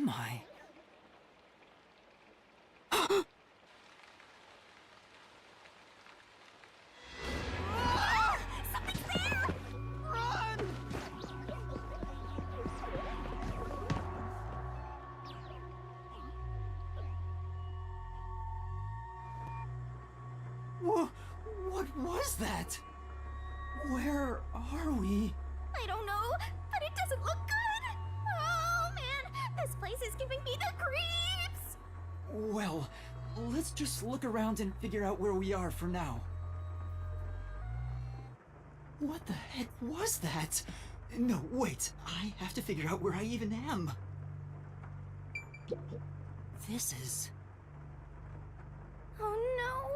am I? Something's there! Run! What was that? Where are we? I don't know, but it doesn't look good! Oh man, this place is giving me the creeps! Well, let's just look around and figure out where we are for now. What the heck was that? No, wait. I have to figure out where I even am. This is... Oh no!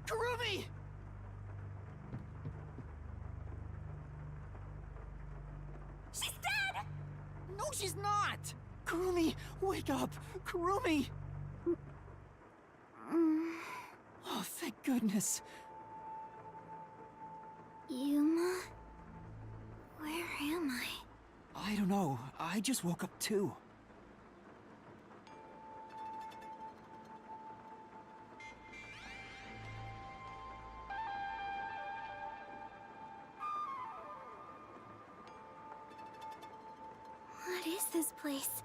Kurumi! She's dead! No, she's not! Kurumi, wake up! Kurumi! Oh, thank goodness. Yuma? Where am I? I don't know. I just woke up too. What is this place?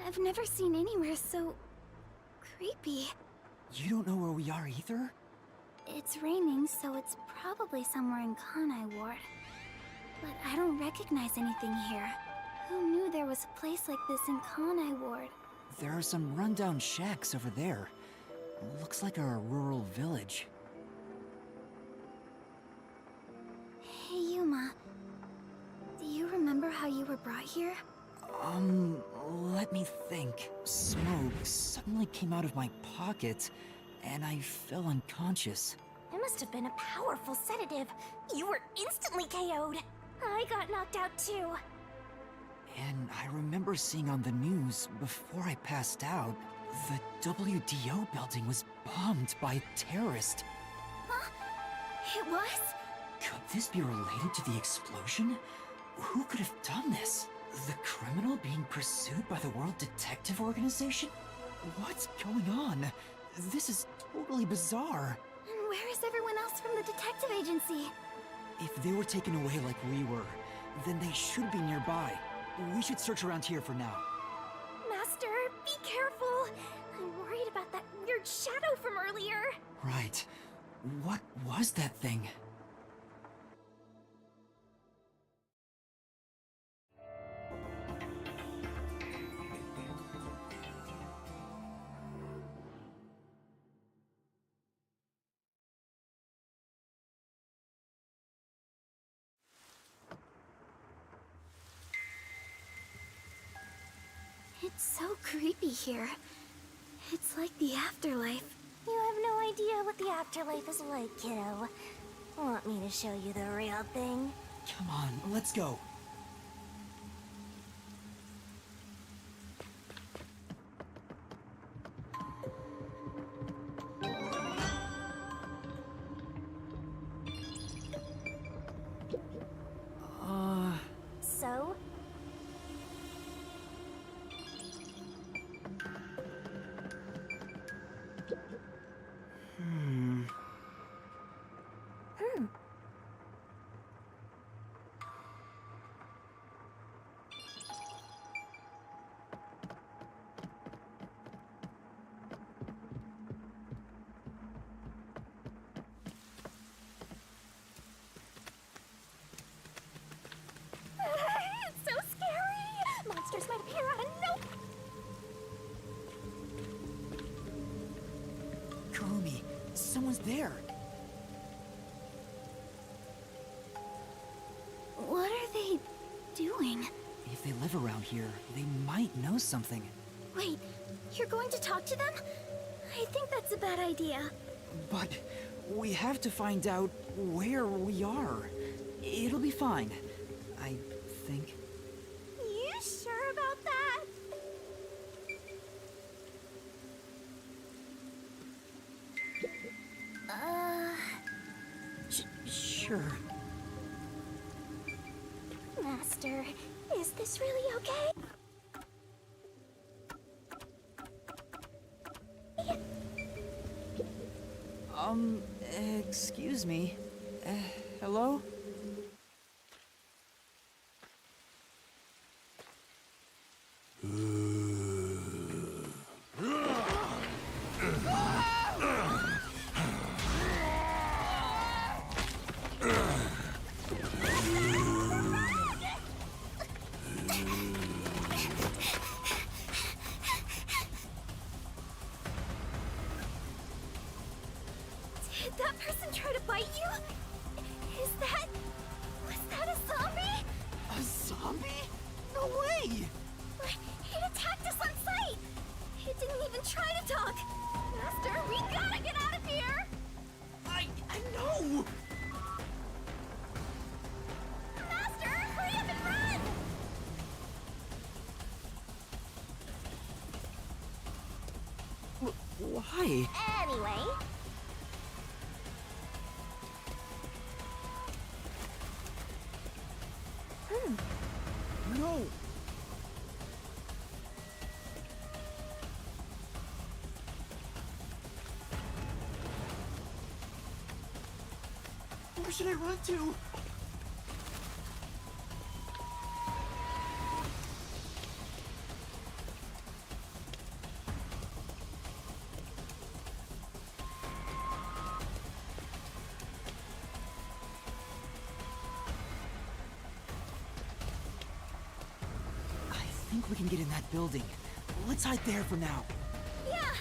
I've never seen anywhere so... creepy. You don't know where we are either? It's raining, so it's probably somewhere in Kanai Ward. But I don't recognize anything here. Who knew there was a place like this in Kanai Ward? There are some rundown shacks over there. Looks like a rural village. Hey, Yuma. Do you remember how you were brought here? Let me think. Smoke suddenly came out of my pocket, and I fell unconscious. It must have been a powerful sedative. You were instantly KO'd. I got knocked out too. And I remember seeing on the news, before I passed out, the WDO building was bombed by a terrorist. Huh? It was? Could this be related to the explosion? Who could have done this? The criminal being pursued by the World Detective Organization? What's going on? This is totally bizarre. And where is everyone else from the detective agency? If they were taken away like we were, then they should be nearby. We should search around here for now. Master, be careful. I'm worried about that weird shadow from earlier. Right. What was that thing? It's so creepy here. It's like the afterlife. You have no idea what the afterlife is like, kiddo. Want me to show you the real thing? Come on, let's go. So? It's so scary! Monsters might appear out of nowhere! Kurumi, someone's there. What are they doing? If they live around here, they might know something. Wait, you're going to talk to them? I think that's a bad idea. But we have to find out where we are. It'll be fine, I think. You sure about that? sure. Master, is this really okay? Excuse me. Hello? Did that person try to bite you? Was that a zombie? A zombie? No way! It attacked us on sight! It didn't even try to talk! Master, we gotta get out of here! I know! Master, hurry up and run! Why? Anyway... No! Where should I run to? I think we can get in that building. Let's hide there for now. Yeah!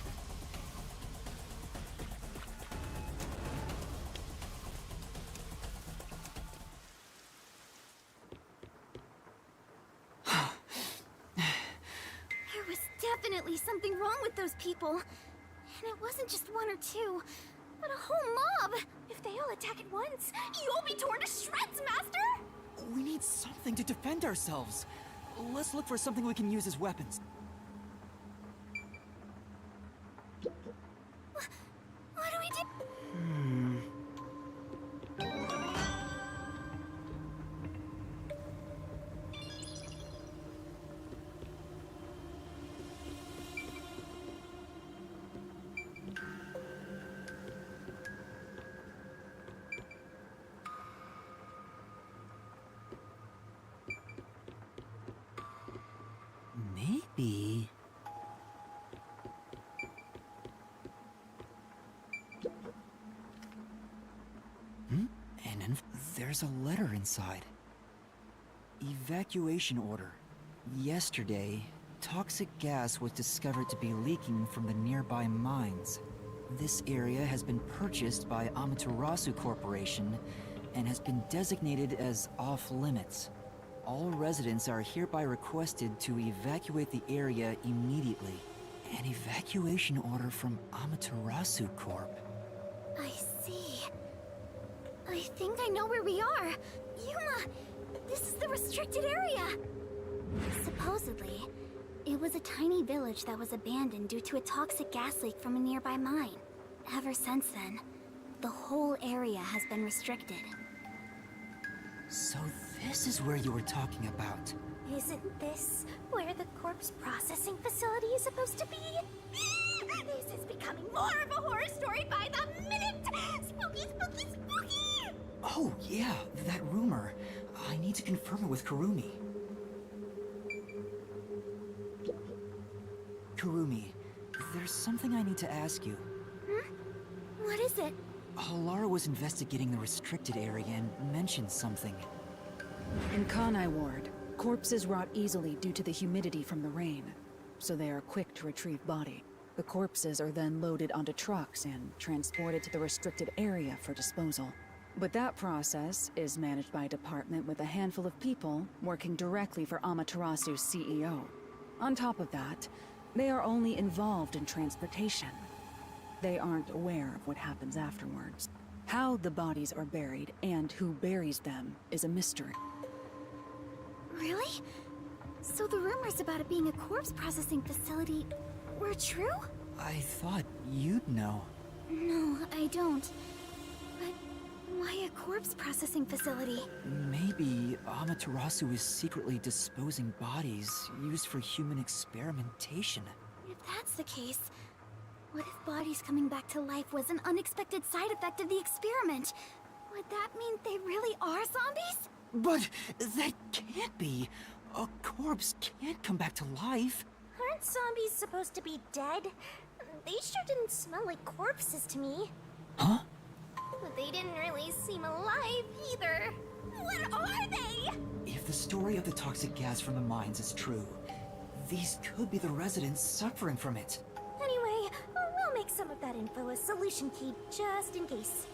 There was definitely something wrong with those people. And it wasn't just one or two, but a whole mob. If they all attack at once, you'll be torn to shreds, Master! We need something to defend ourselves. Let's look for something we can use as weapons. What do we do? Maybe... There's a letter inside. Evacuation order. Yesterday, toxic gas was discovered to be leaking from the nearby mines. This area has been purchased by Amaterasu Corporation and has been designated as off-limits. All residents are hereby requested to evacuate the area immediately. An evacuation order from Amaterasu Corp. I see. I think I know where we are. Yuma, this is the restricted area. Supposedly, it was a tiny village that was abandoned due to a toxic gas leak from a nearby mine. Ever since then, the whole area has been restricted. So this is where you were talking about. Isn't this where the corpse processing facility is supposed to be? This is becoming more of a horror story by the minute! Spooky, spooky, spooky! Oh, yeah, that rumor. I need to confirm it with Kurumi. Kurumi, there's something I need to ask you. What is it? Halara was investigating the restricted area and mentioned something. In Kanai Ward, corpses rot easily due to the humidity from the rain, so they are quick to retrieve body. The corpses are then loaded onto trucks and transported to the restricted area for disposal. But that process is managed by a department with a handful of people working directly for Amaterasu's CEO. On top of that, they are only involved in transportation. They aren't aware of what happens afterwards. How the bodies are buried and who buries them is a mystery. Really? So the rumors about it being a corpse processing facility were true? I thought you'd know. No, I don't. But Why a corpse processing facility? Maybe Amaterasu is secretly disposing bodies used for human experimentation. If that's the case, what if bodies coming back to life was an unexpected side effect of the experiment? Would that mean they really are zombies? But that can't be. A corpse can't come back to life. Aren't zombies supposed to be dead? They sure didn't smell like corpses to me. Huh? But they didn't really seem alive either. What are they? If the story of the toxic gas from the mines is true, these could be the residents suffering from it. Anyway, we'll make some of that info a solution key just in case.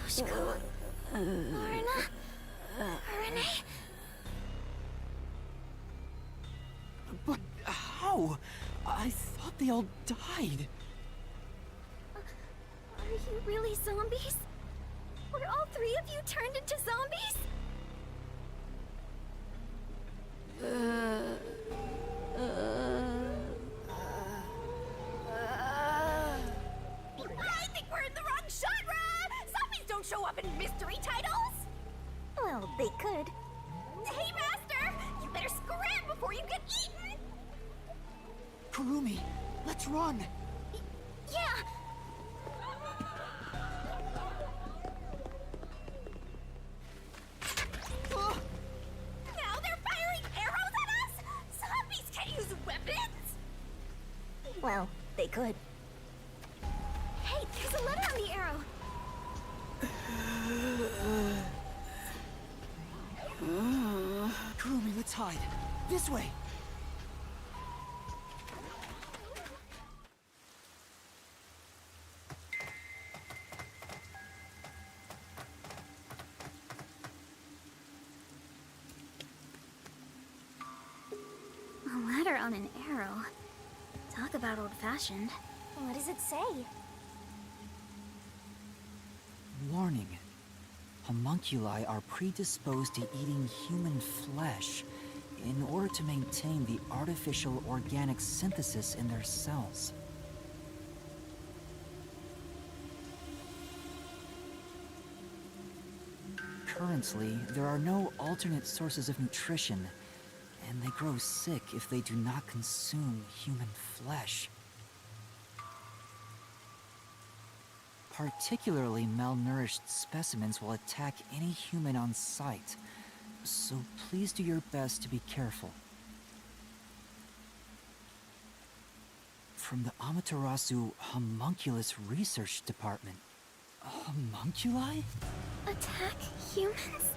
Yoshiko, Marina, Renee. But how? I thought they all died. Are you really zombies? Were all three of you turned into zombies? I think we're in the wrong genre! Zombies don't show up in mystery titles! Well, they could. Hey, Master! You better scram before you get eaten! Kurumi, let's run. Yeah! Now they're firing arrows at us? Zombies can't use weapons! Well, they could. Hey, there's a letter on the arrow! Kurumi, let's hide. This way. A letter on an arrow. Talk about old-fashioned. What does it say? Warning. Homunculi are predisposed to eating human flesh in order to maintain the artificial organic synthesis in their cells. Currently, there are no alternate sources of nutrition, and they grow sick if they do not consume human flesh. Particularly malnourished specimens will attack any human on sight, so please do your best to be careful. From the Amaterasu Homunculus Research Department. Homunculi? Attack humans?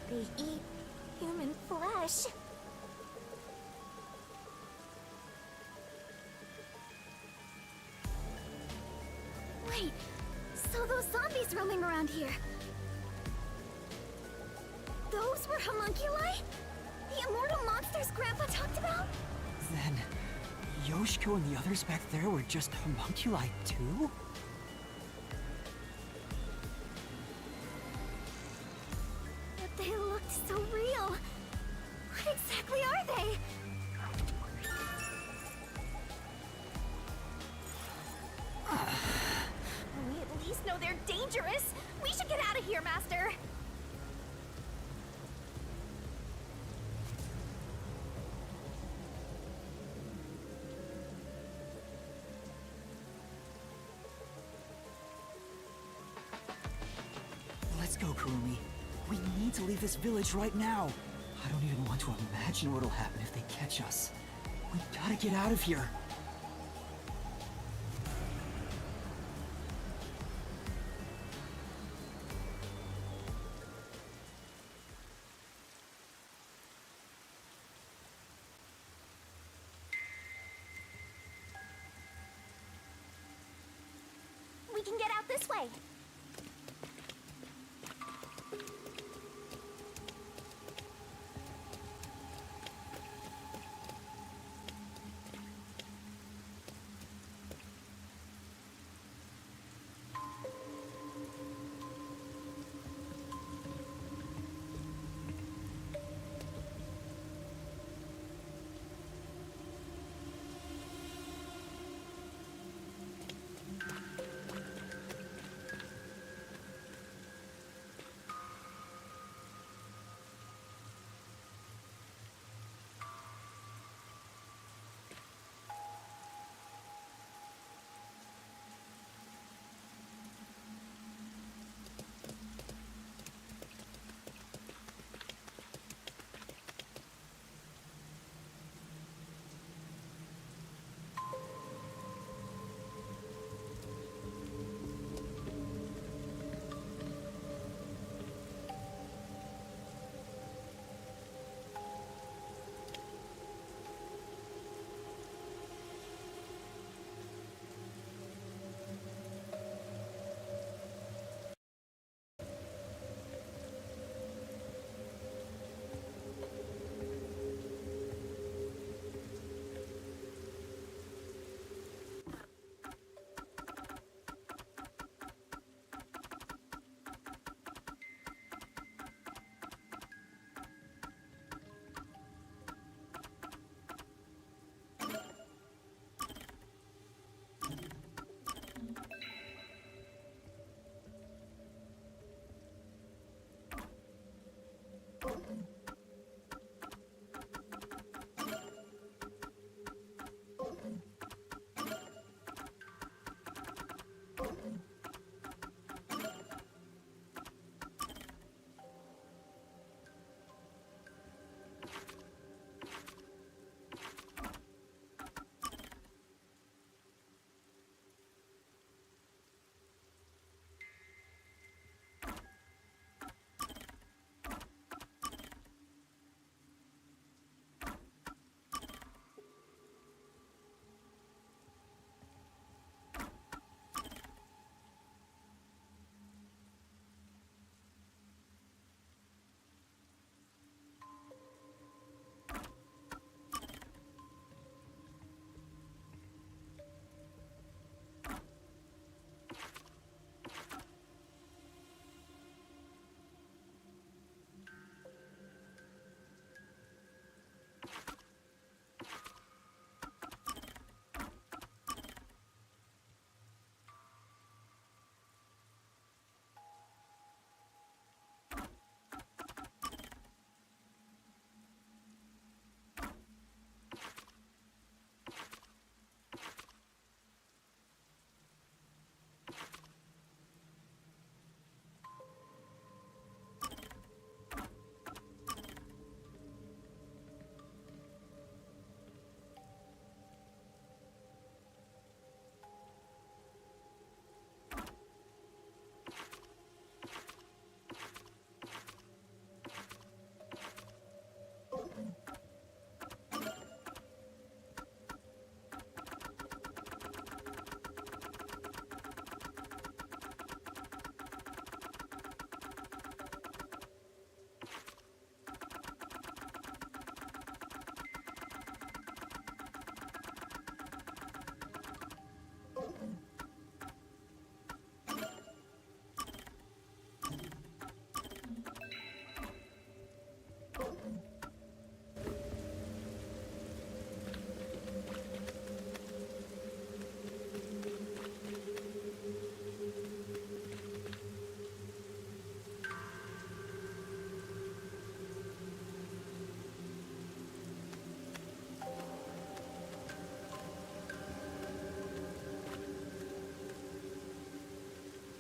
They eat human flesh. Wait, so those zombies roaming around here... those were homunculi? The immortal monsters Grandpa talked about? Then, Yoshiko and the others back there were just homunculi too? But they looked so real. What exactly are they? We at least know they're dangerous. We should get out of here, Master. Let's go, Kurumi. We need to leave this village right now. I don't even want to imagine what'll happen if they catch us. We gotta get out of here. We can get out this way.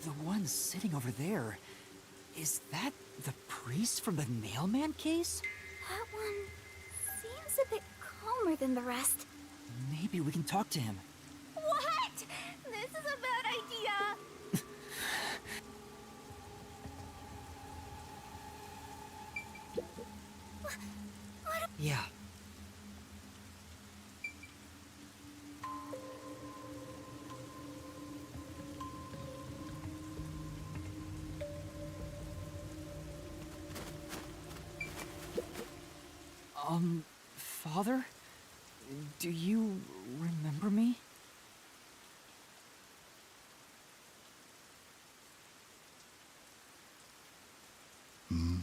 The one sitting over there, is that the priest from the mailman case? That one seems a bit calmer than the rest. Maybe we can talk to him. What? This is a bad idea. Yeah. Father? Do you remember me? See?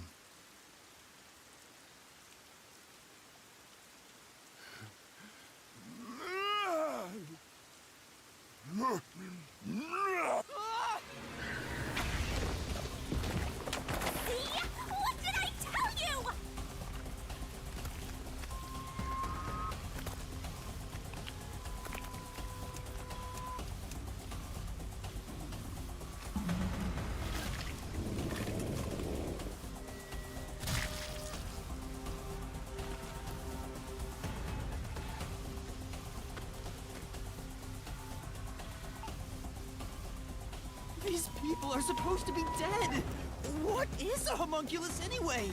What did I tell you? These people are supposed to be dead! What is a homunculus anyway?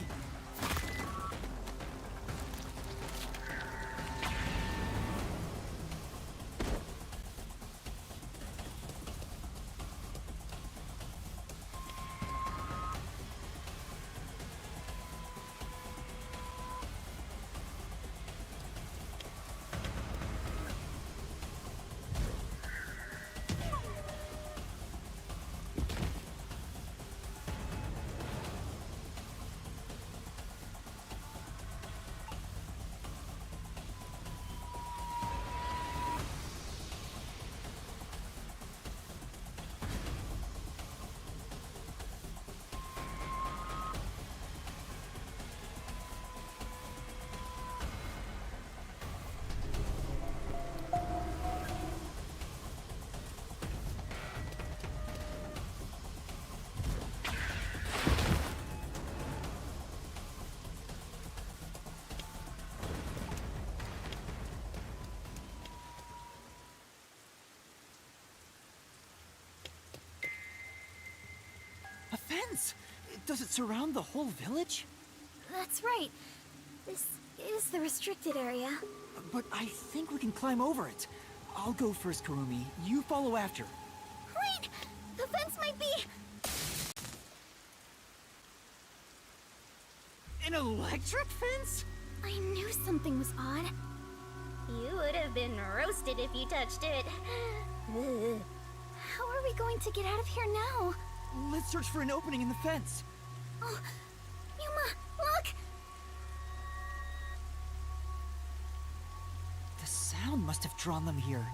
A fence! Does it surround the whole village? That's right. This is the restricted area. But I think we can climb over it. I'll go first, Kurumi. You follow after. Wait! The fence might be... An electric fence? I knew something was odd. You would have been roasted if you touched it. Ugh. How are we going to get out of here now? Let's search for an opening in the fence. Oh, Yuma, look! The sound must have drawn them here.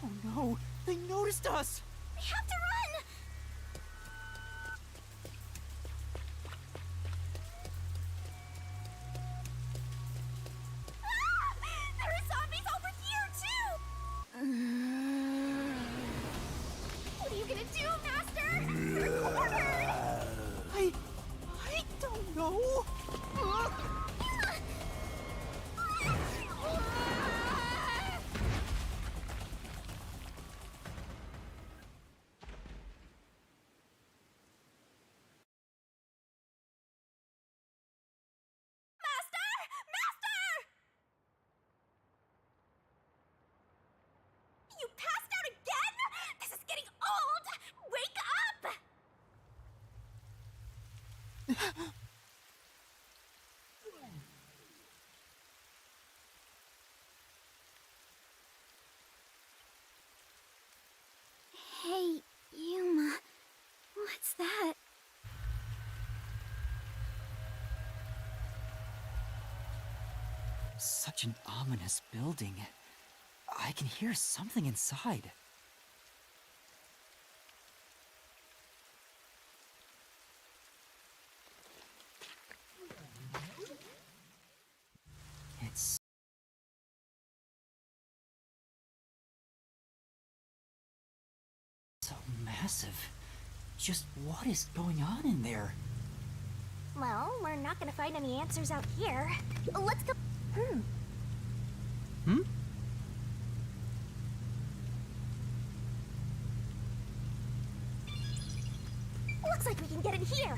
Oh no! They noticed us! We have to run! Ah! There are zombies over here, too! What are you gonna do, Master? We're cornered! I don't know. Master! Master! You passed out again? This is getting old! Wake up! Hey, Yuma. What's that? Such an ominous building. I can hear something inside. It's so massive. Just what is going on in there? Well, we're not gonna find any answers out here. Let's go. Hmm? Looks like we can get in here.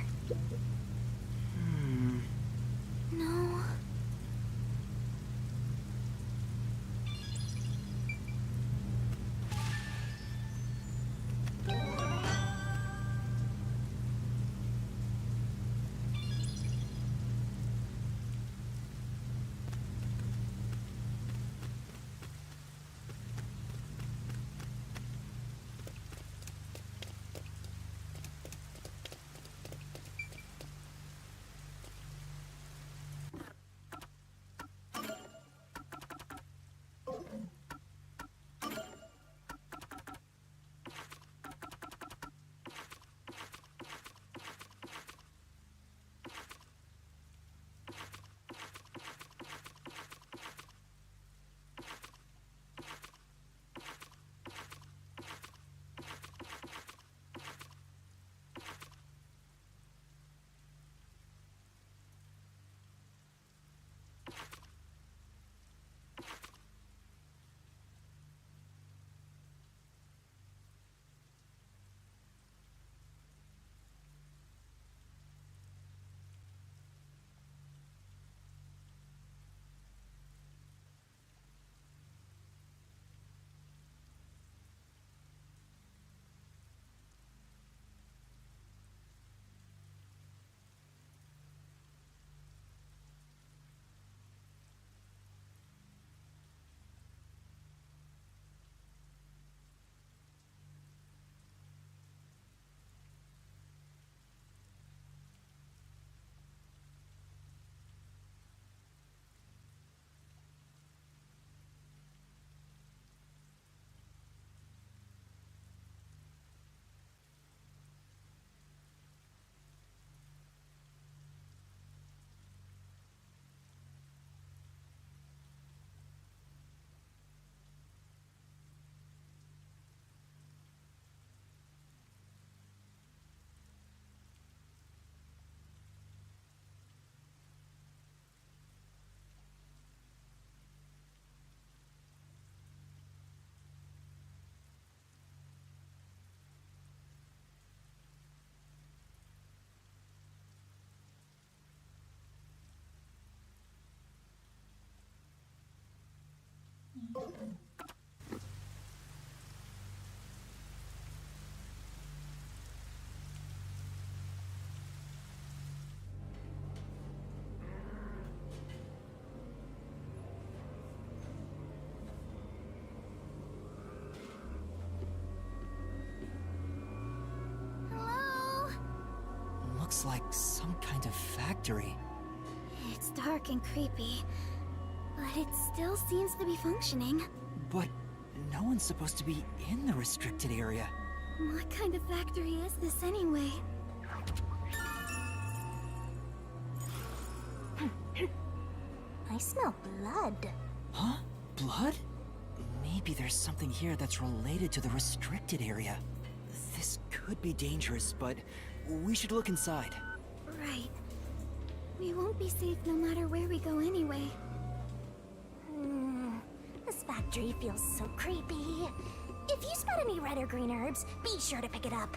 No. Hello? Looks like some kind of factory. It's dark and creepy, but it still seems to be functioning. But no one's supposed to be in the restricted area. What kind of factory is this anyway? I smell blood. Huh? Blood? Maybe there's something here that's related to the restricted area. This could be dangerous, but we should look inside. Right. We won't be safe no matter where we go anyway. This factory feels so creepy. If you spot any red or green herbs, be sure to pick it up.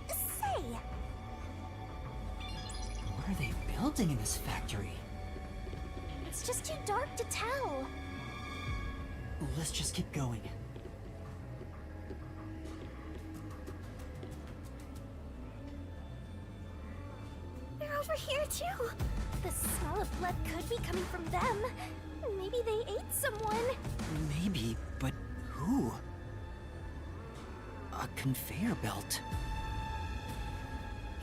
Say, What are they building in this factory? it's just too dark to tell. Let's just keep going. They're over here too. The smell of blood could be coming from them. Maybe they ate someone. Maybe, but who? A conveyor belt.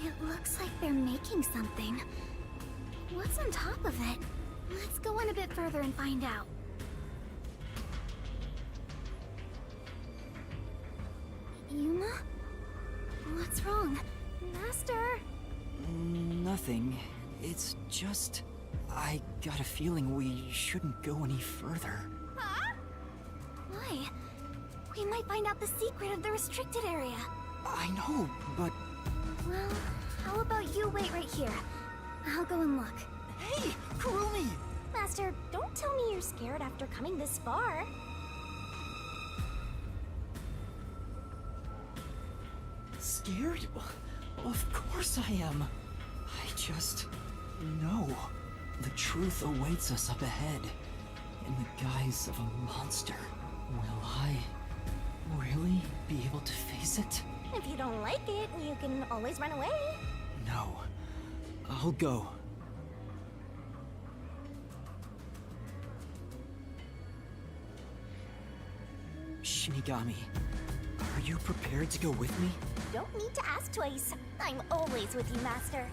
It looks like they're making something. What's on top of it? Let's go in a bit further and find out. Yuma? What's wrong? Master? Nothing. It's just... I got a feeling we shouldn't go any further. Huh? Why? We might find out the secret of the restricted area. I know, but... Well, how about you wait right here? I'll go and look. Hey, Kurumi! Master, don't tell me you're scared after coming this far. Scared? Of course I am. I just... know. The truth awaits us up ahead. In the guise of a monster. Will I... really be able to face it? If you don't like it, you can always run away. No. I'll go. Shinigami, are you prepared to go with me? Don't need to ask twice. I'm always with you, Master.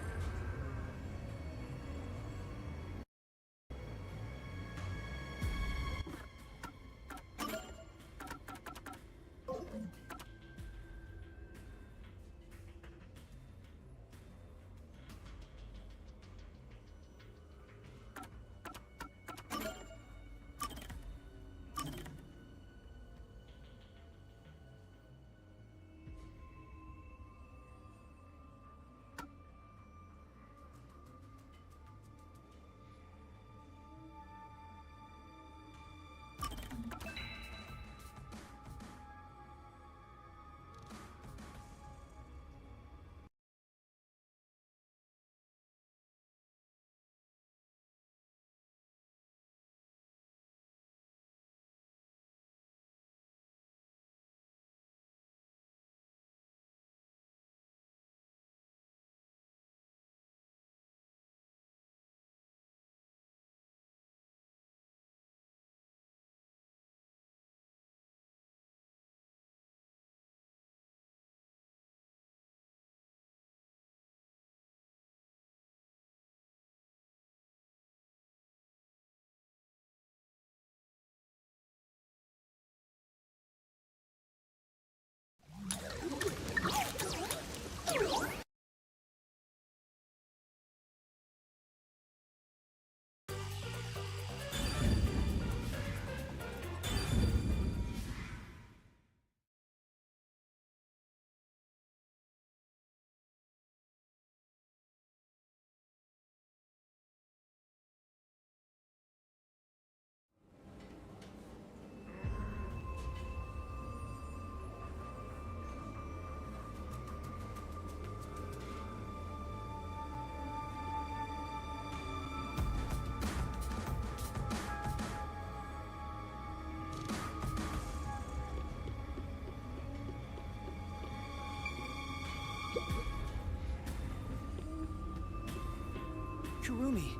Kurumi.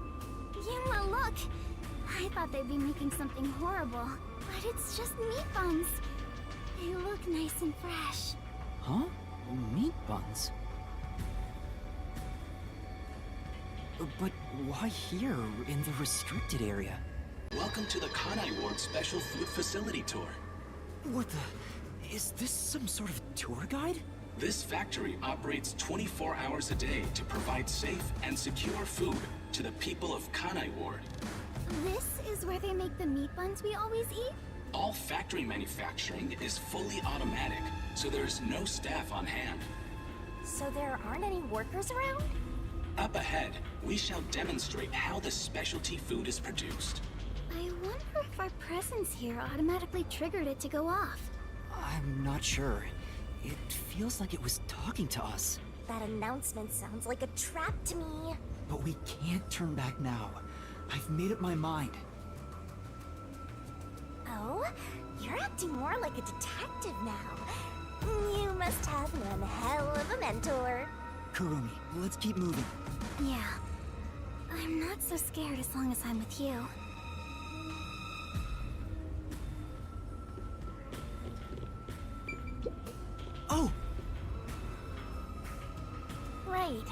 Yuma, look! I thought they'd be making something horrible, but it's just meat buns. They look nice and fresh. Huh? Meat buns? But why here, in the restricted area? Welcome to the Kanai Ward Special Food Facility Tour. What the... Is this some sort of tour guide? This factory operates 24 hours a day to provide safe and secure food to the people of Kanai Ward. This is where they make the meat buns we always eat? All factory manufacturing is fully automatic, so there's no staff on hand. So there aren't any workers around? Up ahead, we shall demonstrate how the specialty food is produced. I wonder if our presence here automatically triggered it to go off. I'm not sure. It feels like it was talking to us. That announcement sounds like a trap to me. But we can't turn back now. I've made up my mind. Oh? You're acting more like a detective now. You must have one hell of a mentor. Kurumi, let's keep moving. Yeah. I'm not so scared as long as I'm with you. Oh! Right.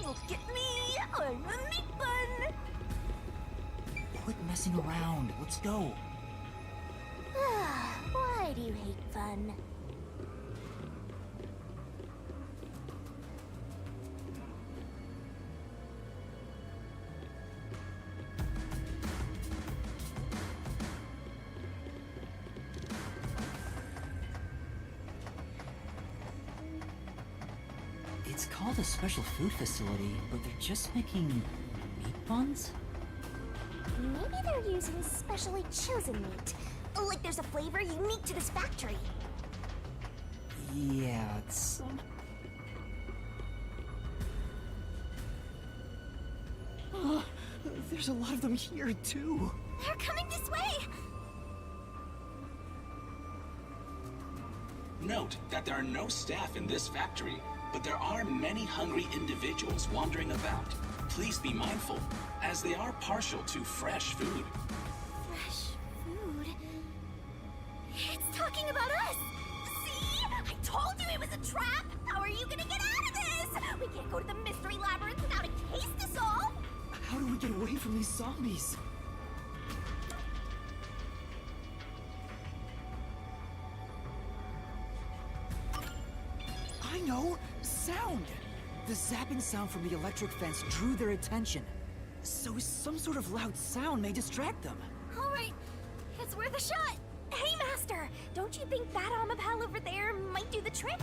Look at me! I'm a meat bun! Quit messing around. Let's go. Why do you hate fun? It's called a special food facility, but they're just making meat buns? Maybe they're using specially chosen meat. Like there's a flavor unique to this factory. Yeah, it's... there's a lot of them here, too. They're coming this way! Note that there are no staff in this factory, but there are many hungry individuals wandering about. Please be mindful, as they are partial to fresh food. Fresh food? It's talking about us! See? I told you it was a trap! How are you gonna get out of this? We can't go to the mystery labyrinth without a case to solve! How do we get away from these zombies? I know! Sound! The zapping sound from the electric fence drew their attention. So some sort of loud sound may distract them. Alright, it's worth a shot! Hey, Master! Don't you think that Amapal over there might do the trick?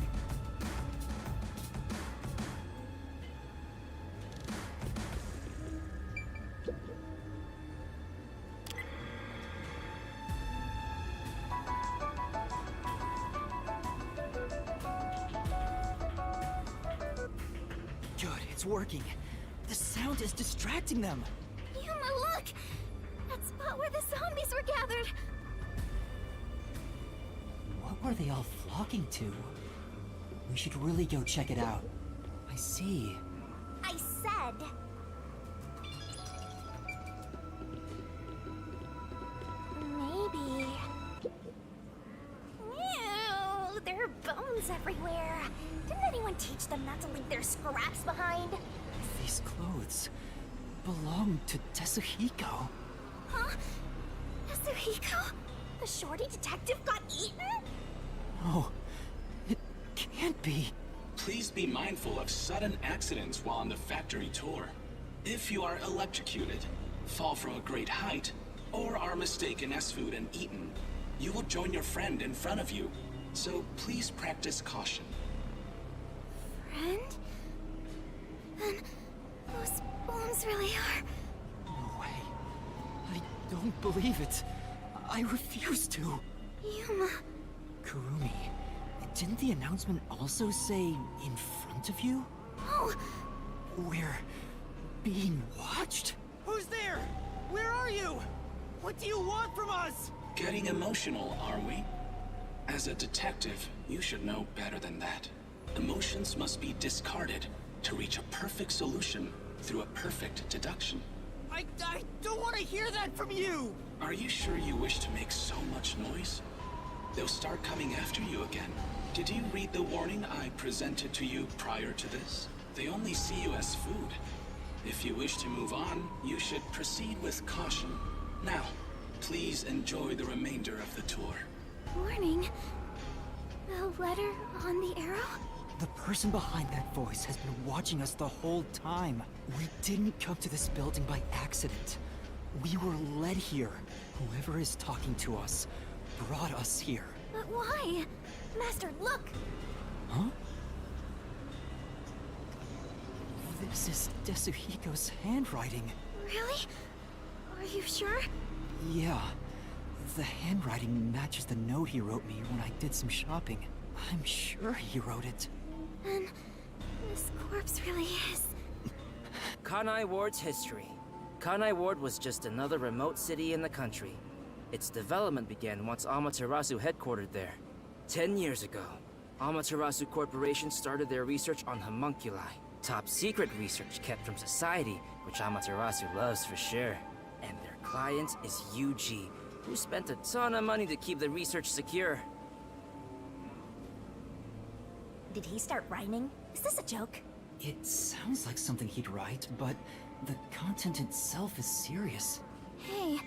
Good, it's working. The sound is distracting them. Yuma, look! That spot where the zombies were gathered! What were they all flocking to? We should really go check it out. I see. I said... maybe... Ew, there are bones everywhere. Didn't anyone teach them not to leave their scraps behind? These clothes belong to Tetsuhiko. Huh? Yasuhiko? The shorty detective got eaten? No, it can't be. Please be mindful of sudden accidents while on the factory tour. If you are electrocuted, fall from a great height, or are mistaken as food and eaten, you will join your friend in front of you. So please practice caution. Friend? Then those bones really are... No way. I don't believe it. I refuse to. Yuma... Kurumi, didn't the announcement also say in front of you? Oh! We're being watched? Who's there? Where are you? What do you want from us? Getting emotional, are we? As a detective, you should know better than that. Emotions must be discarded to reach a perfect solution through a perfect deduction. I don't want to hear that from you! Are you sure you wish to make so much noise? They'll start coming after you again. Did you read the warning I presented to you prior to this? They only see you as food. If you wish to move on, you should proceed with caution. Now, please enjoy the remainder of the tour. Warning. The letter on the arrow? The person behind that voice has been watching us the whole time. We didn't come to this building by accident. We were led here. Whoever is talking to us brought us here. But why? Master, look! Huh? This is Desuhiko's handwriting. Really? Are you sure? Yeah. The handwriting matches the note he wrote me when I did some shopping. I'm sure he wrote it. And this corpse really is... Kanai Ward's history. Kanai Ward was just another remote city in the country. Its development began once Amaterasu headquartered there. 10 years ago, Amaterasu Corporation started their research on homunculi. Top secret research kept from society, which Amaterasu loves for sure. And their client is Yuji, who spent a ton of money to keep the research secure. Did he start rhyming? Is this a joke? It sounds like something he'd write, but the content itself is serious. Hey,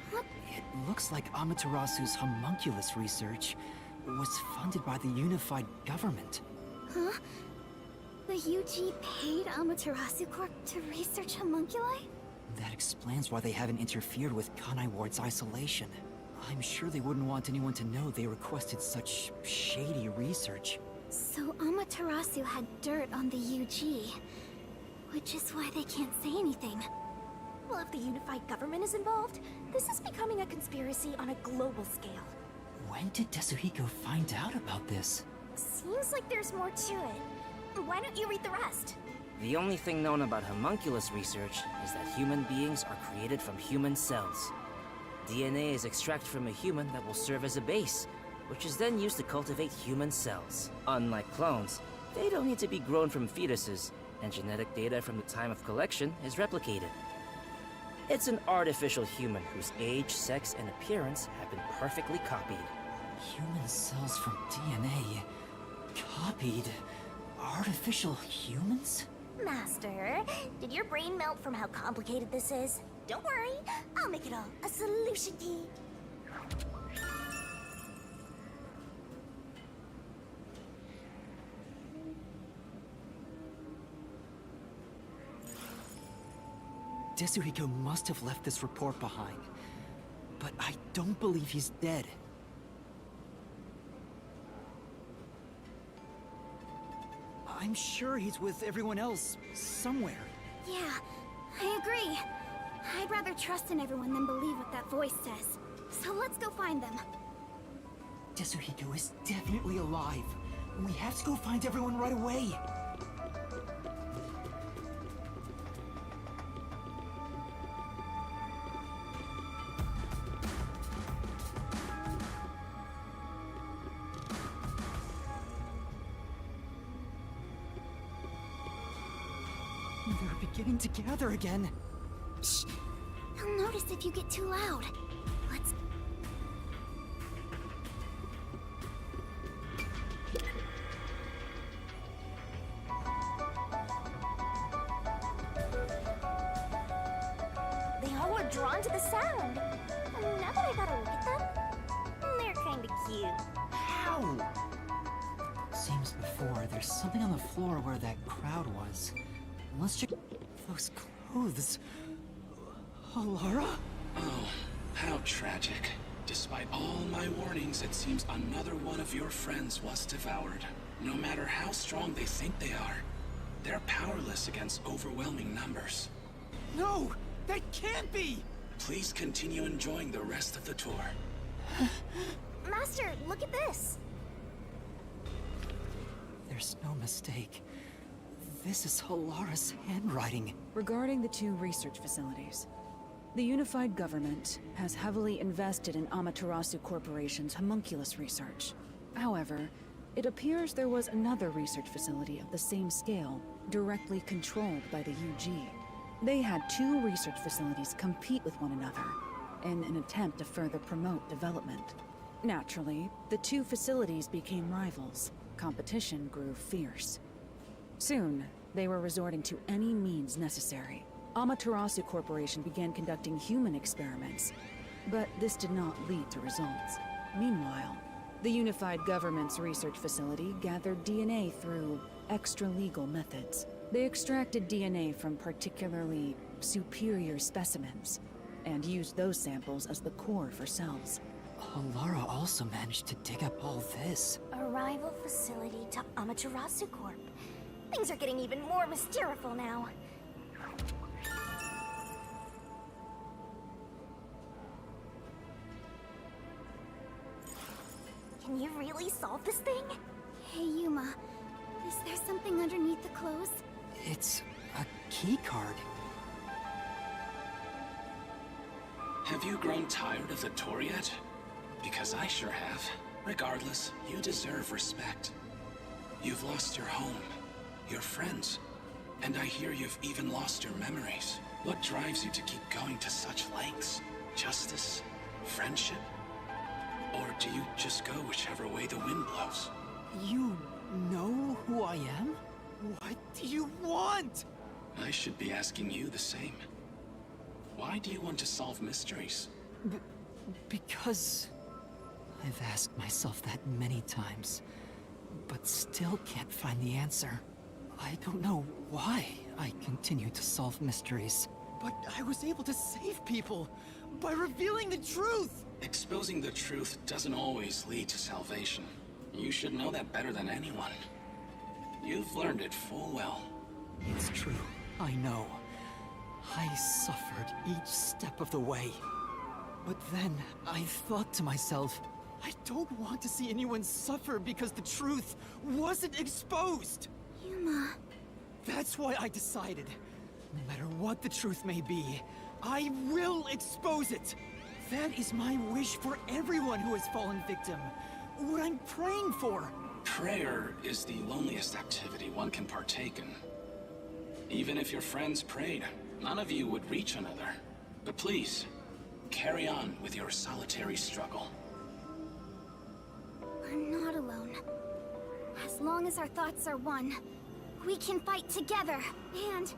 what? It looks like Amaterasu's homunculus research was funded by the unified government. Huh? The UG paid Amaterasu Corp to research homunculi? That explains why they haven't interfered with Kanai Ward's isolation. I'm sure they wouldn't want anyone to know they requested such shady research. So Amaterasu had dirt on the UG, which is why they can't say anything. Well, if the unified government is involved, this is becoming a conspiracy on a global scale. When did Desuhiko find out about this? Seems like there's more to it. Why don't you read the rest? The only thing known about homunculus research is that human beings are created from human cells. DNA is extracted from a human that will serve as a base, which is then used to cultivate human cells. Unlike clones, they don't need to be grown from fetuses, and genetic data from the time of collection is replicated. It's an artificial human whose age, sex, and appearance have been perfectly copied. Human cells from DNA. Copied. Artificial humans? Master, did your brain melt from how complicated this is? Don't worry, I'll make it all a solution key. Desuhiko must have left this report behind. But I don't believe he's dead. I'm sure he's with everyone else, somewhere. Yeah, I agree. I'd rather trust in everyone than believe what that voice says. So let's go find them. Desuhiko is definitely alive. We have to go find everyone right away. They're beginning to gather again. Shh! They'll notice if you get too loud. Let's... They all were drawn to the sound. Now that I gotta look at them, they're kinda cute. How? Same as before, there's something on the floor where that crowd was. Let's check those clothes. Alara? Oh, how tragic. Despite all my warnings, it seems another one of your friends was devoured. No matter how strong they think they are, they're powerless against overwhelming numbers. No! That can't be! Please continue enjoying the rest of the tour. Master, look at this. There's no mistake. This is Alara's handwriting. Regarding the two research facilities, the unified government has heavily invested in Amaterasu Corporation's homunculus research. However, It appears there was another research facility of the same scale, directly controlled by the UG. They had two research facilities compete with one another in an attempt to further promote development. Naturally, the two facilities became rivals. Competition grew fierce. Soon, they were resorting to any means necessary. Amaterasu Corporation began conducting human experiments, but this did not lead to results. Meanwhile, the Unified Government's research facility gathered DNA through extra-legal methods. They extracted DNA from particularly superior specimens, and used those samples as the core for cells. Alara also managed to dig up all this. A rival facility to Amaterasu Corp. Things are getting even more mysterious now. Can you really solve this thing? Hey, Yuma. Is there something underneath the clothes? It's a key card. Have you grown tired of the tour yet? Because I sure have. Regardless, you deserve respect. You've lost your home, your friends, and I hear you've even lost your memories. What drives you to keep going to such lengths? Justice? Friendship? Or do you just go whichever way the wind blows? You know who I am? What do you want? I should be asking you the same. Why do you want to solve mysteries? Because I've asked myself that many times, but still can't find the answer. I don't know why I continue to solve mysteries. But I was able to save people by revealing the truth! Exposing the truth doesn't always lead to salvation. You should know that better than anyone. You've learned it full well. It's true, I know. I suffered each step of the way. But then I thought to myself, I don't want to see anyone suffer because the truth wasn't exposed! Yuma. That's why I decided, no matter what the truth may be, I will expose it! That is my wish for everyone who has fallen victim. What I'm praying for. Prayer is the loneliest activity one can partake in. Even if your friends prayed, none of you would reach another. But please, carry on with your solitary struggle. We're not alone. As long as our thoughts are one, we can fight together. And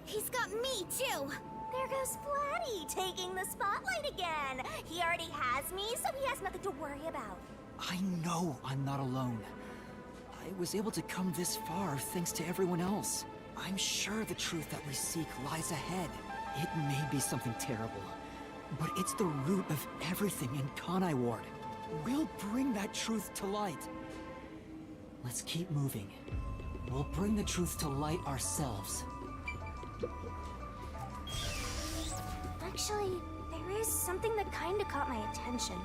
he's got me too. There goes Flatty, taking the spotlight again. He already has me, so he has nothing to worry about. I know I'm not alone. I was able to come this far thanks to everyone else. I'm sure the truth that we seek lies ahead. It may be something terrible, but it's the root of everything in Kanai Ward. We'll bring that truth to light. Let's keep moving. We'll bring the truth to light ourselves. Actually, there is something that kinda caught my attention.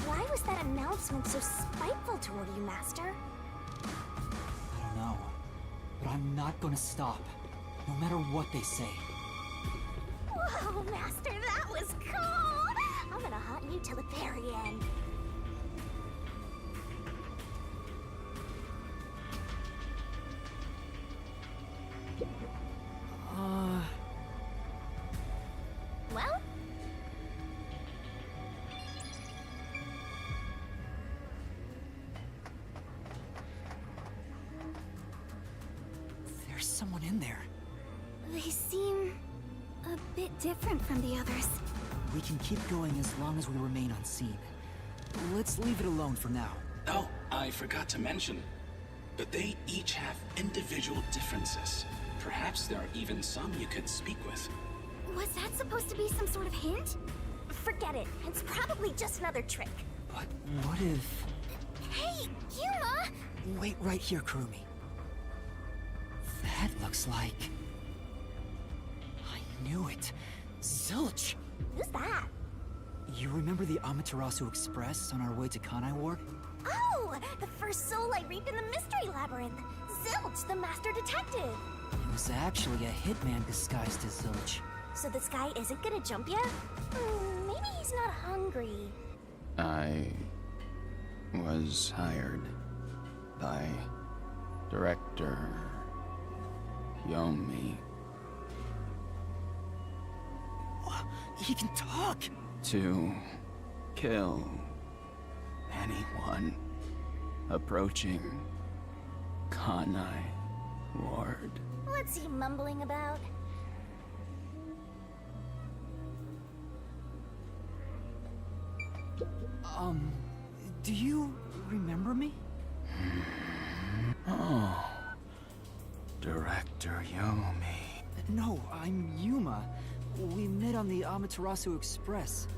Why was that announcement so spiteful toward you, Master? I don't know, but I'm not gonna stop, no matter what they say. Whoa, Master, that was cool! I'm gonna haunt you till the very end. Well? There's someone in there. They seem a bit different from the others. We can keep going as long as we remain unseen. Let's leave it alone for now. Oh, I forgot to mention, but they each have individual differences. Perhaps there are even some you could speak with. Was that supposed to be some sort of hint? Forget it. It's probably just another trick. But what if... Hey, Yuma! Wait right here, Kurumi. That looks like... I knew it. Zilch! Who's that? You remember the Amaterasu Express on our way to Kanai Ward? Oh, the first soul I reaped in the Mystery Labyrinth. Zilch, the Master Detective. It was actually a hitman disguised as Zilch. So this guy isn't gonna jump ya? Maybe he's not hungry. was hired by Director Yomi He can talk! to kill anyone approaching Kanai Ward. What's he mumbling about? Do you remember me? Oh, Director Yomi. No, I'm Yuma. We met on the Amaterasu Express.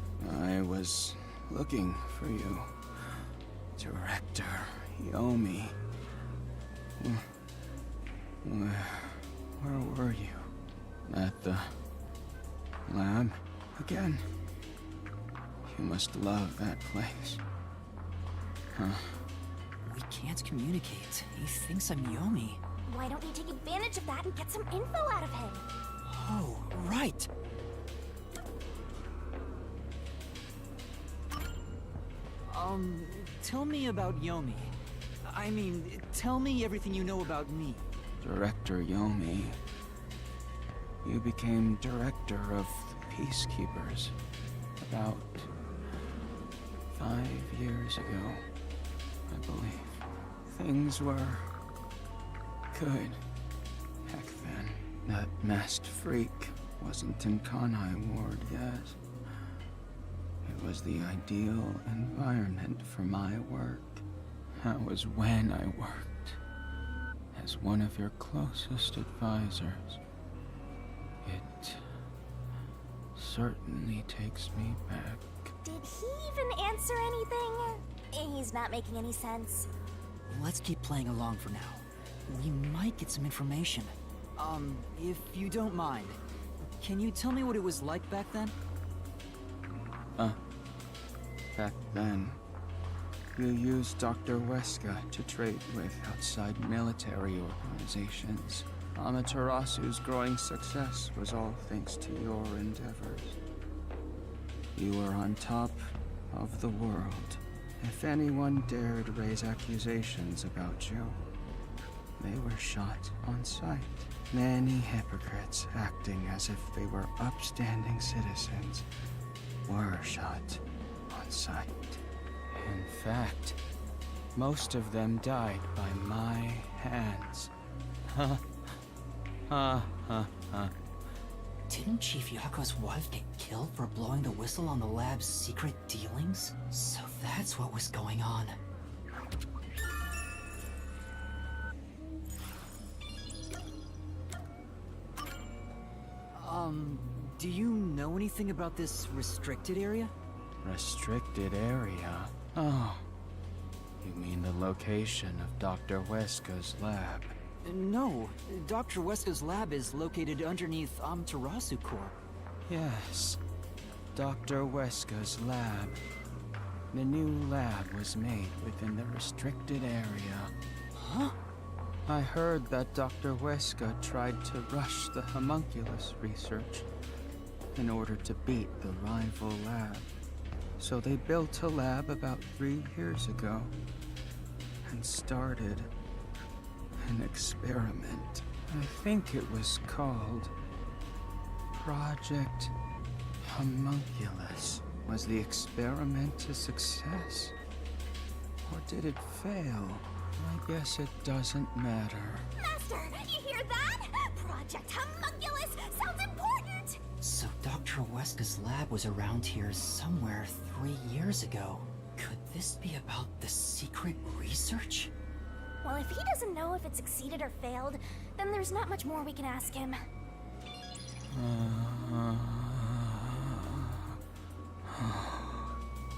I was looking for you, Director Yomi. Where were you? At the lab again? You must love that place. Huh? We can't communicate. He thinks I'm Yomi. Why don't we take advantage of that and get some info out of him? Oh, right. Tell me about Yomi. I mean, tell me everything you know about me. Director Yomi. You became director of the Peacekeepers about 5 years ago, I believe. Things were good back then. That masked freak wasn't in Kanai Ward yet. It was the ideal environment for my work. That was when I worked as one of your closest advisors. It certainly takes me back. Did he even answer anything? He's not making any sense. Let's keep playing along for now. We might get some information. If you don't mind, can you tell me what it was like back then? Back then, you used Dr. Weska to trade with outside military organizations. Amaterasu's growing success was all thanks to your endeavors. You were on top of the world. If anyone dared raise accusations about you, they were shot on sight. Many hypocrites acting as if they were upstanding citizens were shot on sight. In fact, most of them died by my hands. Didn't Chief Yako's wife get killed for blowing the whistle on the lab's secret dealings? So that's what was going on. Do you know anything about this restricted area? Restricted area? Oh, you mean the location of Dr. Weska's lab? No, Dr. Weska's lab is located underneath Amaterasu Corp. Yes, Dr. Weska's lab. The new lab was made within the restricted area. Huh? I heard that Dr. Weska tried to rush the homunculus research in order to beat the rival lab. So they built a lab about 3 years ago and started an experiment. I think it was called Project Homunculus. Was the experiment a success? Or did it fail? I guess it doesn't matter. Master, you hear that? Project Homunculus sounds important! So Dr. Weska's lab was around here somewhere 3 years ago. Could this be about the secret research? Well, if he doesn't know if it succeeded or failed, then there's not much more we can ask him.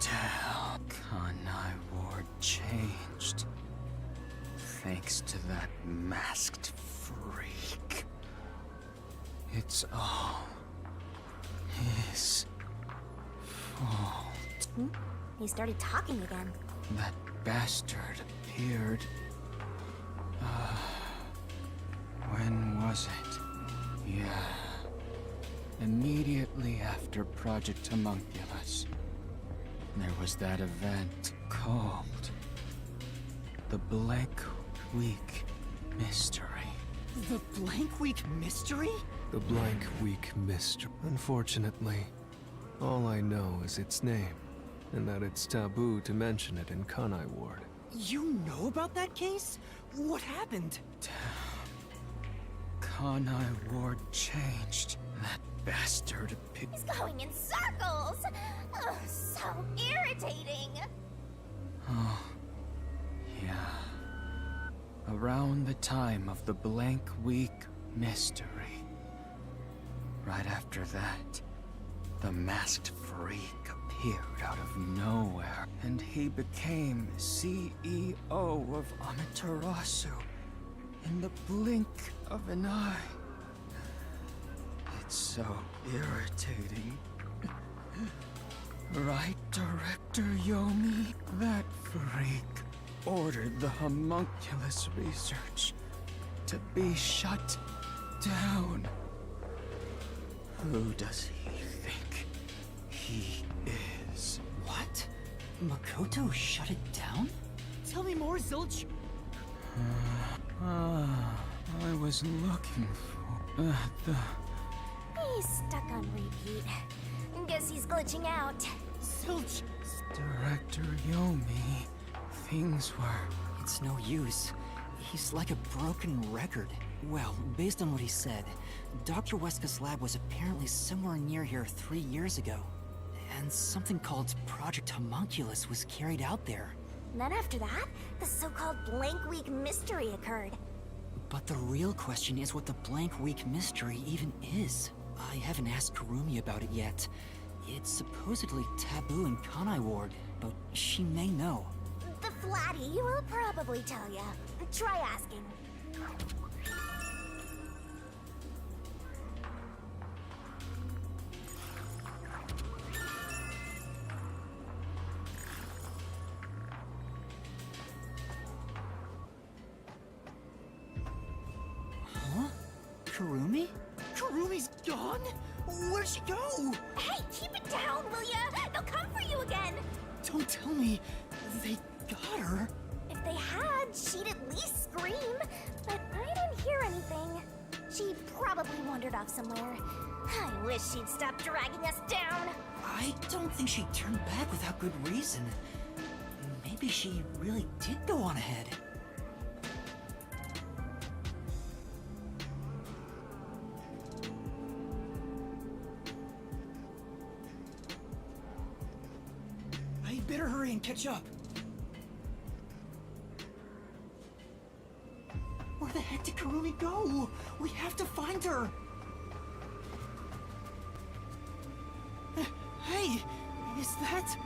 Damn. Kanai Ward changed. Thanks to that masked freak. It's all his fault. He started talking again. That bastard appeared. When was it? Yeah. Immediately after Project Homunculus. There was that event called The Blank Week Mystery. The Blank Week Mystery? The Blank Week Mystery. Unfortunately, all I know is its name, and that it's taboo to mention it in Kanai Ward. You know about that case? What happened? Kanai Ward changed. That bastard He's going in circles! Ugh, so irritating! Oh, yeah. Around the time of the Blank Week Mystery. Right after that, the masked freak appeared out of nowhere, and he became CEO of Amaterasu in the blink of an eye. It's so irritating. Right, Director Yomi? That freak ordered the homunculus research to be shut down. Who does he think he is? What? Makoto shut it down? Tell me more, Zilch. I was looking for the... He's stuck on repeat. Guess he's glitching out. Zilch. Director Yomi. Things were... It's no use. He's like a broken record. Well, based on what he said, Dr. Weska's lab was apparently somewhere near here 3 years ago. And something called Project Homunculus was carried out there. And then after that, the so-called Blank Week Mystery occurred. But the real question is what the Blank Week Mystery even is. I haven't asked Kurumi about it yet. It's supposedly taboo in Kanai Ward, but she may know. The Flatty will probably tell ya. Try asking. Huh? Kurumi? Kurumi's gone? Where'd she go? Hey, keep it down, will ya? They'll come for you again. Don't tell me they got her. If they had, she'd at least scream. But I didn't hear anything. She probably wandered off somewhere. I wish she'd stop dragging us down. I don't think she turned back without good reason. Maybe she really did go on ahead. I better hurry and catch up. Where the heck did Kurumi go? We have to find her! Hey! Is that...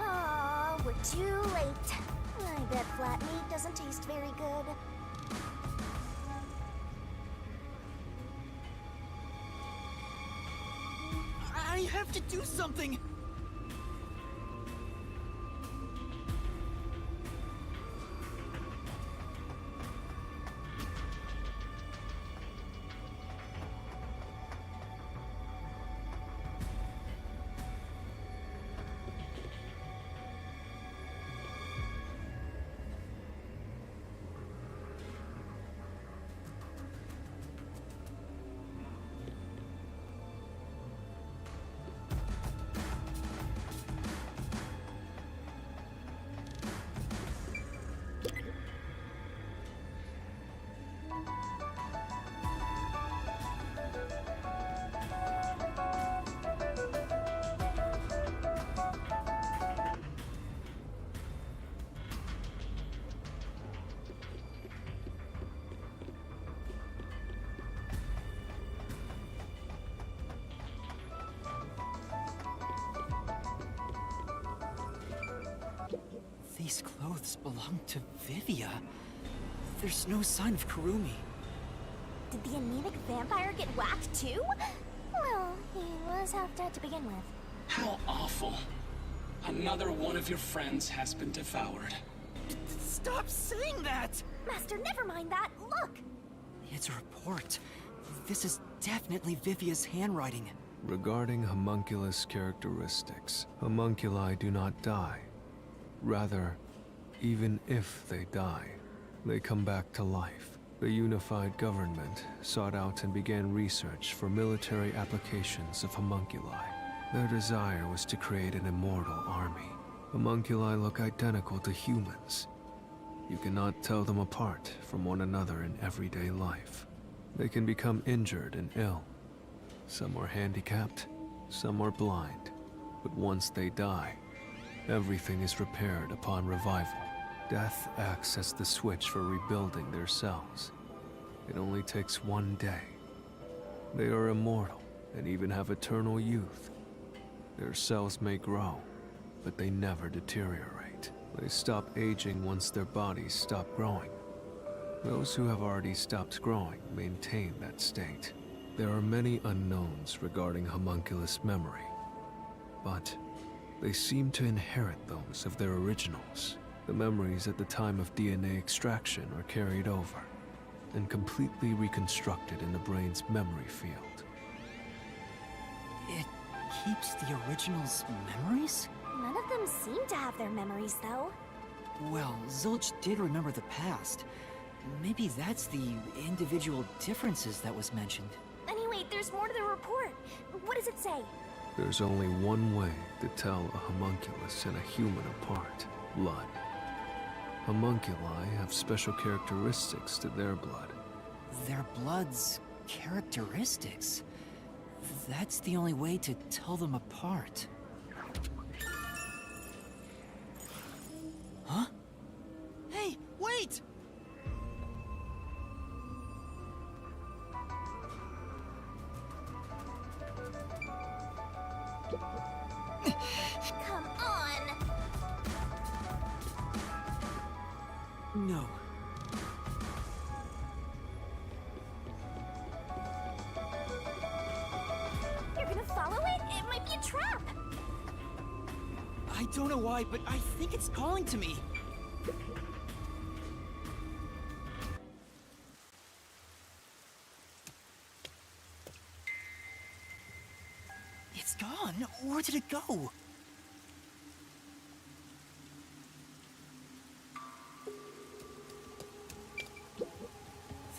Aw, we're too late. I bet flat meat doesn't taste very good. I have to do something! These clothes belong to Vivia. There's no sign of Kurumi. Did the anemic vampire get whacked too? Well, he was half dead to begin with. How awful. Another one of your friends has been devoured. Stop saying that! Master, never mind that. Look! It's a report. This is definitely Vivia's handwriting. Regarding homunculus characteristics, homunculi do not die. Rather, even if they die, they come back to life. The unified government sought out and began research for military applications of homunculi. Their desire was to create an immortal army. Homunculi look identical to humans. You cannot tell them apart from one another in everyday life. They can become injured and ill. Some are handicapped, some are blind. But once they die, everything is repaired upon revival. Death acts as the switch for rebuilding their cells. It only takes one day. They are immortal and even have eternal youth. Their cells may grow, but they never deteriorate. They stop aging once their bodies stop growing. Those who have already stopped growing maintain that state. There are many unknowns regarding homunculus memory, but they seem to inherit those of their originals. The memories at the time of DNA extraction are carried over and completely reconstructed in the brain's memory field. It keeps the original's memories? None of them seem to have their memories, though. Well, Zilch did remember the past. Maybe that's the individual differences that was mentioned. Anyway, there's more to the report. What does it say? There's only one way to tell a homunculus and a human apart: blood. Homunculi have special characteristics to their blood. Their blood's characteristics. That's the only way to tell them apart. Huh? Hey, wait! Come on! No. You're gonna follow it? It might be a trap! I don't know why, but I think it's calling to me. It's gone. Where did it go?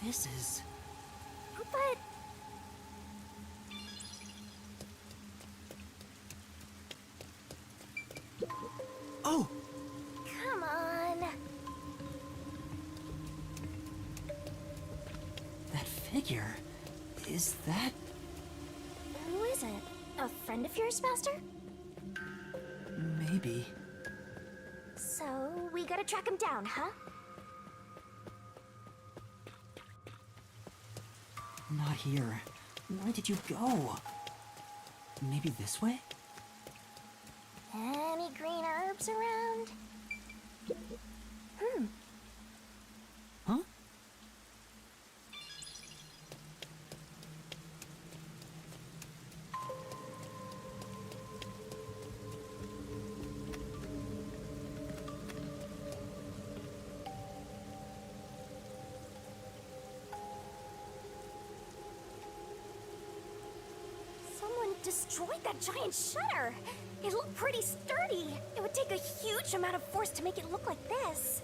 This is... But... Oh! Come on! That figure... is that... Who is it? A friend of yours, Master? maybe... So, we gotta track him down, huh? Not here. Where did you go? Maybe this way? Any green herbs around? Huh? Someone destroyed that giant shutter! It looked pretty sturdy! It would take a huge amount of force to make it look like this.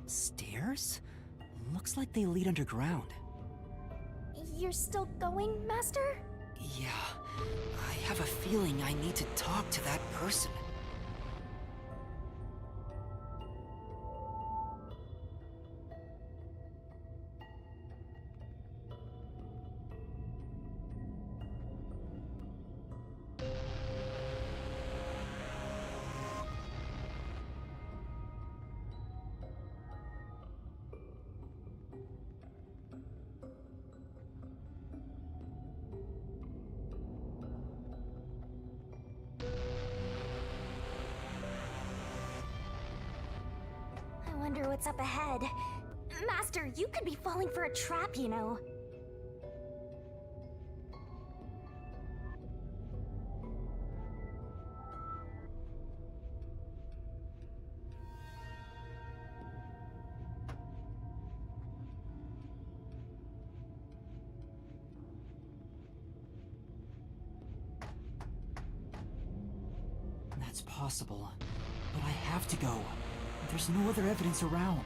Stairs? Looks like they lead underground. You're still going, Master? Yeah, I have a feeling I need to talk to that person. I wonder what's up ahead. Master, you could be falling for a trap, you know. That's possible, but I have to go. There's no other evidence around.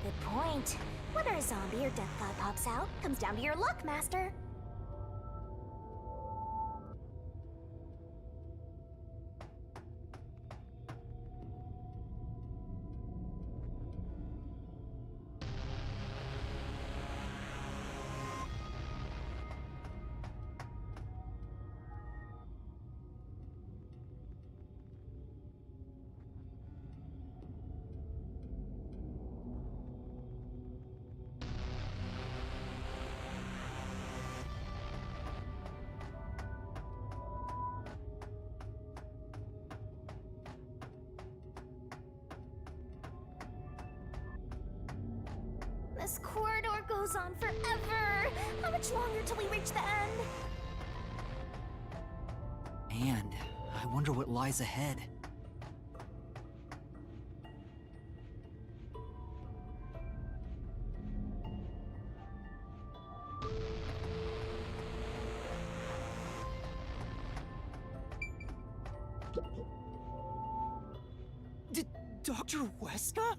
Good point. Whether a zombie or Deathclaw pops out comes down to your luck, Master. This corridor goes on forever. How much longer till we reach the end? And I wonder what lies ahead. Dr. Weska?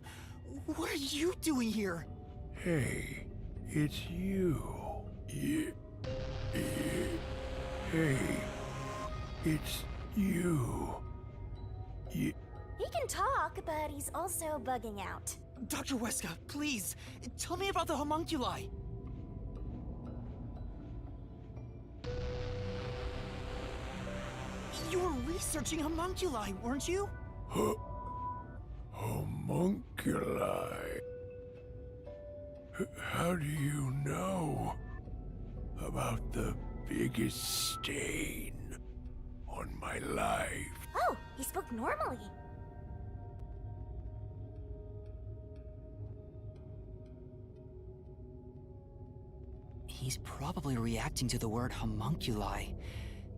What are you doing here? Hey, it's you. Hey, it's you. He can talk, but he's also bugging out. Dr. Weska, please, tell me about the homunculi. You were researching homunculi, weren't you? Homunculi. How do you know about the biggest stain on my life? Oh, he spoke normally. He's probably reacting to the word homunculi.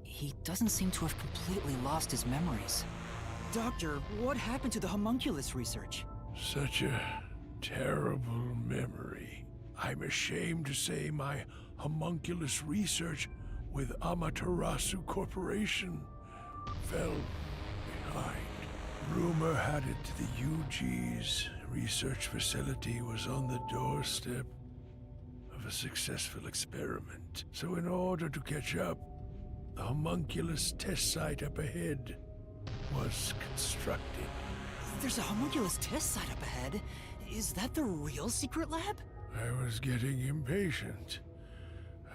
He doesn't seem to have completely lost his memories. Doctor, what happened to the homunculus research? Such a terrible memory. I'm ashamed to say my homunculus research with Amaterasu Corporation fell behind. Rumor had it the UG's research facility was on the doorstep of a successful experiment. So in order to catch up, the homunculus test site up ahead was constructed. There's a homunculus test site up ahead. Is that the real secret lab? I was getting impatient.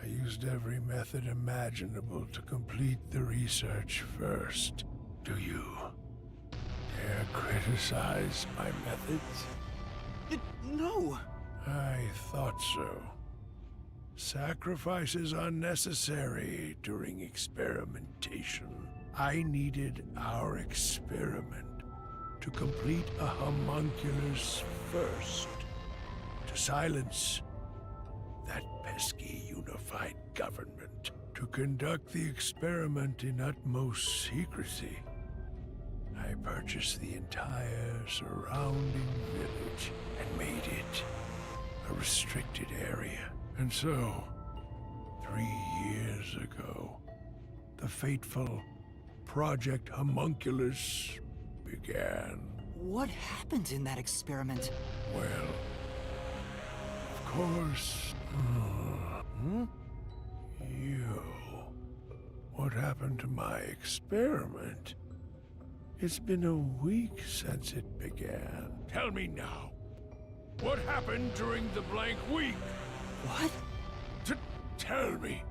I used every method imaginable to complete the research first. Do you dare criticize my methods? No. I thought so. Sacrifices are necessary during experimentation. I needed our experiment to complete a homunculus first, to silence that pesky unified government, to conduct the experiment in utmost secrecy. I purchased the entire surrounding village and made it a restricted area. And so, 3 years ago, the fateful Project Homunculus began. What happened in that experiment? Well, of course, you. What happened to my experiment? It's been a week since it began. Tell me now, what happened during the blank week? What? Tell me.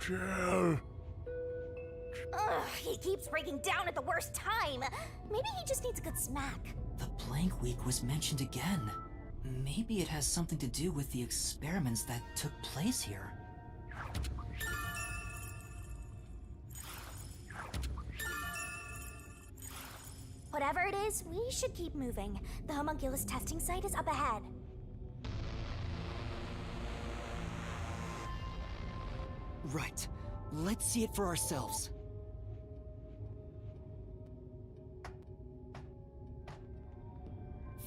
Tell. Ugh, he keeps breaking down at the worst time. Maybe he just needs a good smack. The blank week was mentioned again. Maybe it has something to do with the experiments that took place here. Whatever it is, we should keep moving. The homunculus testing site is up ahead. Right. Let's see it for ourselves.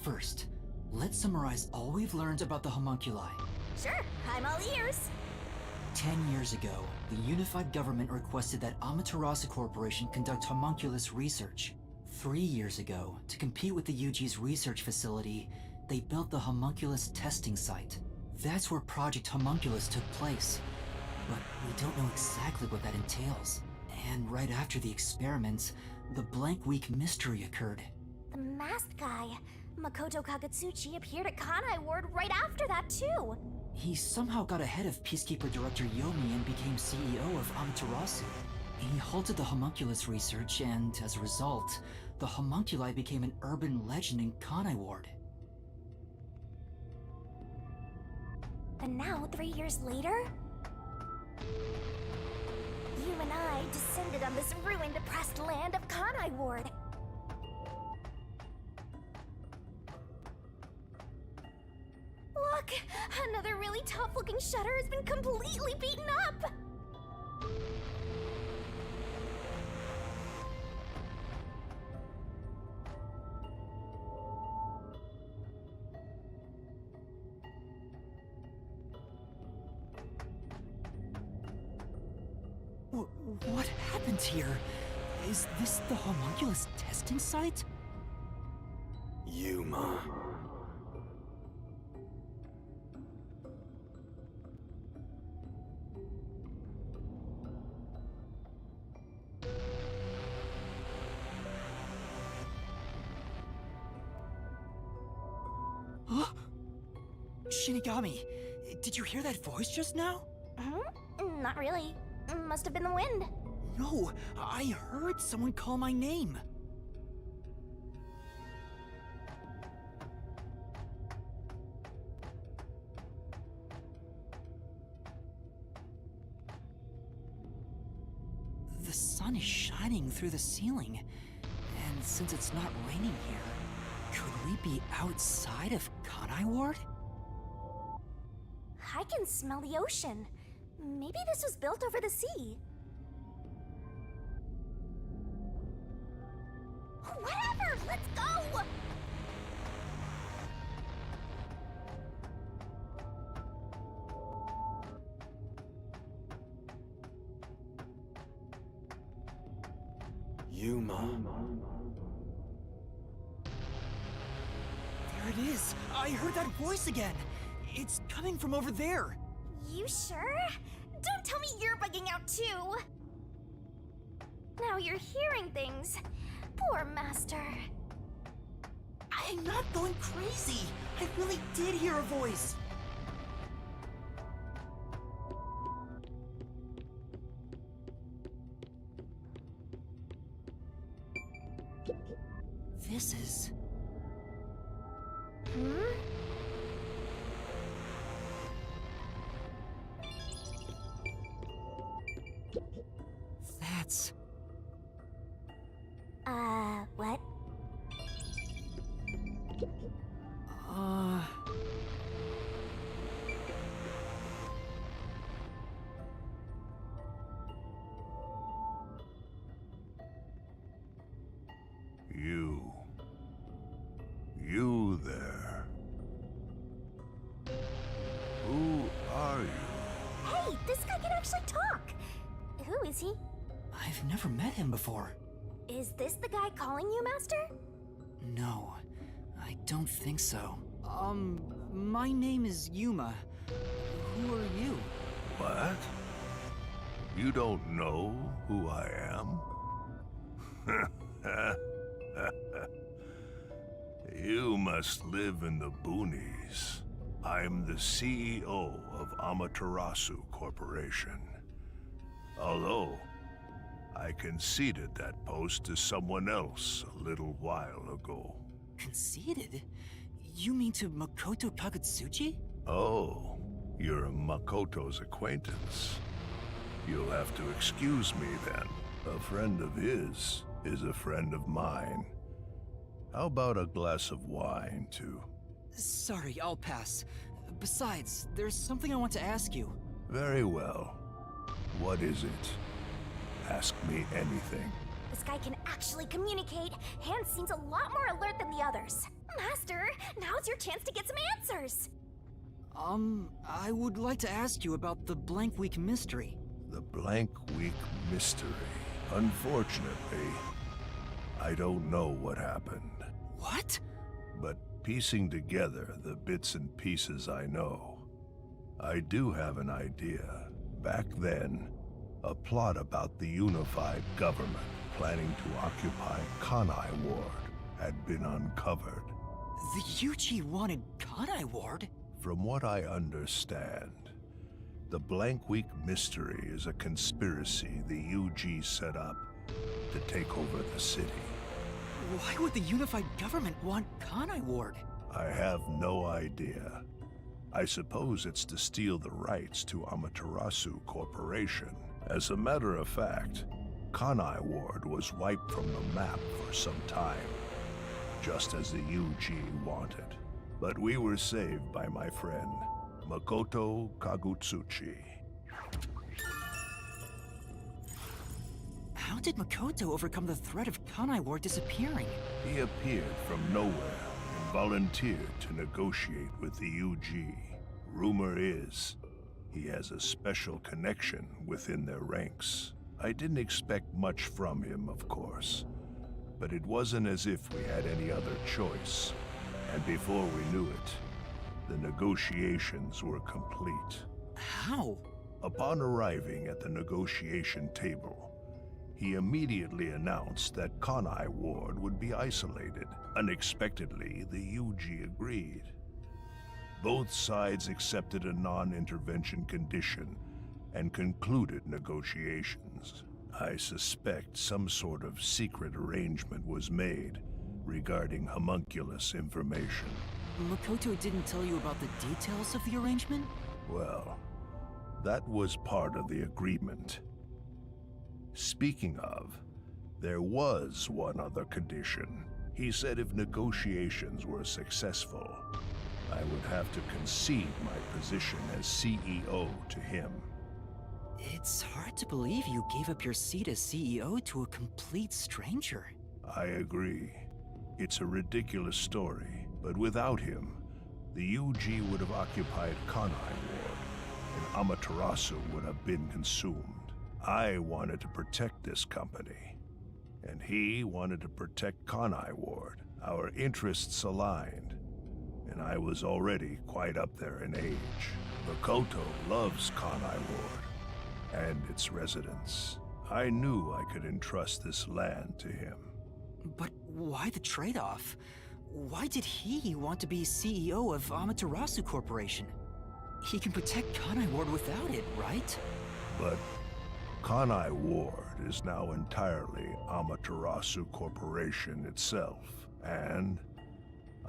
First, let's summarize all we've learned about the homunculi. Sure, I'm all ears. 10 years ago, the unified government requested that Amaterasu Corporation conduct homunculus research. 3 years ago, to compete with the UG's research facility, they built the homunculus testing site. That's where Project Homunculus took place. But we don't know exactly what that entails. And right after the experiments, the Blank Week mystery occurred. The masked guy, Makoto Kagetsuchi, appeared at Kanai Ward right after that too. He somehow got ahead of Peacekeeper Director Yomi and became CEO of Amaterasu. He halted the homunculus research, and as a result, the homunculi became an urban legend in Kanai Ward. And now, 3 years later, you and I descended on this ruined, oppressed land of Kanai Ward. Look! Another really tough-looking shutter has been completely beaten up! What happened here? Is this the homunculus testing site? Yuma. Huh? Shinigami, did you hear that voice just now? Not really. Must have been the wind. No, I heard someone call my name. The sun is shining through the ceiling, and since it's not raining here, could we be outside of Kanai Ward? I can smell the ocean. Maybe this was built over the sea. Whatever! Let's go! Yuma. There it is! I heard that voice again! It's coming from over there! You sure? Don't tell me you're bugging out too! Now you're hearing things. Poor Master. I'm not going crazy! I really did hear a voice! This is... That's... What? You there. Who are you? Hey, this guy can actually talk! Who is he? I've never met him before. Is this the guy calling you, Master? No, I don't think so. My name is Yuma. Who are you? What? You don't know who I am? You must live in the boonies. I'm the CEO of Amaterasu Corporation. Although, I conceded that post to someone else a little while ago. Conceded? You mean to Makoto Kagutsuchi? Oh, you're Makoto's acquaintance. You'll have to excuse me then. A friend of his is a friend of mine. How about a glass of wine, too? Sorry, I'll pass. Besides, there's something I want to ask you. Very well. What is it? Ask me anything. This guy can actually communicate. Hans seems a lot more alert than the others. Master, now's your chance to get some answers. I would like to ask you about the Blank Week mystery. The Blank Week mystery. Unfortunately, I don't know what happened. What? But piecing together the bits and pieces I know, I do have an idea. Back then, a plot about the unified government planning to occupy Kanai Ward had been uncovered. The UG wanted Kanai Ward? From what I understand, the Blank Week mystery is a conspiracy the UG set up to take over the city. Why would the unified government want Kanai Ward? I have no idea. I suppose it's to steal the rights to Amaterasu Corporation. As a matter of fact, Kanai Ward was wiped from the map for some time, just as the UG wanted. But we were saved by my friend, Makoto Kagutsuchi. How did Makoto overcome the threat of Kanai Ward disappearing? He appeared from nowhere and volunteered to negotiate with the UG. Rumor is, he has a special connection within their ranks. I didn't expect much from him, of course, but it wasn't as if we had any other choice. And before we knew it, the negotiations were complete. How? Upon arriving at the negotiation table, he immediately announced that Kanai Ward would be isolated. Unexpectedly, the UG agreed. Both sides accepted a non-intervention condition and concluded negotiations. I suspect some sort of secret arrangement was made regarding homunculus information. Makoto didn't tell you about the details of the arrangement? Well, that was part of the agreement. Speaking of, there was one other condition. He said if negotiations were successful, I would have to concede my position as CEO to him. It's hard to believe you gave up your seat as CEO to a complete stranger. I agree. It's a ridiculous story, but without him, the UG would have occupied Kanai Ward, and Amaterasu would have been consumed. I wanted to protect this company, and he wanted to protect Kanai Ward. Our interests aligned, and I was already quite up there in age. Makoto loves Kanai Ward and its residents. I knew I could entrust this land to him. But why the trade-off? Why did he want to be CEO of Amaterasu Corporation? He can protect Kanai Ward without it, right? But Kanai Ward is now entirely Amaterasu Corporation itself, and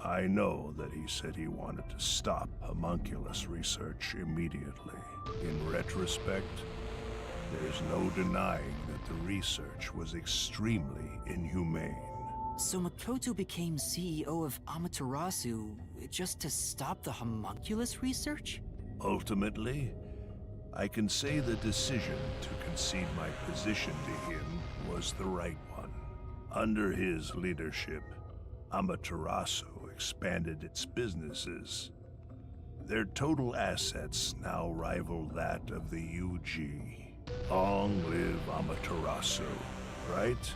I know that he said he wanted to stop homunculus research immediately. In retrospect, there's no denying that the research was extremely inhumane. So Makoto became CEO of Amaterasu just to stop the homunculus research? Ultimately, I can say the decision to concede my position to him was the right one. Under his leadership, Amaterasu expanded its businesses. Their total assets now rival that of the UG. Long live Amaterasu, right?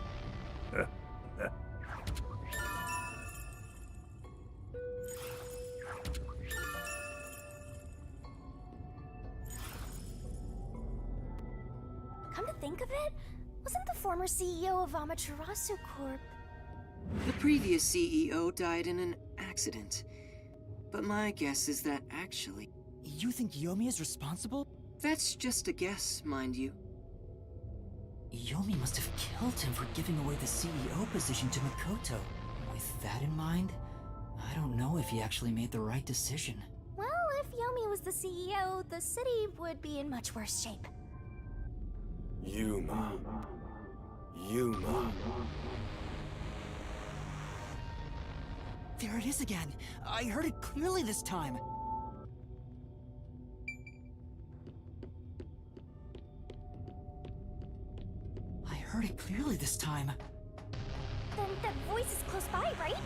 Come to think of it, wasn't the former CEO of Amaterasu Corp? The previous CEO died in an accident. But my guess is that actually... You think Yomi is responsible? That's just a guess, mind you. Yomi must have killed him for giving away the CEO position to Makoto. With that in mind, I don't know if he actually made the right decision. Well, if Yomi was the CEO, the city would be in much worse shape. Yuma. Yuma. There it is again. I heard it clearly this time. I heard it clearly this time. Then that voice is close by, right?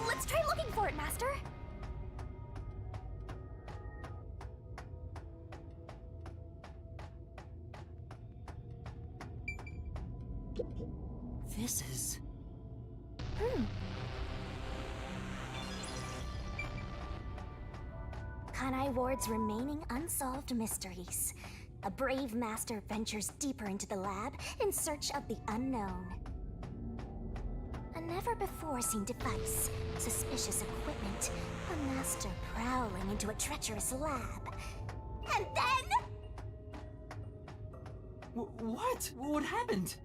Let's try looking for it, Master. This is... Kanai Ward's remaining unsolved mysteries. A brave master ventures deeper into the lab in search of the unknown. A never-before-seen device, suspicious equipment, a master prowling into a treacherous lab. And then... What? What happened?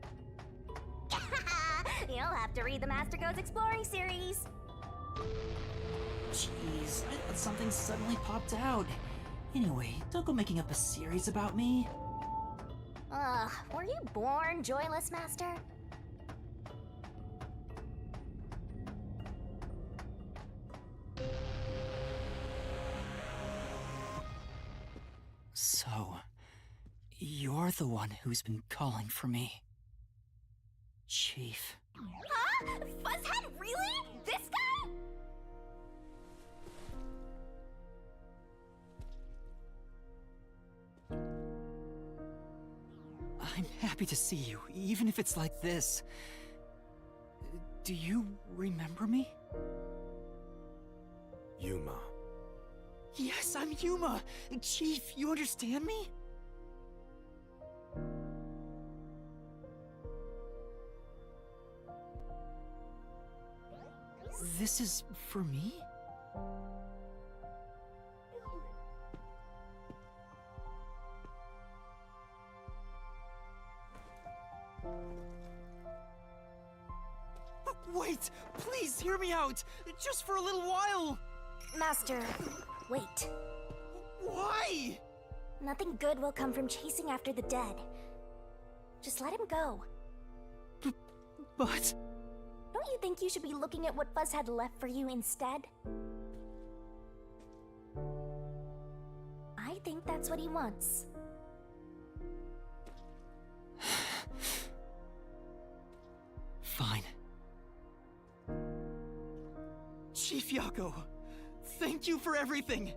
You'll have to read the Master Code's Exploring series. Jeez, I thought something suddenly popped out. Anyway, don't go making up a series about me. Ugh, were you born joyless, Master? So, you're the one who's been calling for me. Chief. Huh? Fuzzhead, really? This guy? I'm happy to see you, even if it's like this. Do you remember me? Yuma. Yes, I'm Yuma! Chief, you understand me? This is for me? Wait! Please hear me out! Just for a little while! Master, wait. Why? Nothing good will come from chasing after the dead. Just let him go. But... Don't you think you should be looking at what Fuzzhead left for you instead? I think that's what he wants. Fine. Chief Yako, thank you for everything!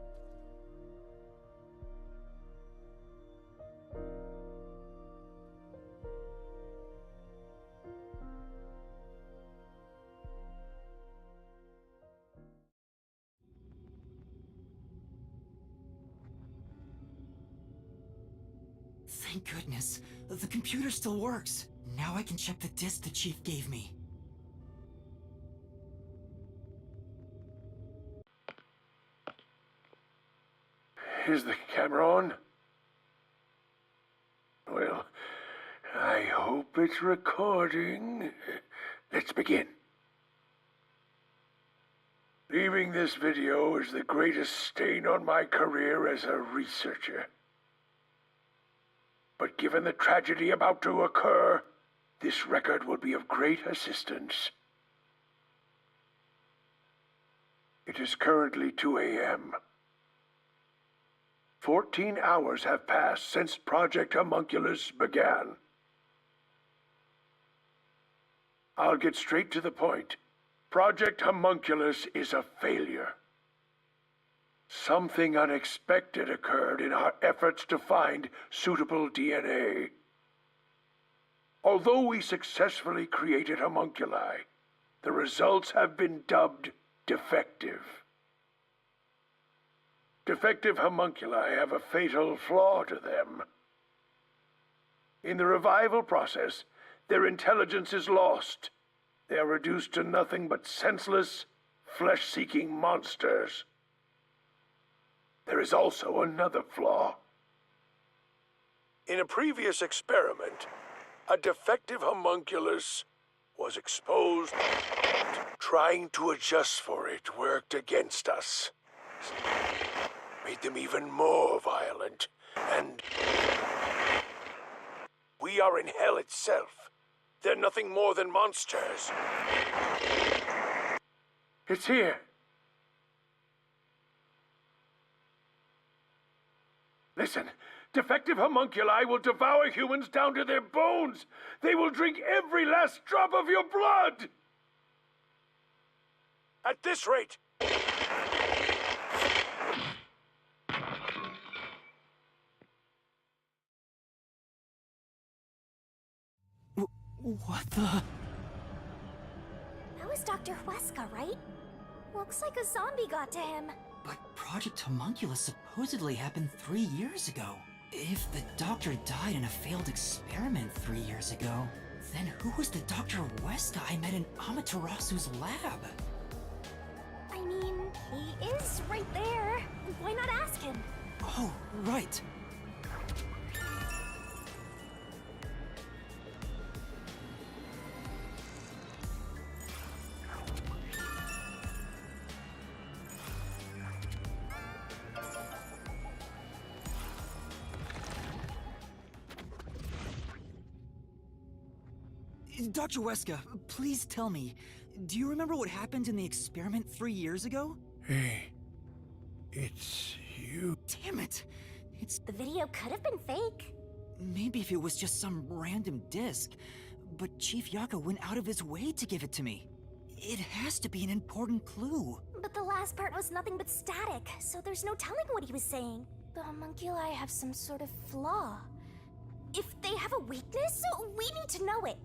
Thank goodness. The computer still works. Now I can check the disk the Chief gave me. Is the camera on? Well, I hope it's recording. Let's begin. Leaving this video is the greatest stain on my career as a researcher. But given the tragedy about to occur, this record will be of great assistance. It is currently 2 a.m. 14 hours have passed since Project Homunculus began. I'll get straight to the point. Project Homunculus is a failure. Something unexpected occurred in our efforts to find suitable DNA. Although we successfully created homunculi, the results have been dubbed defective. Defective homunculi have a fatal flaw to them. In the revival process, their intelligence is lost. They are reduced to nothing but senseless, flesh-seeking monsters. There is also another flaw. In a previous experiment, a defective homunculus was exposed. Trying to adjust for it worked against us. Made them even more violent, and we are in hell itself. They're nothing more than monsters. It's here. Listen, defective homunculi will devour humans down to their bones. They will drink every last drop of your blood. At this rate, What the? That was Dr. Huesca, right? Looks like a zombie got to him. But Project Homunculus supposedly happened 3 years ago. If the doctor died in a failed experiment 3 years ago, then who was the Dr. Huesca I met in Amaterasu's lab? I mean, he is right there. Why not ask him? Oh, right. Dr. Huesca, please tell me, do you remember what happened in the experiment 3 years ago? hey, it's you. Damn it! The video could have been fake. Maybe if it was just some random disc, but Chief Yako went out of his way to give it to me. It has to be an important clue. But the last part was nothing but static, so there's no telling what he was saying. The homunculi have some sort of flaw. If they have a weakness, we need to know it.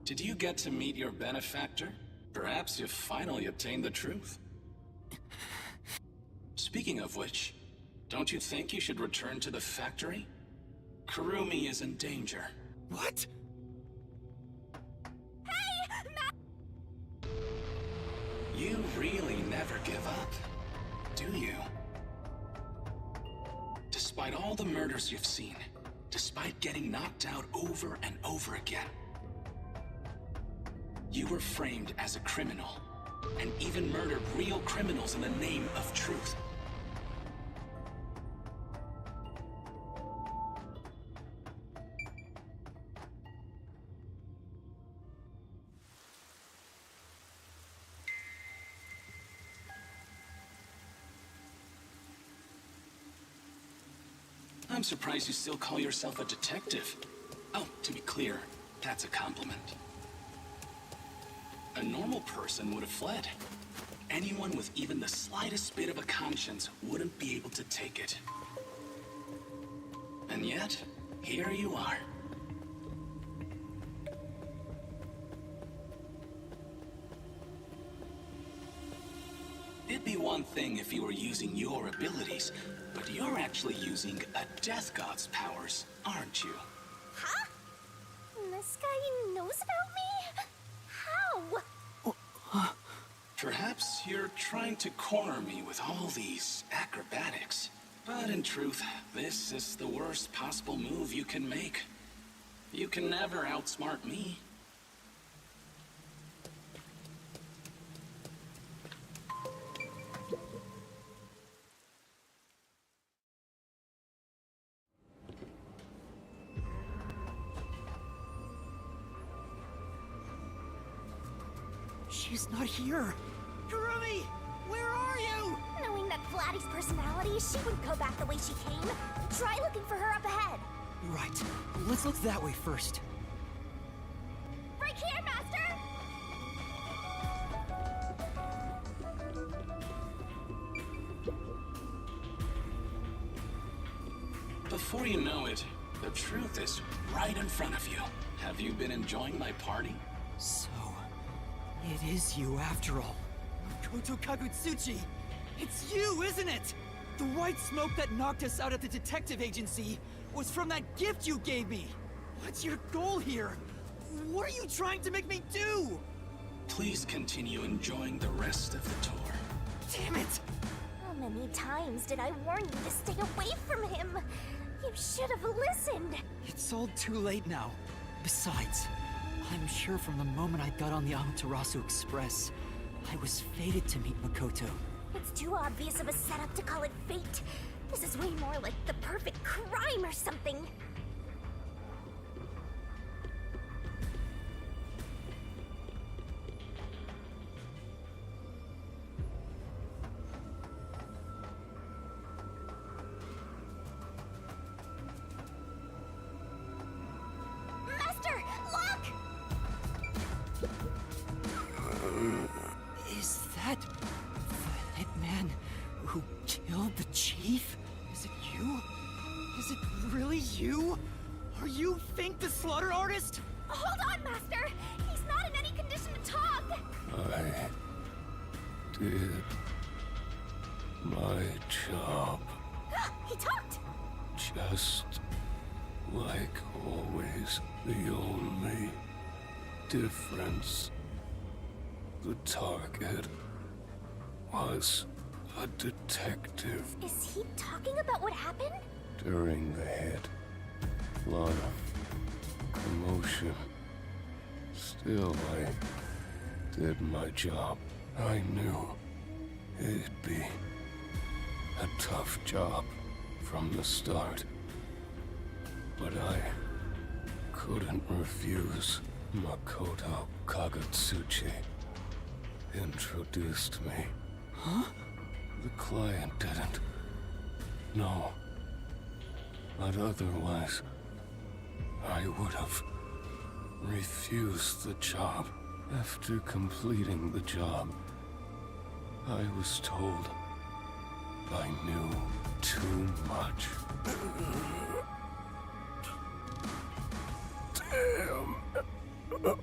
Did you get to meet your benefactor? Perhaps you've finally obtained the truth. Speaking of which, don't you think you should return to the factory? Kurumi is in danger. What? You really never give up, do you? Despite all the murders you've seen, despite getting knocked out over and over again, you were framed as a criminal, and even murdered real criminals in the name of truth. I'm surprised you still call yourself a detective. Oh, to be clear, that's a compliment. A normal person would have fled. Anyone with even the slightest bit of a conscience wouldn't be able to take it. And yet, here you are. It'd be one thing if you were using your abilities, but you're actually using a Death God's powers, aren't you? Huh? This guy knows about me? How? Perhaps you're trying to corner me with all these acrobatics. But in truth, this is the worst possible move you can make. You can never outsmart me. She's not here. Kurumi! Where are you? Knowing that Vladdy's personality, she wouldn't go back the way she came. Try looking for her up ahead. Right. Let's look that way first. Right here, Master! Before you know it, the truth is right in front of you. Have you been enjoying my party? So, it is you after all. Makoto Kagutsuchi! It's you, isn't it? The white smoke that knocked us out at the detective agency was from that gift you gave me! What's your goal here? What are you trying to make me do? Please continue enjoying the rest of the tour. Damn it! How many times did I warn you to stay away from him? You should have listened. It's all too late now. Besides, I'm sure from the moment I got on the Amaterasu Express, I was fated to meet Makoto. It's too obvious of a setup to call it fate. This is way more like the perfect crime or something. Master, look! Is that the hitman who killed the chief? Is it you? Is it really you? Are you Fink the Slaughter Artist? Hold on, Master! He's not in any condition to talk! I did my job. He talked! Just like always, the only difference. The target was a detective. Is he talking about what happened? During the hit, lot of commotion. Still, I did my job. I knew it'd be a tough job from the start. But I couldn't refuse. Makoto Kagutsuchi introduced me. Huh? The client didn't. No. But otherwise, I would have refused the job. After completing the job, I was told I knew too much. Damn.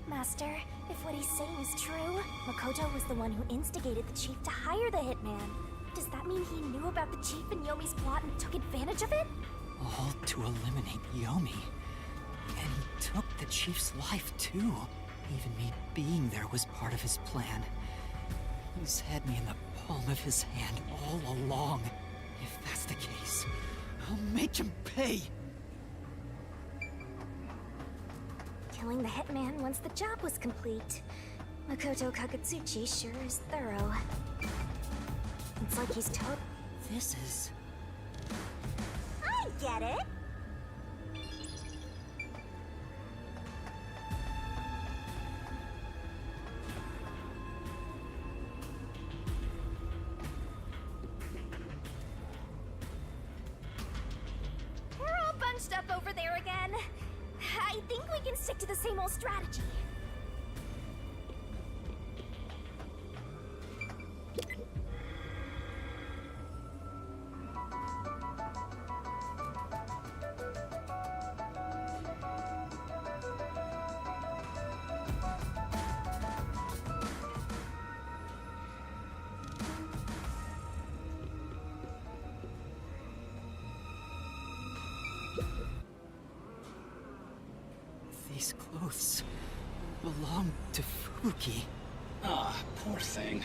Master, if what he's saying is true, Makoto was the one who instigated the chief to hire the hitman. Does that mean he knew about the chief and Yomi's plot and took advantage of it? All to eliminate Yomi. And he took the chief's life too. Even me being there was part of his plan. He's had me in the palm of his hand all along. If that's the case, I'll make him pay! Killing the hitman once the job was complete. Makoto Kagutsuchi sure is thorough. It's like he's This is... I get it! We're all bunched up over there again. I think we can stick to the same old strategy. These clothes belong to Fubuki. Ah, poor thing.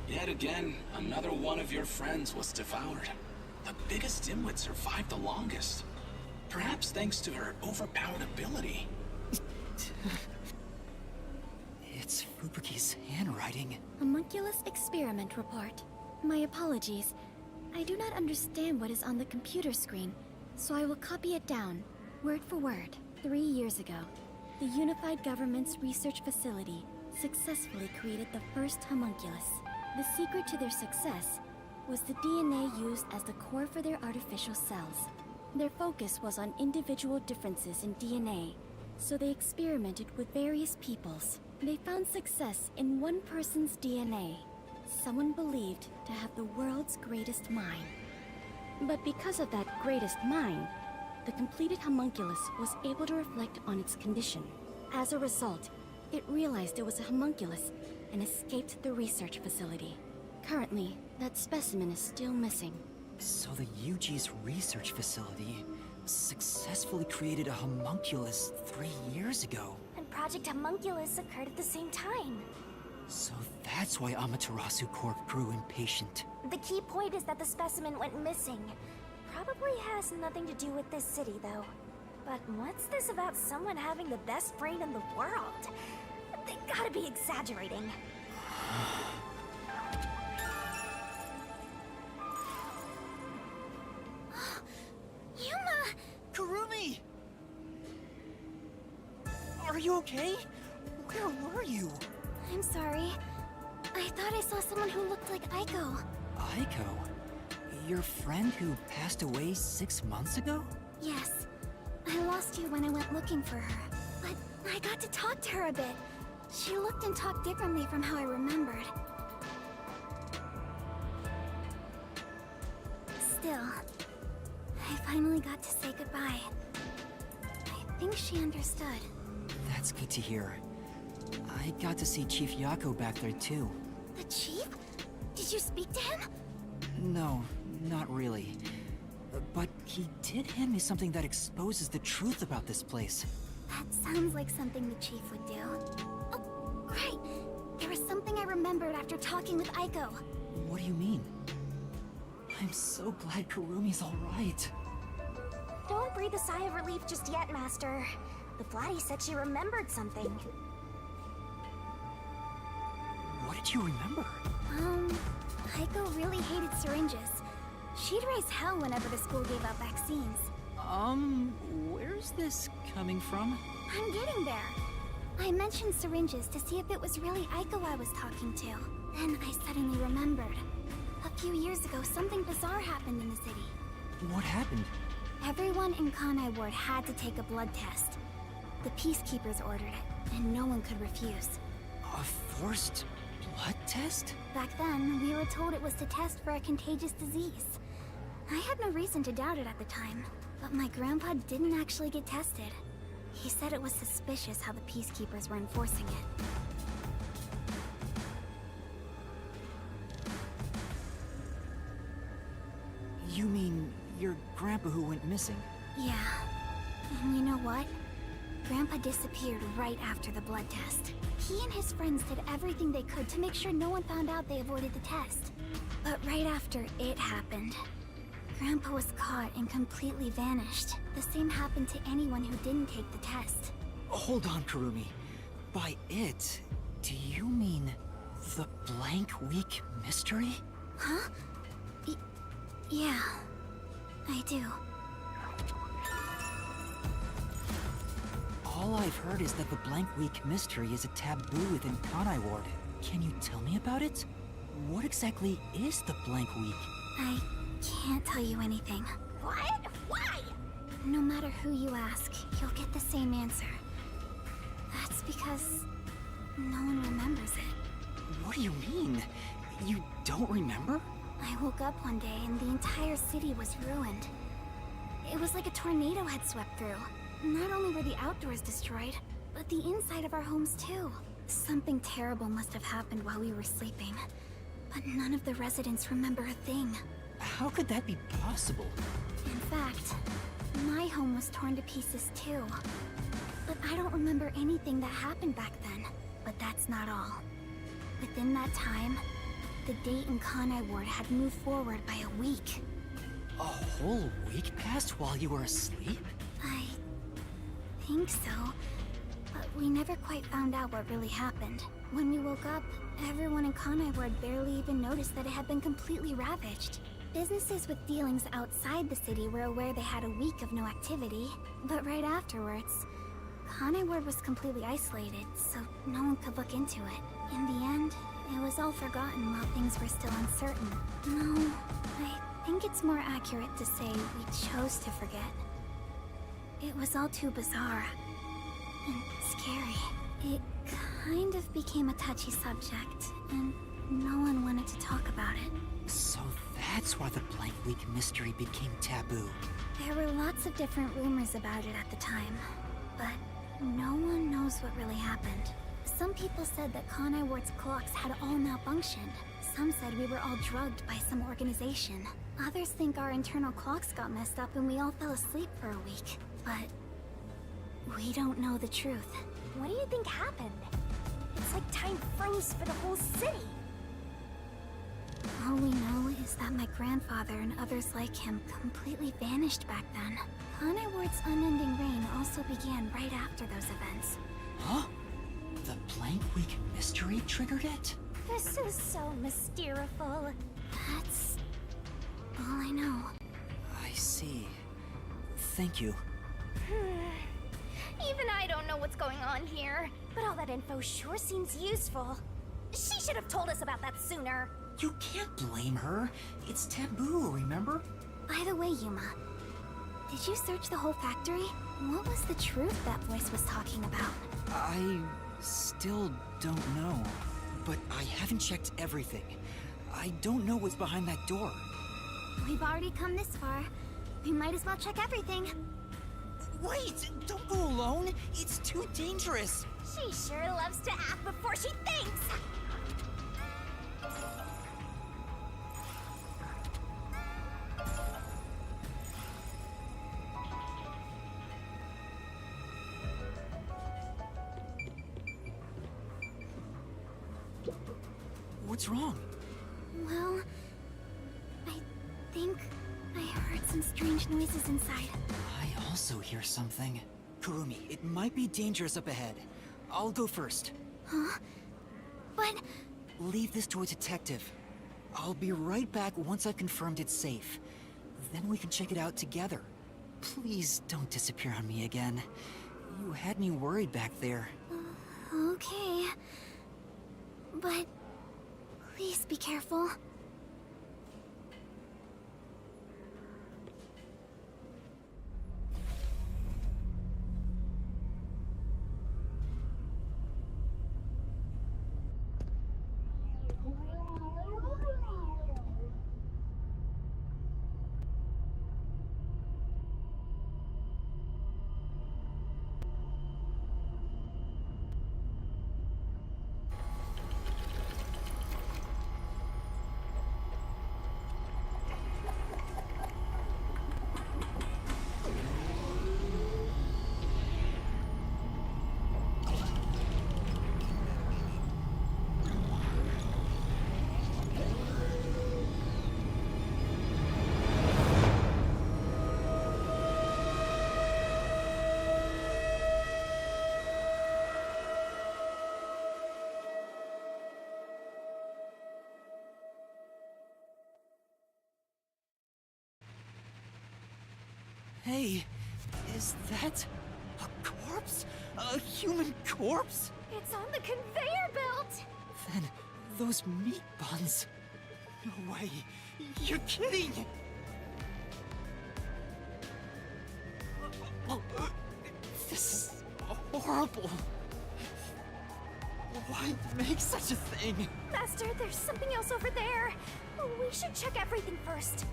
Yet again, another one of your friends was devoured. The biggest dimwit survived the longest. Perhaps thanks to her overpowered ability. It's Fubuki's handwriting. Homunculus experiment report. My apologies. I do not understand what is on the computer screen, so I will copy it down, word for word. 3 years ago, the Unified Government's research facility successfully created the first homunculus. The secret to their success was the DNA used as the core for their artificial cells. Their focus was on individual differences in DNA, so they experimented with various peoples. They found success in one person's DNA, someone believed to have the world's greatest mind. But because of that greatest mind, the completed homunculus was able to reflect on its condition. As a result, it realized it was a homunculus and escaped the research facility. Currently, that specimen is still missing. So the UG's research facility successfully created a homunculus 3 years ago. And Project Homunculus occurred at the same time. So that's why Amaterasu Corp grew impatient. The key point is that the specimen went missing. Probably has nothing to do with this city, though. But what's this about someone having the best brain in the world? They gotta be exaggerating. Yuma! Kurumi! Are you okay? Where were you? I'm sorry. I thought I saw someone who looked like Aiko. Aiko? Your friend who passed away 6 months ago? Yes. I lost you when I went looking for her. But I got to talk to her a bit. She looked and talked differently from how I remembered. Still, I finally got to say goodbye. I think she understood. That's good to hear. I got to see Chief Yako back there too. The chief? Did you speak to him? No, not really. But he did hand me something that exposes the truth about this place. That sounds like something the chief would do. Oh, right. There was something I remembered after talking with Aiko. What do you mean? I'm so glad Kurumi's alright. Don't breathe a sigh of relief just yet, Master. The Flatty said she remembered something. What did you remember? Aiko really hated syringes. She'd raise hell whenever the school gave out vaccines. Where's this coming from? I'm getting there. I mentioned syringes to see if it was really Aiko I was talking to. Then I suddenly remembered. A few years ago, something bizarre happened in the city. What happened? Everyone in Kanai Ward had to take a blood test. The Peacekeepers ordered it, and no one could refuse. A forced blood test? Back then, we were told it was to test for a contagious disease. I had no reason to doubt it at the time, but my grandpa didn't actually get tested. He said it was suspicious how the Peacekeepers were enforcing it. You mean your grandpa who went missing? Yeah. And you know what? Grandpa disappeared right after the blood test. He and his friends did everything they could to make sure no one found out they avoided the test. But right after it happened, Grandpa was caught and completely vanished. The same happened to anyone who didn't take the test. Hold on, Kurumi. By it, do you mean the Blank Week mystery? Huh? Yeah, I do. All I've heard is that the Blank Week mystery is a taboo within Kanai Ward. Can you tell me about it? What exactly is the Blank Week? I can't tell you anything. What? Why? No matter who you ask, you'll get the same answer. That's because no one remembers it. What do you mean? You don't remember? I woke up one day and the entire city was ruined. It was like a tornado had swept through. Not only were the outdoors destroyed, but the inside of our homes too. Something terrible must have happened while we were sleeping. But none of the residents remember a thing. How could that be possible? In fact, my home was torn to pieces too. But I don't remember anything that happened back then. But that's not all. Within that time, the date in Kanai Ward had moved forward by a week. A whole week passed while you were asleep? I think so. But we never quite found out what really happened. When we woke up, everyone in Kanai Ward barely even noticed that it had been completely ravaged. Businesses with dealings outside the city were aware they had a week of no activity, but right afterwards, Kanai Ward was completely isolated, so no one could look into it. In the end, it was all forgotten while things were still uncertain. No, I think it's more accurate to say we chose to forget. It was all too bizarre and scary. It kind of became a touchy subject, and no one wanted to talk about it. So that's why the Blank Week mystery became taboo. There were lots of different rumors about it at the time, but no one knows what really happened. Some people said that Kanai Ward's clocks had all malfunctioned. Some said we were all drugged by some organization. Others think our internal clocks got messed up and we all fell asleep for a week. But we don't know the truth. What do you think happened? It's like time froze for the whole city. All we know is that my grandfather and others like him completely vanished back then. Kanai Ward's unending reign also began right after those events. Huh? The Blank Week mystery triggered it? This is so mysteriful. That's all I know. I see. Thank you. Even I don't know what's going on here. But all that info sure seems useful. She should have told us about that sooner. You can't blame her. It's taboo, remember? By the way, Yuma, did you search the whole factory? What was the truth that voice was talking about? I still don't know. But I haven't checked everything. I don't know what's behind that door. We've already come this far. We might as well check everything. Wait! Don't go alone! It's too dangerous! She sure loves to act before she thinks. What's wrong? Well, I think I heard some strange noises inside. I also hear something. Kurumi, it might be dangerous up ahead. I'll go first. Huh? But... Leave this to a detective. I'll be right back once I've confirmed it's safe. Then we can check it out together. Please don't disappear on me again. You had me worried back there. Okay. But... please be careful. Hey, is that a corpse? A human corpse? It's on the conveyor belt! Then those meat buns. No way. You're kidding! This is horrible. Why make such a thing? Master, there's something else over there. We should check everything first.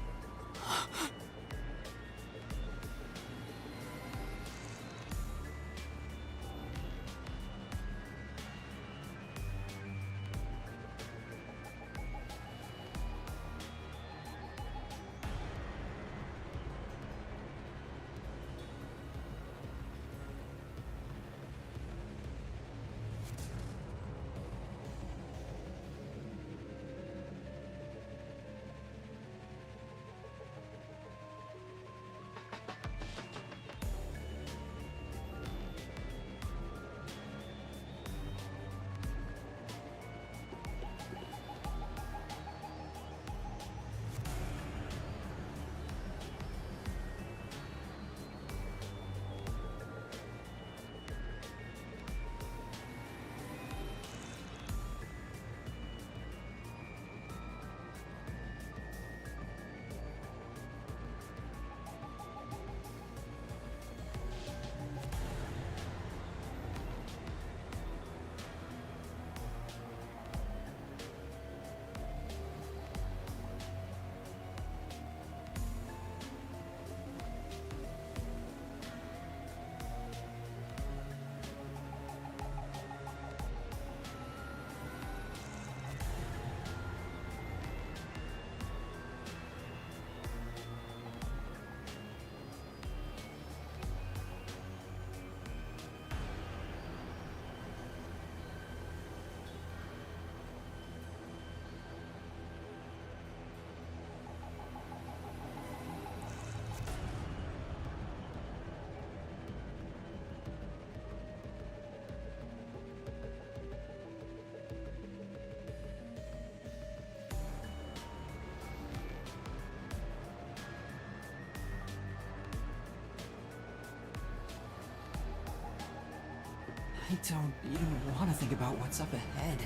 I don't even want to think about what's up ahead.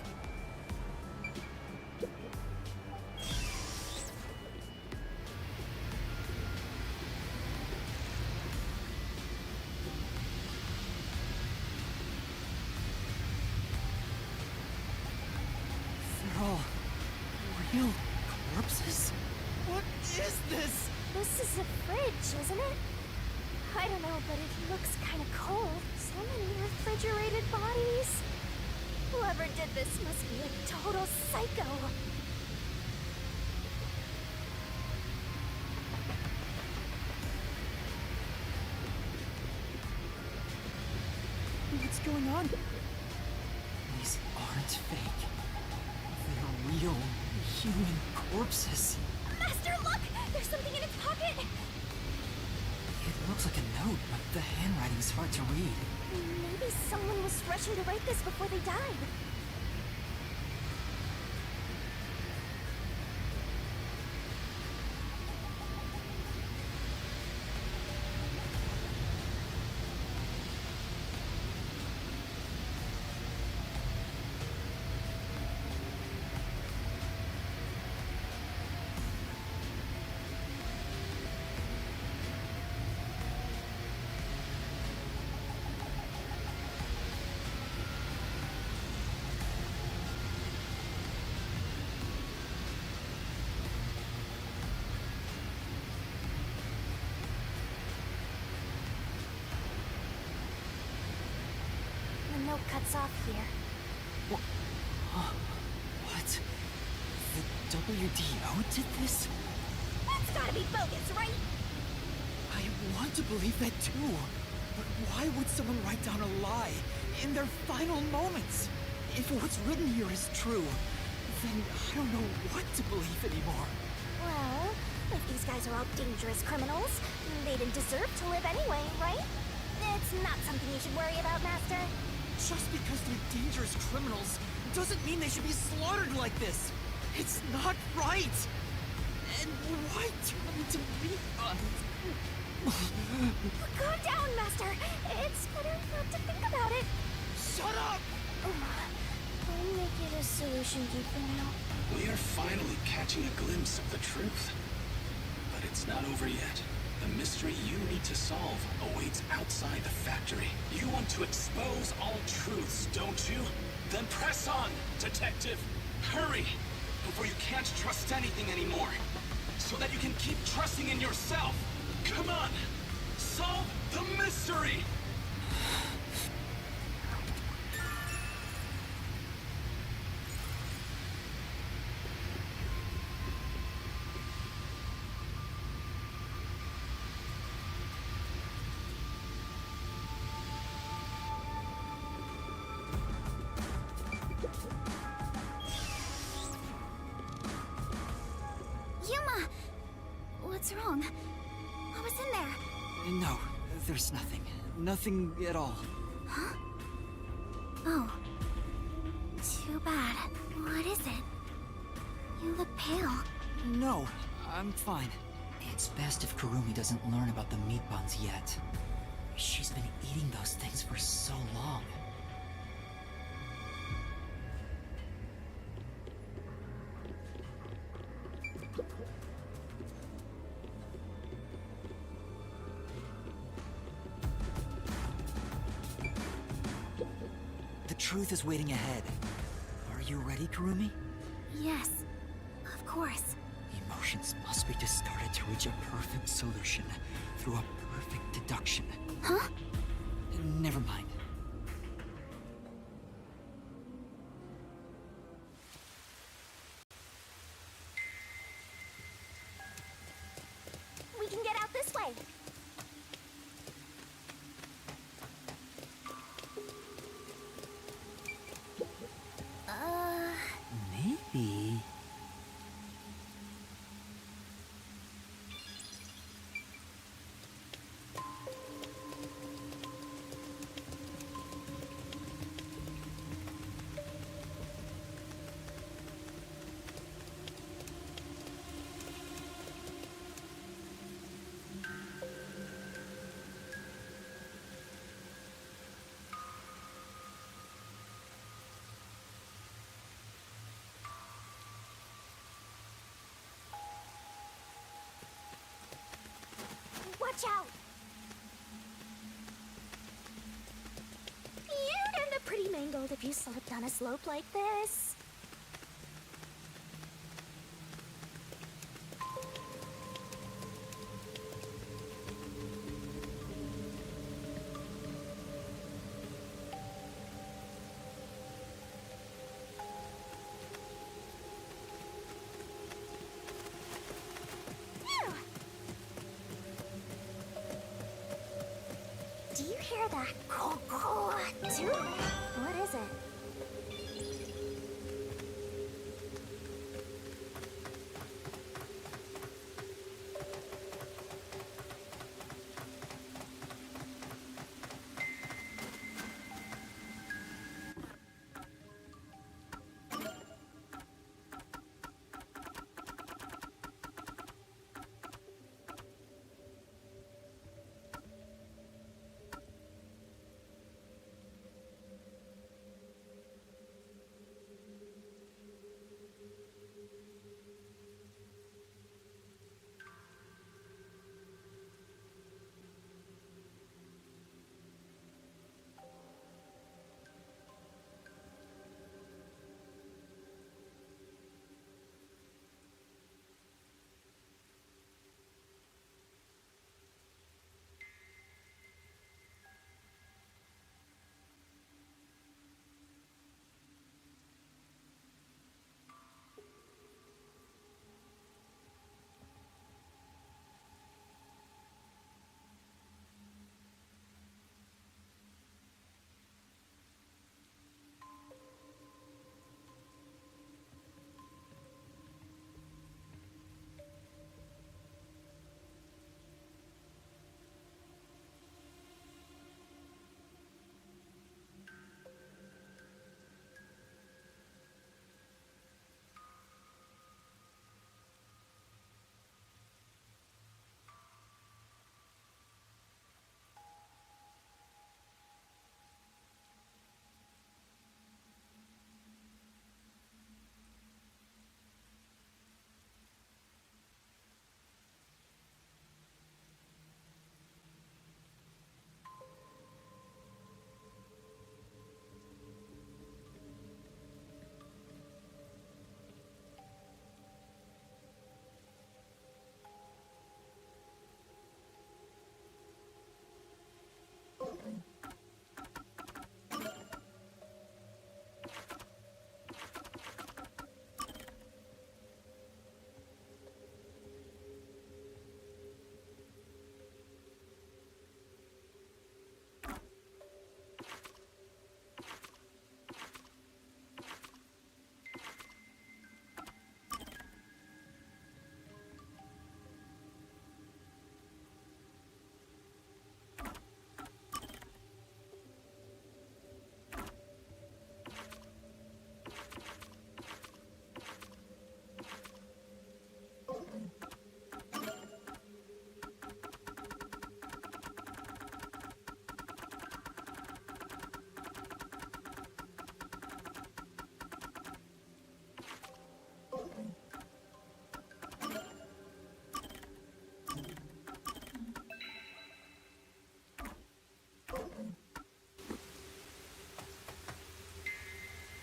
They're all real corpses? What is this? This is a fridge, isn't it? I don't know, but it looks kind of cold. So many refrigerated bodies. Whoever did this must be a total psycho. What's going on? These aren't fake. They're real human corpses. Master, look! There's something in its pocket! It looks like a note, but the handwriting's hard to read. Maybe someone was rushing to write this before they died. The note cuts off here. What? The WDO did this? That's gotta be bogus, right? I want to believe that too. But why would someone write down a lie in their final moments? If what's written here is true, then I don't know what to believe anymore. Well, if these guys are all dangerous criminals, they didn't deserve to live anyway, right? It's not something you should worry about, Master. Just because they're dangerous criminals doesn't mean they should be slaughtered like this. It's not right. And why turn them into meat buns? Calm down, Master. It's better not to think about it. Shut up! I'll make it a solution key for now. We are finally catching a glimpse of the truth. But it's not over yet. The mystery you need to solve awaits outside the factory. You want to expose all truths, don't you? Then press on, detective! Hurry! Before you can't trust anything anymore. So that you can keep trusting in yourself! Come on! Solve the mystery! Yuma! What's wrong? What was in there? No, there's nothing. Nothing at all. Huh? Oh. Too bad. What is it? You look pale. No, I'm fine. It's best if Kurumi doesn't learn about the meat buns yet. She's been eating those things for so long. The truth is waiting ahead. Are you ready, Kurumi? Yes, of course. Emotions must be distorted to reach a perfect solution through a perfect deduction. Huh? Never mind. We can get out this way. Maybe. Watch out! You'd end up pretty mangled if you slipped on a slope like this. Do you hear that caw-caw too? What is it?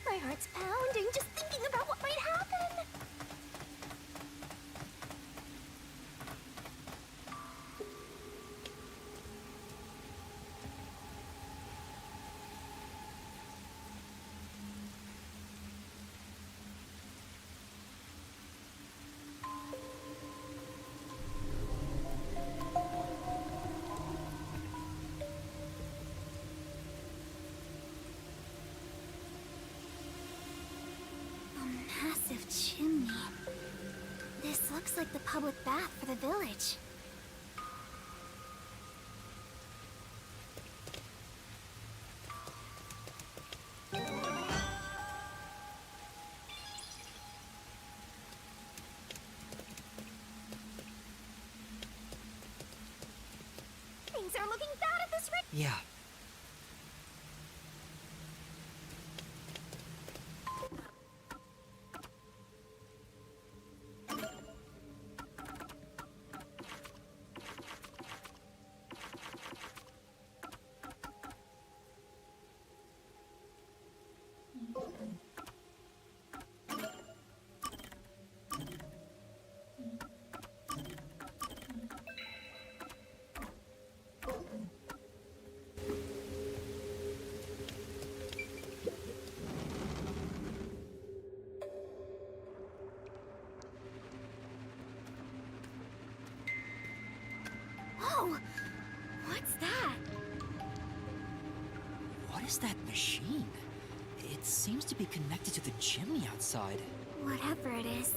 My heart's pounding just thinking about what might happen. Massive chimney. This looks like the public bath for the village. Things are looking bad at this rate. Yeah. is that machine? It seems to be connected to the chimney outside. Whatever it is.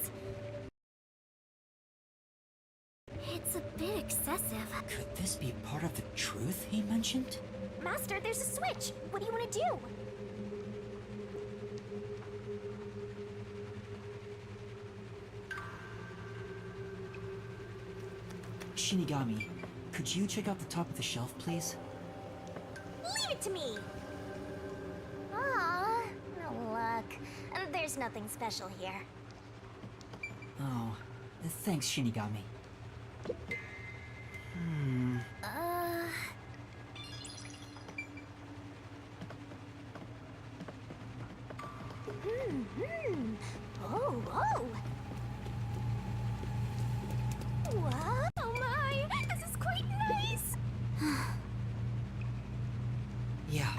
It's a bit excessive. Could this be part of the truth he mentioned? Master, there's a switch! What do you want to do? Shinigami, could you check out the top of the shelf, please? Leave it to me! Aw, no luck. There's nothing special here. Oh, thanks, Shinigami. Oh, oh! Wow, oh my! This is quite nice! Yeah.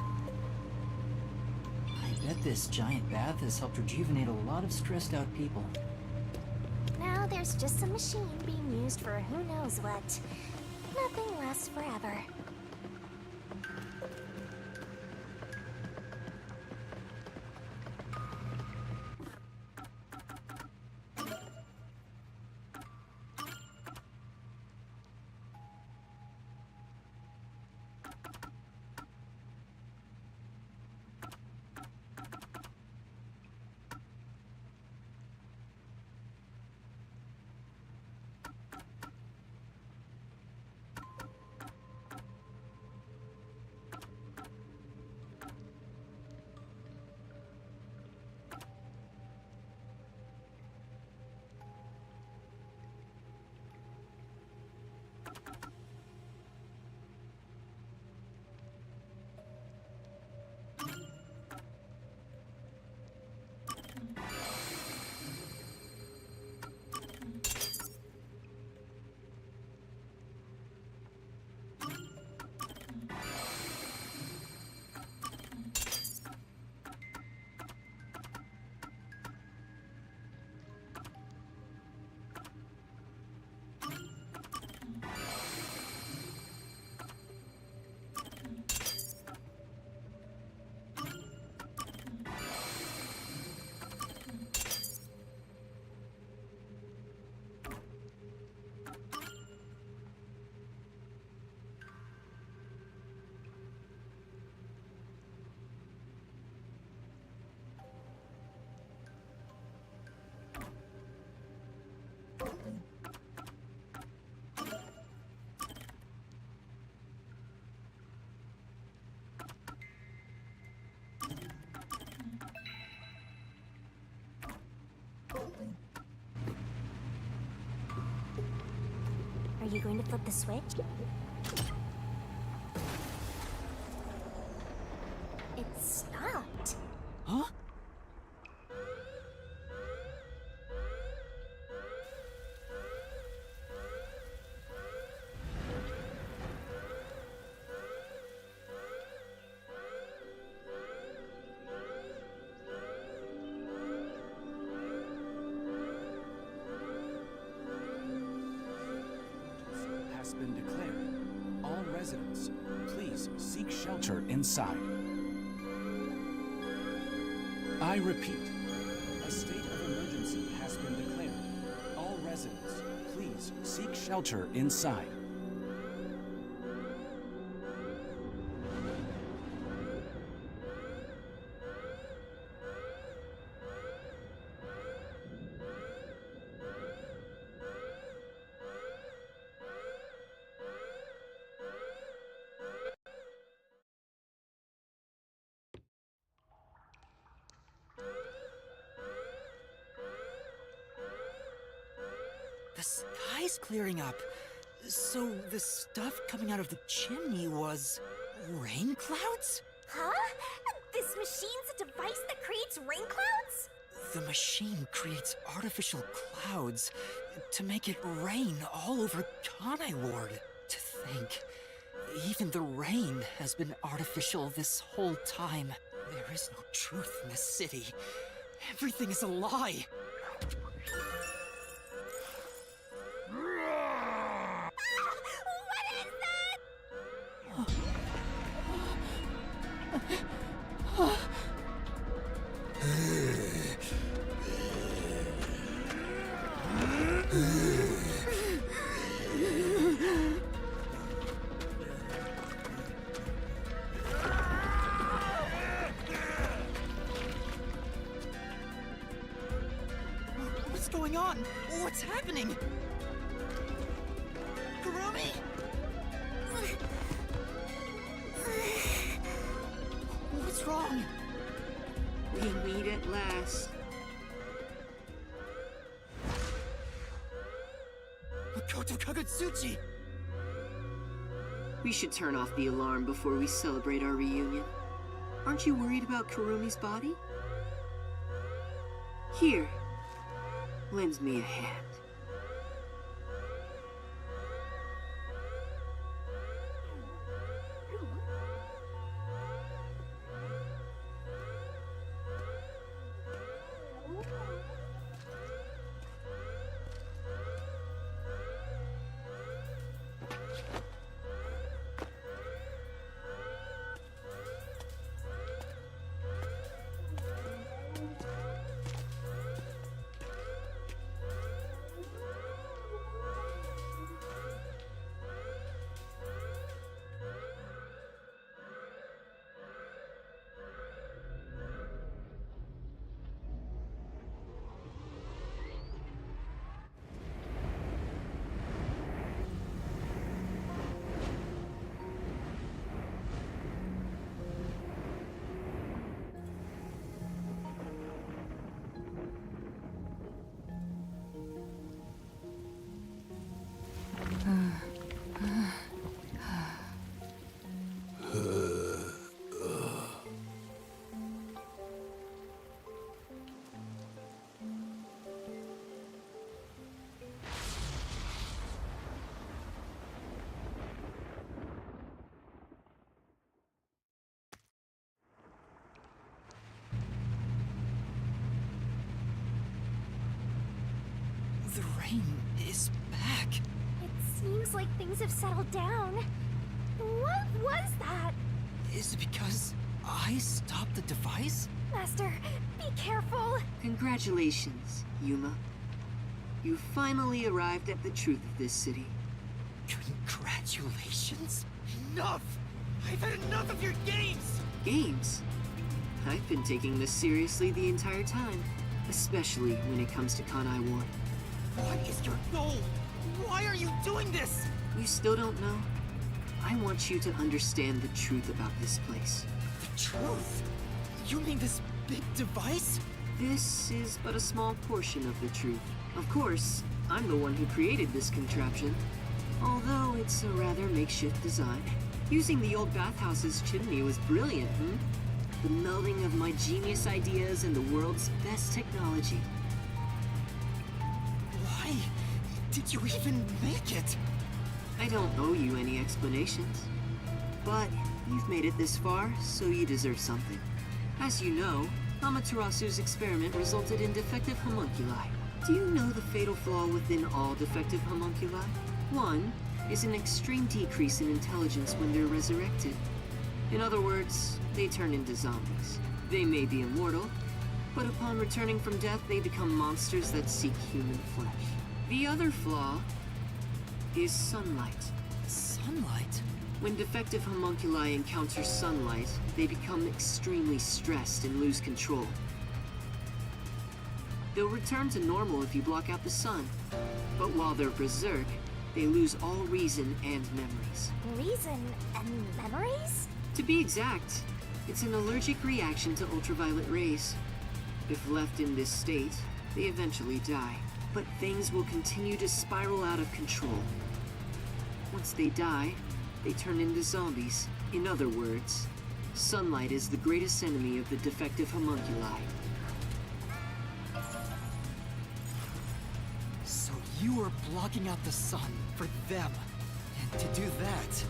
I bet this giant bath has helped rejuvenate a lot of stressed out people. Now there's just a machine being used for who knows what. Nothing lasts forever. Are you going to flip the switch? It stopped. Huh? Has been declared. All residents, please seek shelter inside. I repeat, a state of emergency has been declared. All residents, please seek shelter inside. The sky's clearing up. So the stuff coming out of the chimney was rain clouds? Huh? This machine's a device that creates rain clouds? The machine creates artificial clouds to make it rain all over Kanai Ward. To think, even the rain has been artificial this whole time. There is no truth in this city. Everything is a lie. What is that? What's going on? What's happening? Kurumi? What's wrong? We meet at last. Makoto Kagutsuchi! We should turn off the alarm before we celebrate our reunion. Aren't you worried about Kurumi's body? Here, lend me a hand. The rain is back. It seems like things have settled down. What was that? Is it because I stopped the device? Master, be careful. Congratulations, Yuma. You finally arrived at the truth of this city. Congratulations? Enough! I've had enough of your games! Games? I've been taking this seriously the entire time, especially when it comes to Kanai Ward. What is your goal? Why are you doing this? You still don't know? I want you to understand the truth about this place. The truth? You mean this big device? This is but a small portion of the truth. Of course, I'm the one who created this contraption. Although it's a rather makeshift design. Using the old bathhouse's chimney was brilliant, The melding of my genius ideas and the world's best technology. Why did you even make it? I don't owe you any explanations. But you've made it this far, so you deserve something. As you know, Amaterasu's experiment resulted in defective homunculi. Do you know the fatal flaw within all defective homunculi? One is an extreme decrease in intelligence when they're resurrected. In other words, they turn into zombies. They may be immortal, but upon returning from death, they become monsters that seek human flesh. The other flaw is sunlight. Sunlight? When defective homunculi encounter sunlight, they become extremely stressed and lose control. They'll return to normal if you block out the sun. But while they're berserk, they lose all reason and memories. Reason and memories? To be exact, it's an allergic reaction to ultraviolet rays. If left in this state, they eventually die. But things will continue to spiral out of control. Once they die, they turn into zombies. In other words, sunlight is the greatest enemy of the defective homunculi. So you are blocking out the sun for them. And to do that,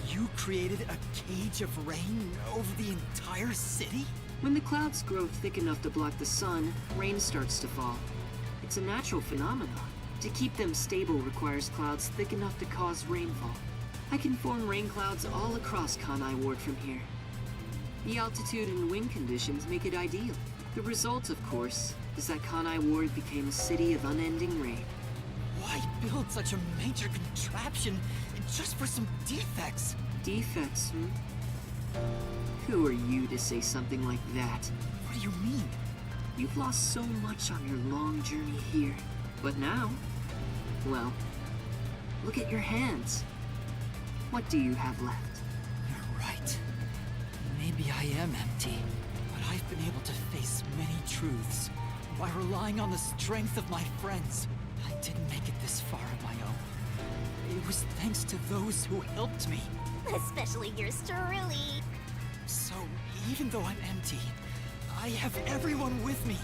you created a cage of rain over the entire city? When the clouds grow thick enough to block the sun, rain starts to fall. It's a natural phenomenon. To keep them stable requires clouds thick enough to cause rainfall. I can form rain clouds all across Kanai Ward from here. The altitude and wind conditions make it ideal. The result, of course, is that Kanai Ward became a city of unending rain. Why build such a major contraption just for some defects? Defects, Who are you to say something like that? What do you mean? You've lost so much on your long journey here. But now, well, look at your hands. What do you have left? You're right. Maybe I am empty, but I've been able to face many truths by relying on the strength of my friends. I didn't make it this far on my own. It was thanks to those who helped me. Especially yours truly. So, even though I'm empty, I have everyone with me.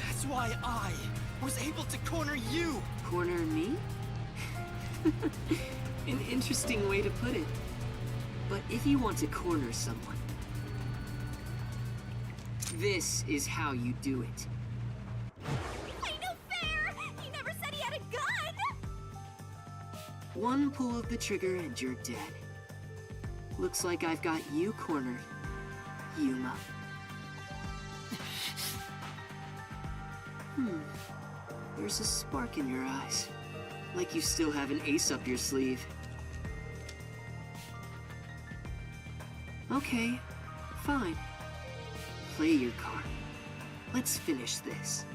That's why I was able to corner you! Corner me? An interesting way to put it. But if you want to corner someone, this is how you do it. Ain't no fair! He never said he had a gun! One pull of the trigger and you're dead. Looks like I've got you cornered, Yuma. There's a spark in your eyes. Like you still have an ace up your sleeve. Okay, fine. Play your card. Let's finish this.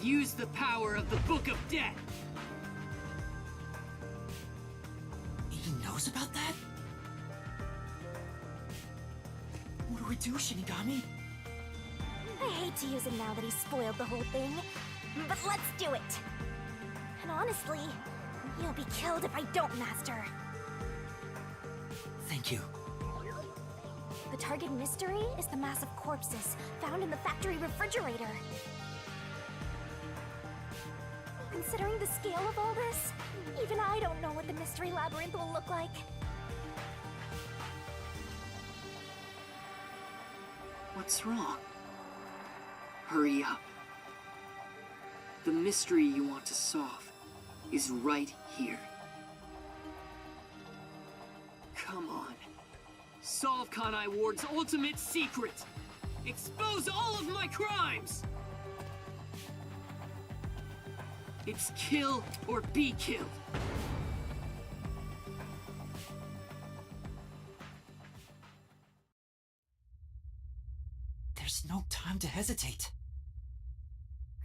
Use the power of the Book of Death! He knows about that? What do we do, Shinigami? I hate to use him now that he's spoiled the whole thing, but let's do it! And honestly, you'll be killed if I don't, Master. Thank you. The target mystery is the mass of corpses found in the factory refrigerator. Considering the scale of all this, even I don't know what the mystery labyrinth will look like. What's wrong? Hurry up. The mystery you want to solve is right here. Come on. Solve Kanai Ward's ultimate secret! Expose all of my crimes! It's kill or be killed. There's no time to hesitate.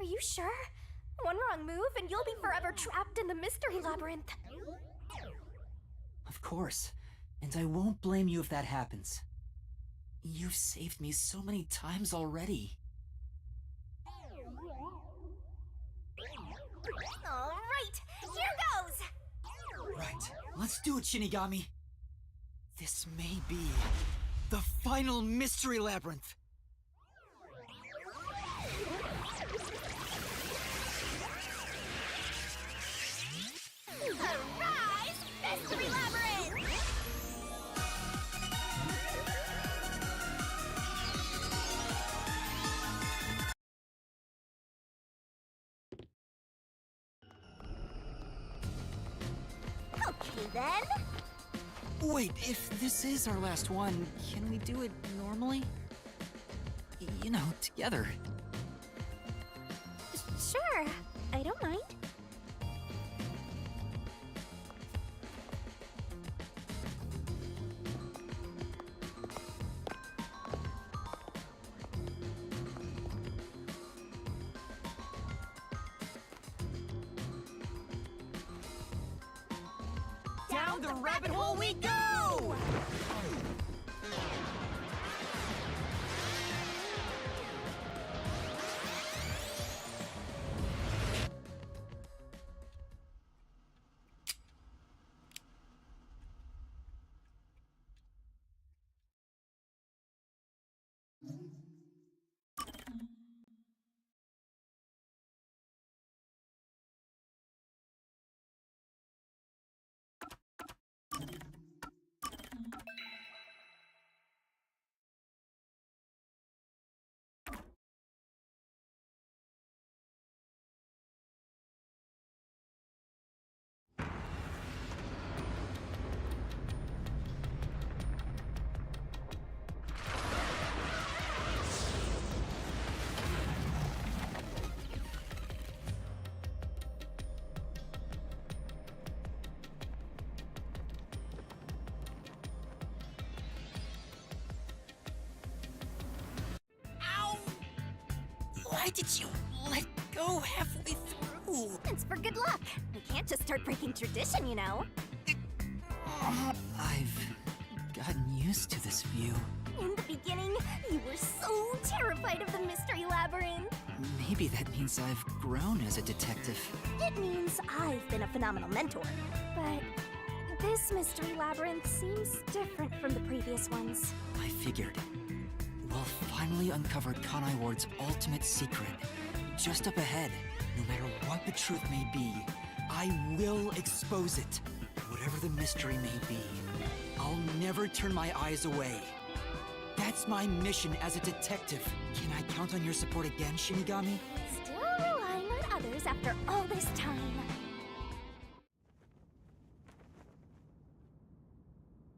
Are you sure? One wrong move and you'll be forever trapped in the mystery labyrinth. Of course. And I won't blame you if that happens. You've saved me so many times already. Alright, here goes! Right, let's do it, Shinigami. This may be the final mystery labyrinth. Arise, mystery labyrinth! Okay then. Wait, if this is our last one, can we do it normally? You know, together. Sure, I don't mind. Down the rabbit hole we go! Why did you let go halfway through? It's for good luck. We can't just start breaking tradition, you know. I've gotten used to this view. In the beginning, you were so terrified of the Mystery Labyrinth. Maybe that means I've grown as a detective. It means I've been a phenomenal mentor. But this Mystery Labyrinth seems different from the previous ones. I figured. We'll finally uncover Kanai Ward's ultimate secret. Just up ahead, no matter what the truth may be, I will expose it. Whatever the mystery may be, I'll never turn my eyes away. That's my mission as a detective. Can I count on your support again, Shinigami? Still relying on others after all this time.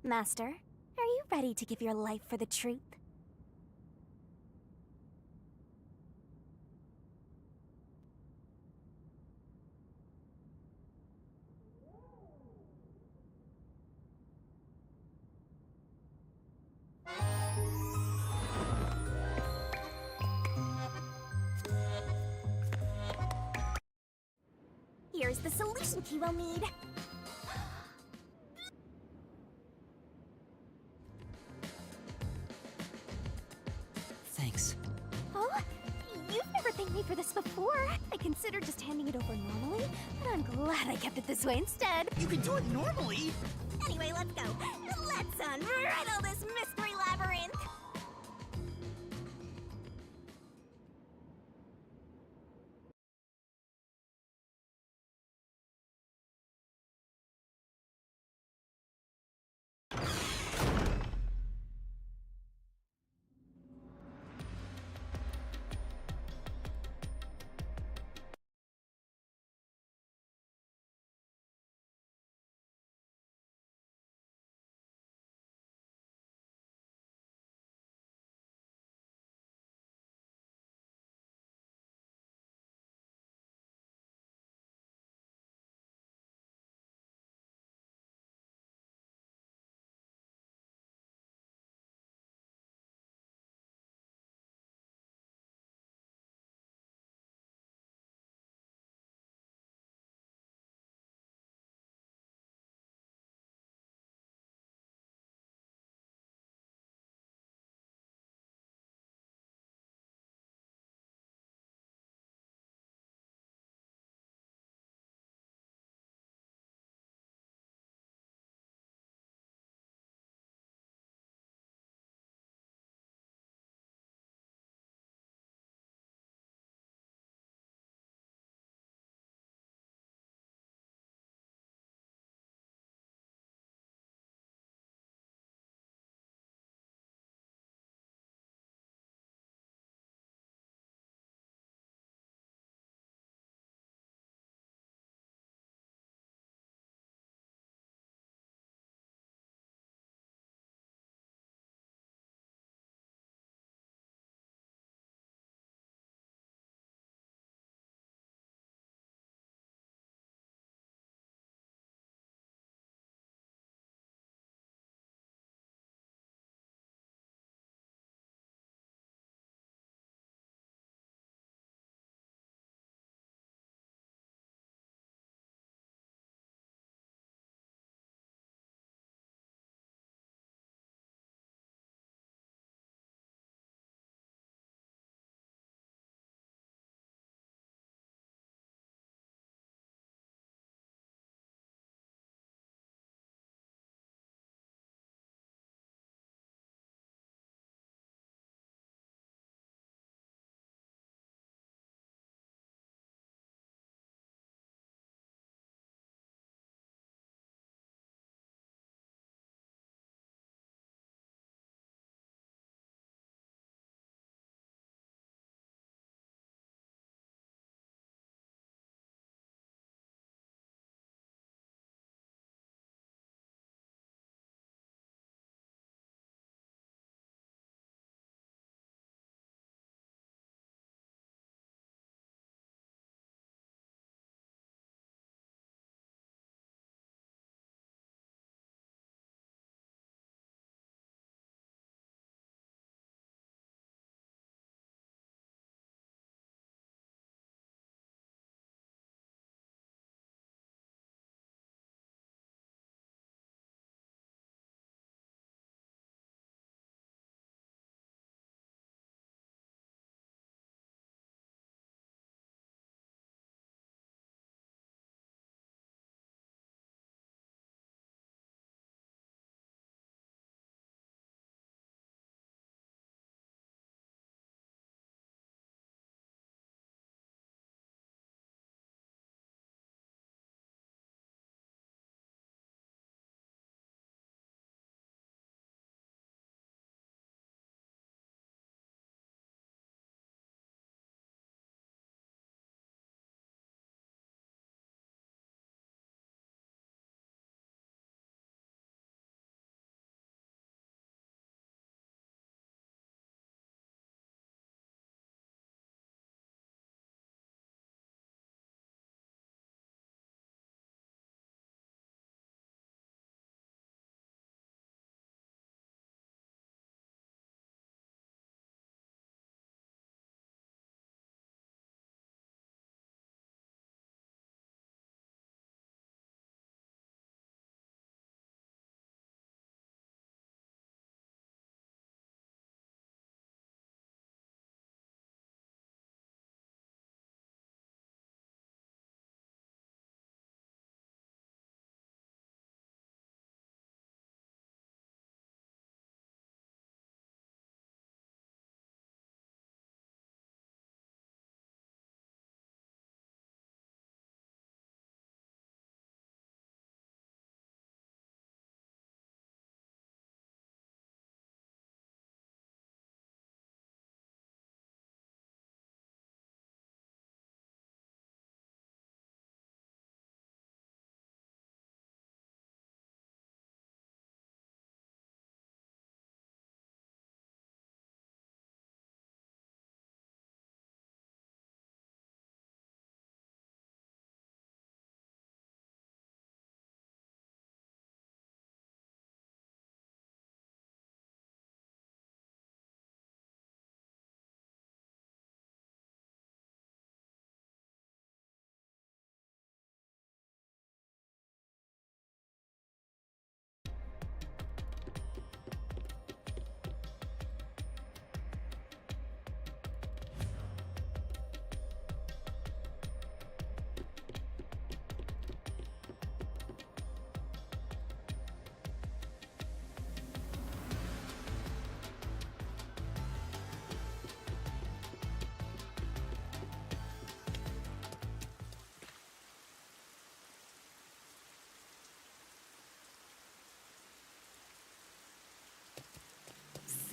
Master, are you ready to give your life for the truth? Here's the solution key we'll need. Thanks. Oh, you've never thanked me for this before. I considered just handing it over normally, but I'm glad I kept it this way instead. You can do it normally! Anyway, let's go. Let's unriddle this mystery labyrinth.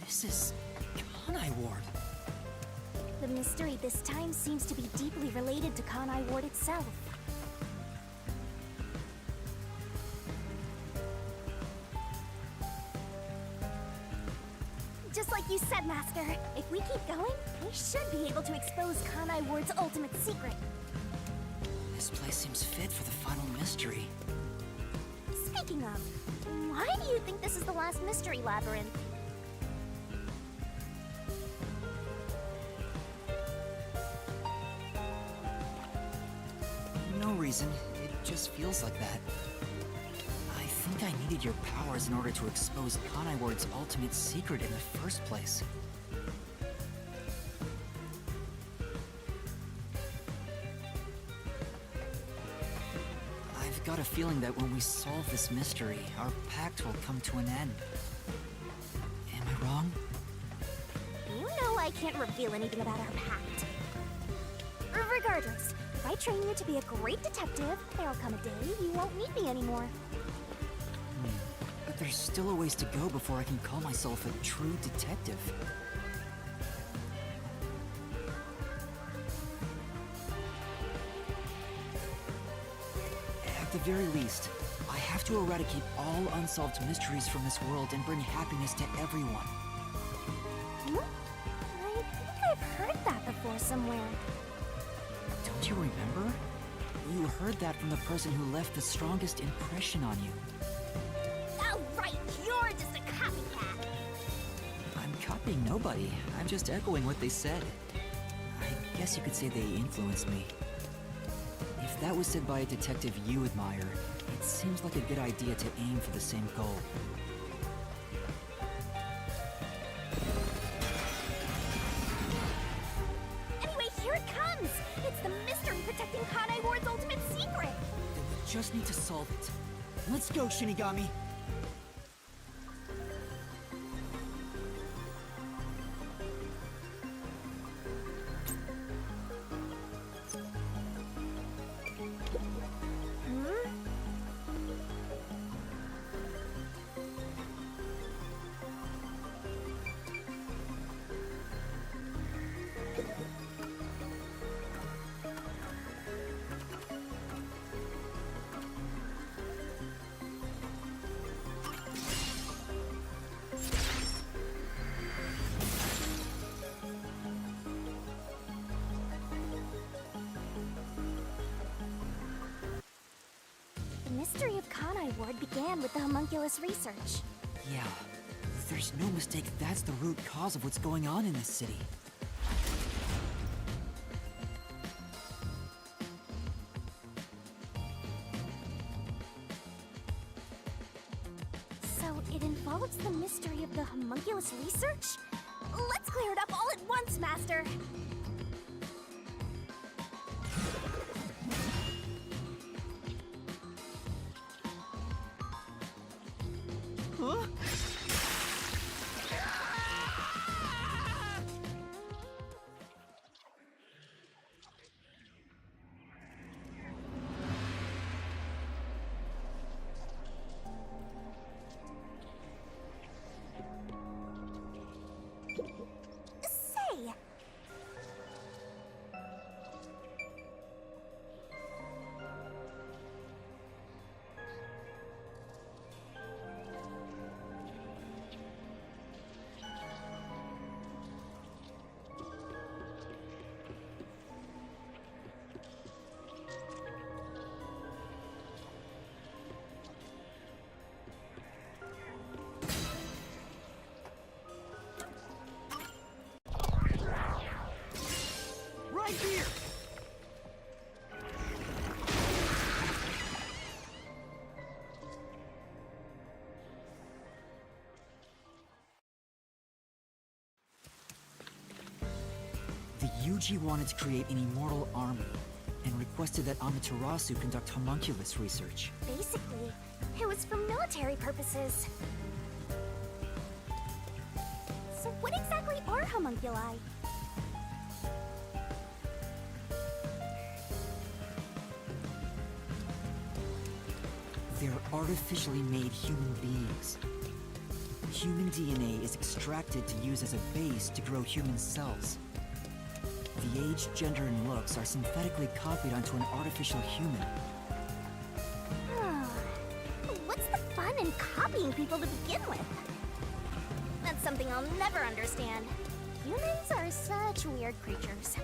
This is Kanai Ward. The mystery this time seems to be deeply related to Kanai Ward itself. Just like you said, Master, if we keep going, we should be able to expose Kanai Ward's ultimate secret. This place seems fit for the final mystery. Speaking of, why do you think this is the last mystery labyrinth? No reason. It just feels like that. I think I needed your powers in order to expose Kanai Ward's ultimate secret in the first place. I've got a feeling that when we solve this mystery, our pact will come to an end. Am I wrong? You know I can't reveal anything about our pact. Regardless, if I train you to be a great detective, there'll come a day you won't need me anymore. But there's still a ways to go before I can call myself a true detective. At the very least, I have to eradicate all unsolved mysteries from this world and bring happiness to everyone. Hmm? I think I've heard that before somewhere. Don't you remember? You heard that from the person who left the strongest impression on you. Oh, right, you're just a copycat. I'm copying nobody. I'm just echoing what they said. I guess you could say they influenced me. If that was said by a detective you admire, it seems like a good idea to aim for the same goal. Anyway, here it comes! It's the mystery protecting Kanai Ward's ultimate secret! We just need to solve it. Let's go, Shinigami! The mystery of Kanai Ward began with the homunculus research. Yeah, there's no mistake that's the root cause of what's going on in this city. So it involves the mystery of the homunculus research? Let's clear it up all at once, Master! Huh? Say! Right here! The Yuji wanted to create an immortal army, and requested that Amaterasu conduct homunculus research. Basically, it was for military purposes. So what exactly are homunculi? They're artificially made human beings. human DNA is extracted to use as a base to grow human cells. The age, gender, and looks are synthetically copied onto an artificial human. What's the fun in copying people to begin with? That's something I'll never understand. Humans are such weird creatures. Is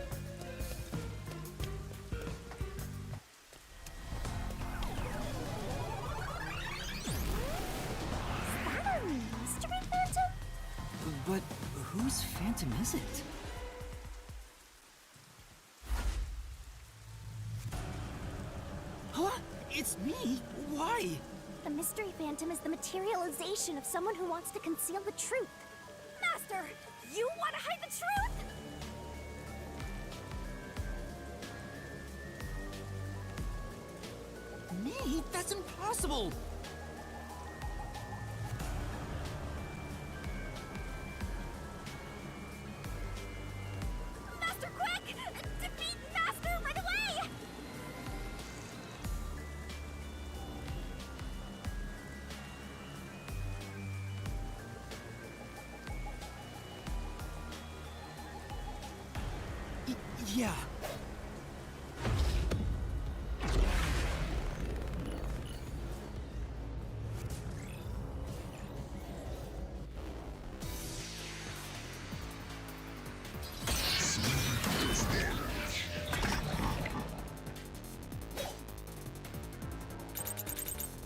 that a mystery phantom? But whose phantom is it? Huh? It's me? Why? The mystery phantom is the materialization of someone who wants to conceal the truth. Master, you want to hide the truth? Me? That's impossible! Master, quick! Defeat Master right away! Yeah.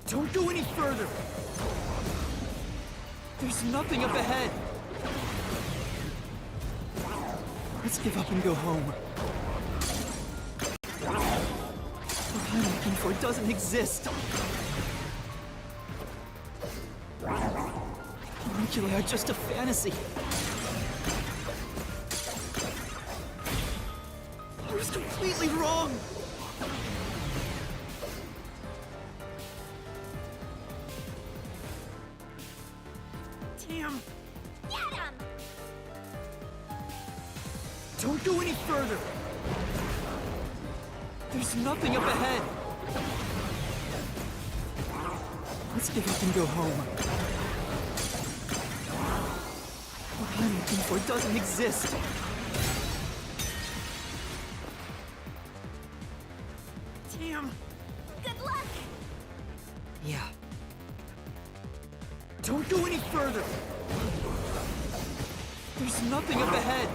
Don't go any further! There's nothing up ahead! Let's give up and go home. What I'm looking for doesn't exist! Homunculi are just a fantasy! I was completely wrong! Damn! Get him! Don't go any further! There's nothing up ahead! Let's give up and go home. What I'm looking for doesn't exist! Damn! Good luck! Yeah. Don't go any further! There's nothing up ahead!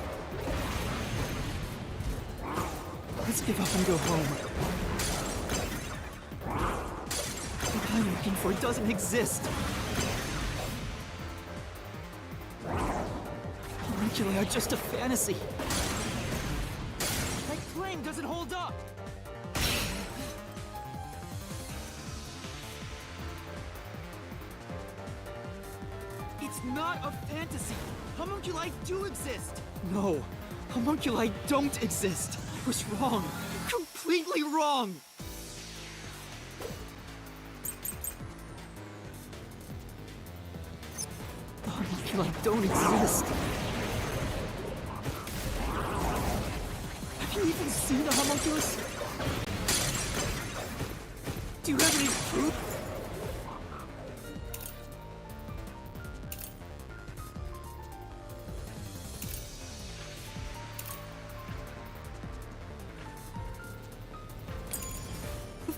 Let's give up and go home. What I'm looking for doesn't exist! Homunculi are just a fantasy! That claim doesn't hold up! It's not a fantasy! Homunculi do exist! No, homunculi don't exist! I was wrong! Completely wrong! The homunculi don't exist! Have you even seen the homunculus? Do you have any proof?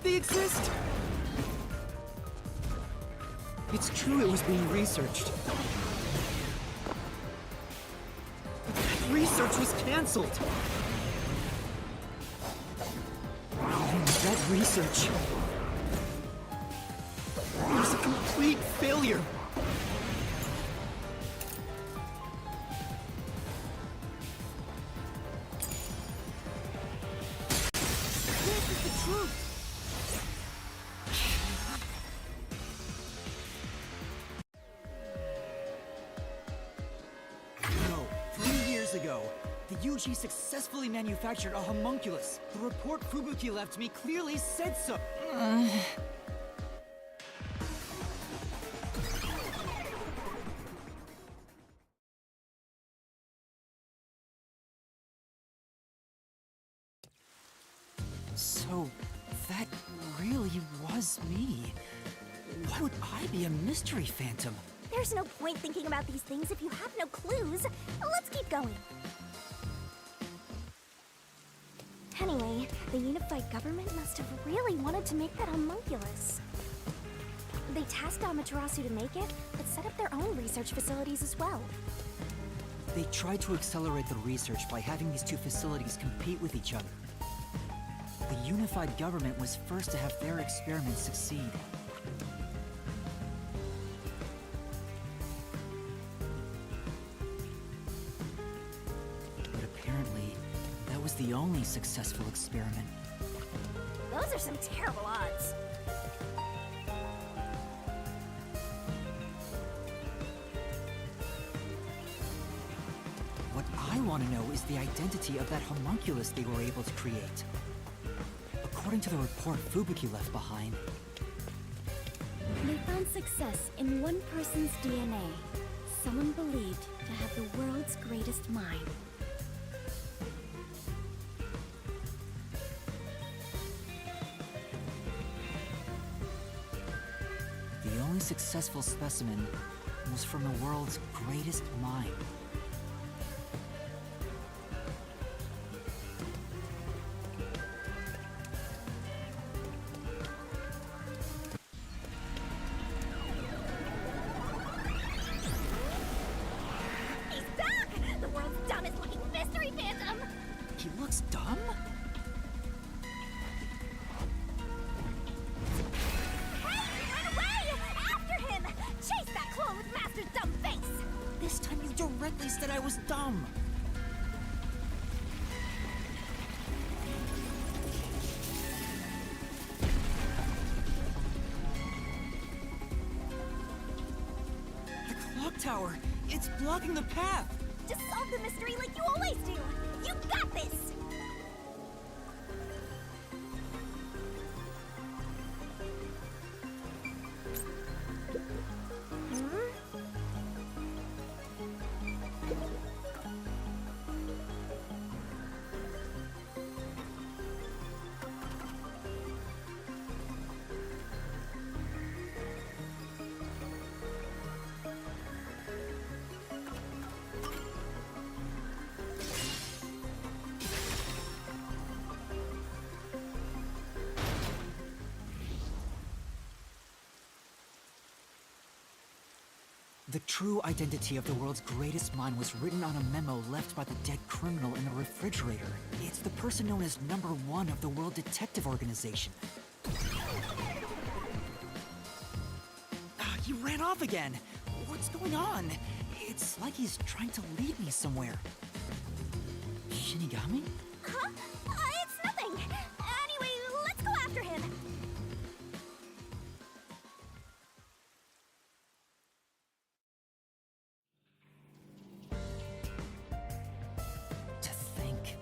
They exist! It's true it was being researched. But that research was cancelled! And that research was a complete failure! This is the truth! Ago, the UG successfully manufactured a homunculus. The report Fubuki left me clearly said so. So, that really was me. Why would I be a mystery phantom? There's no point thinking about these things if you have no clues. Let's keep going. Anyway, the unified government must have really wanted to make that homunculus. They tasked Amaterasu to make it, but set up their own research facilities as well. They tried to accelerate the research by having these two facilities compete with each other. The unified government was first to have their experiments succeed. But apparently, that was the only successful experiment. Those are some terrible odds. What I want to know is the identity of that homunculus they were able to create. According to the report Fubuki left behind, They found success in one person's DNA. Someone believed to have the world's greatest mind. the only successful specimen was from the world's greatest mind. He's back! The world's dumbest looking mystery phantom! He looks dumb? Hey! Run away! After him! Chase that clone with Master's dumb face! This time you directly said I was dumb. The clock tower! It's blocking the path! Just solve the mystery like you always do! You got this! The true identity of the world's greatest mind was written on a memo left by the dead criminal in the refrigerator. It's the person known as Number 1 of the World Detective Organization. He ran off again! What's going on? It's like he's trying to lead me somewhere. Shinigami? Huh? It's nothing! Anyway, let's go after him! To think,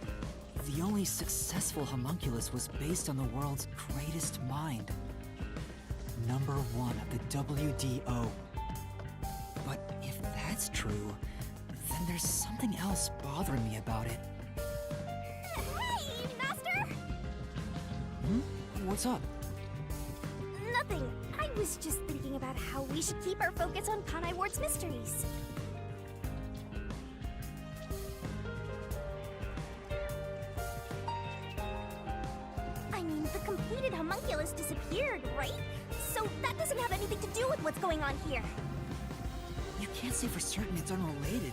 the only successful homunculus was based on the world's greatest mind. Number 1 of the WDO. But if that's true, then there's something else bothering me about it. Hey, Master! What's up? Nothing. I was just thinking about how we should keep our focus on Kanai Ward's mysteries. I mean, the completed homunculus disappeared, right? So that doesn't have anything to do with what's going on here. You can't say for certain it's unrelated.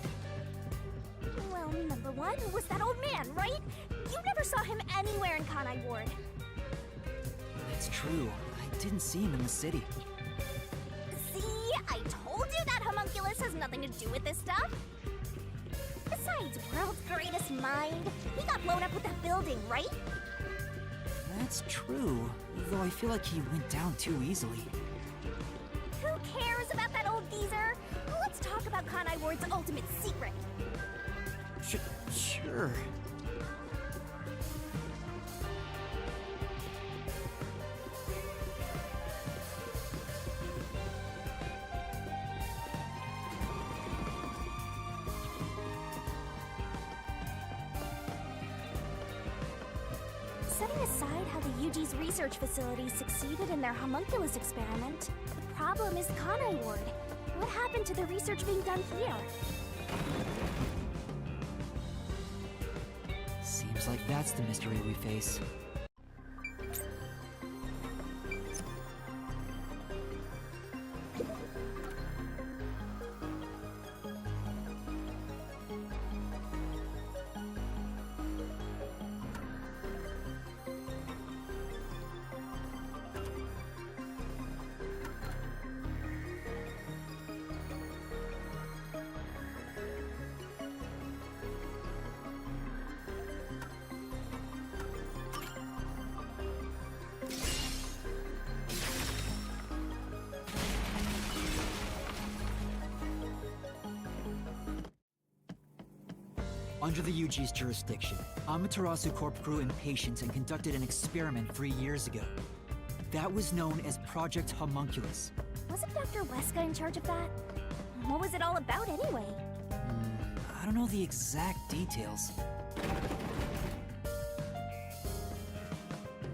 Well, number 1 was that old man, right? You never saw him anywhere in Kanai Ward. That's true. I didn't see him in the city. See? I told you that homunculus has nothing to do with this stuff. Besides, world's greatest mind. He got blown up with that building, right? That's true, though I feel like he went down too easily. Who cares about that old geezer? Let's talk about Kanai Ward's ultimate secret. Sure. Setting aside how the UG's research facilities succeeded in their homunculus experiment, the problem is Kanai Ward. What happened to the research being done here? Seems like that's the mystery we face. Under the UG's jurisdiction, Amaterasu Corp grew impatient and conducted an experiment 3 years ago. That was known as Project Homunculus. Wasn't Dr. Weska in charge of that? What was it all about anyway? I don't know the exact details.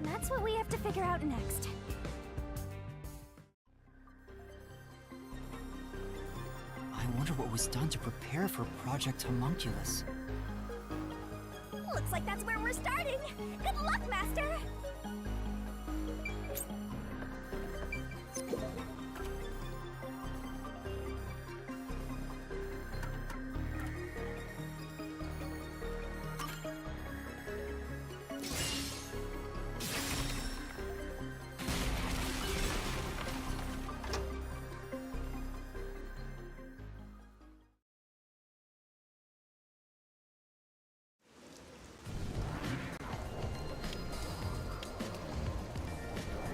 That's what we have to figure out next. I wonder what was done to prepare for Project Homunculus. Looks like that's where we're starting! Good luck, Master!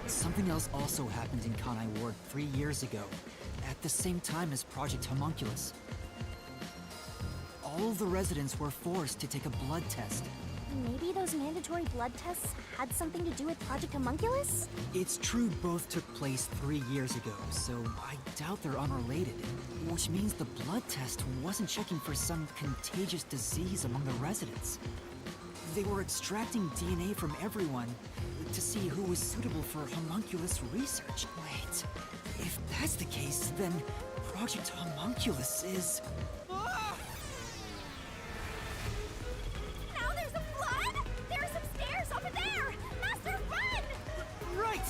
Something else also happened in Kanai Ward 3 years ago, at the same time as Project Homunculus. All the residents were forced to take a blood test. Maybe those mandatory blood tests had something to do with Project Homunculus? It's true both took place 3 years ago, so I doubt they're unrelated. Which means the blood test wasn't checking for some contagious disease among the residents. They were extracting DNA from everyone to see who was suitable for homunculus research. Wait, if that's the case, then Project Homunculus is... Now there's a flood? There are some stairs over there! Master, run! Right!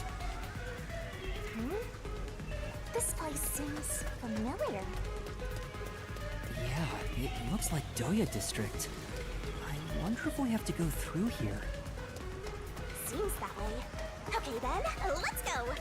This place seems familiar. Yeah, it looks like Doya District. I wonder if we have to go through here. Seems that way. Okay then, let's go!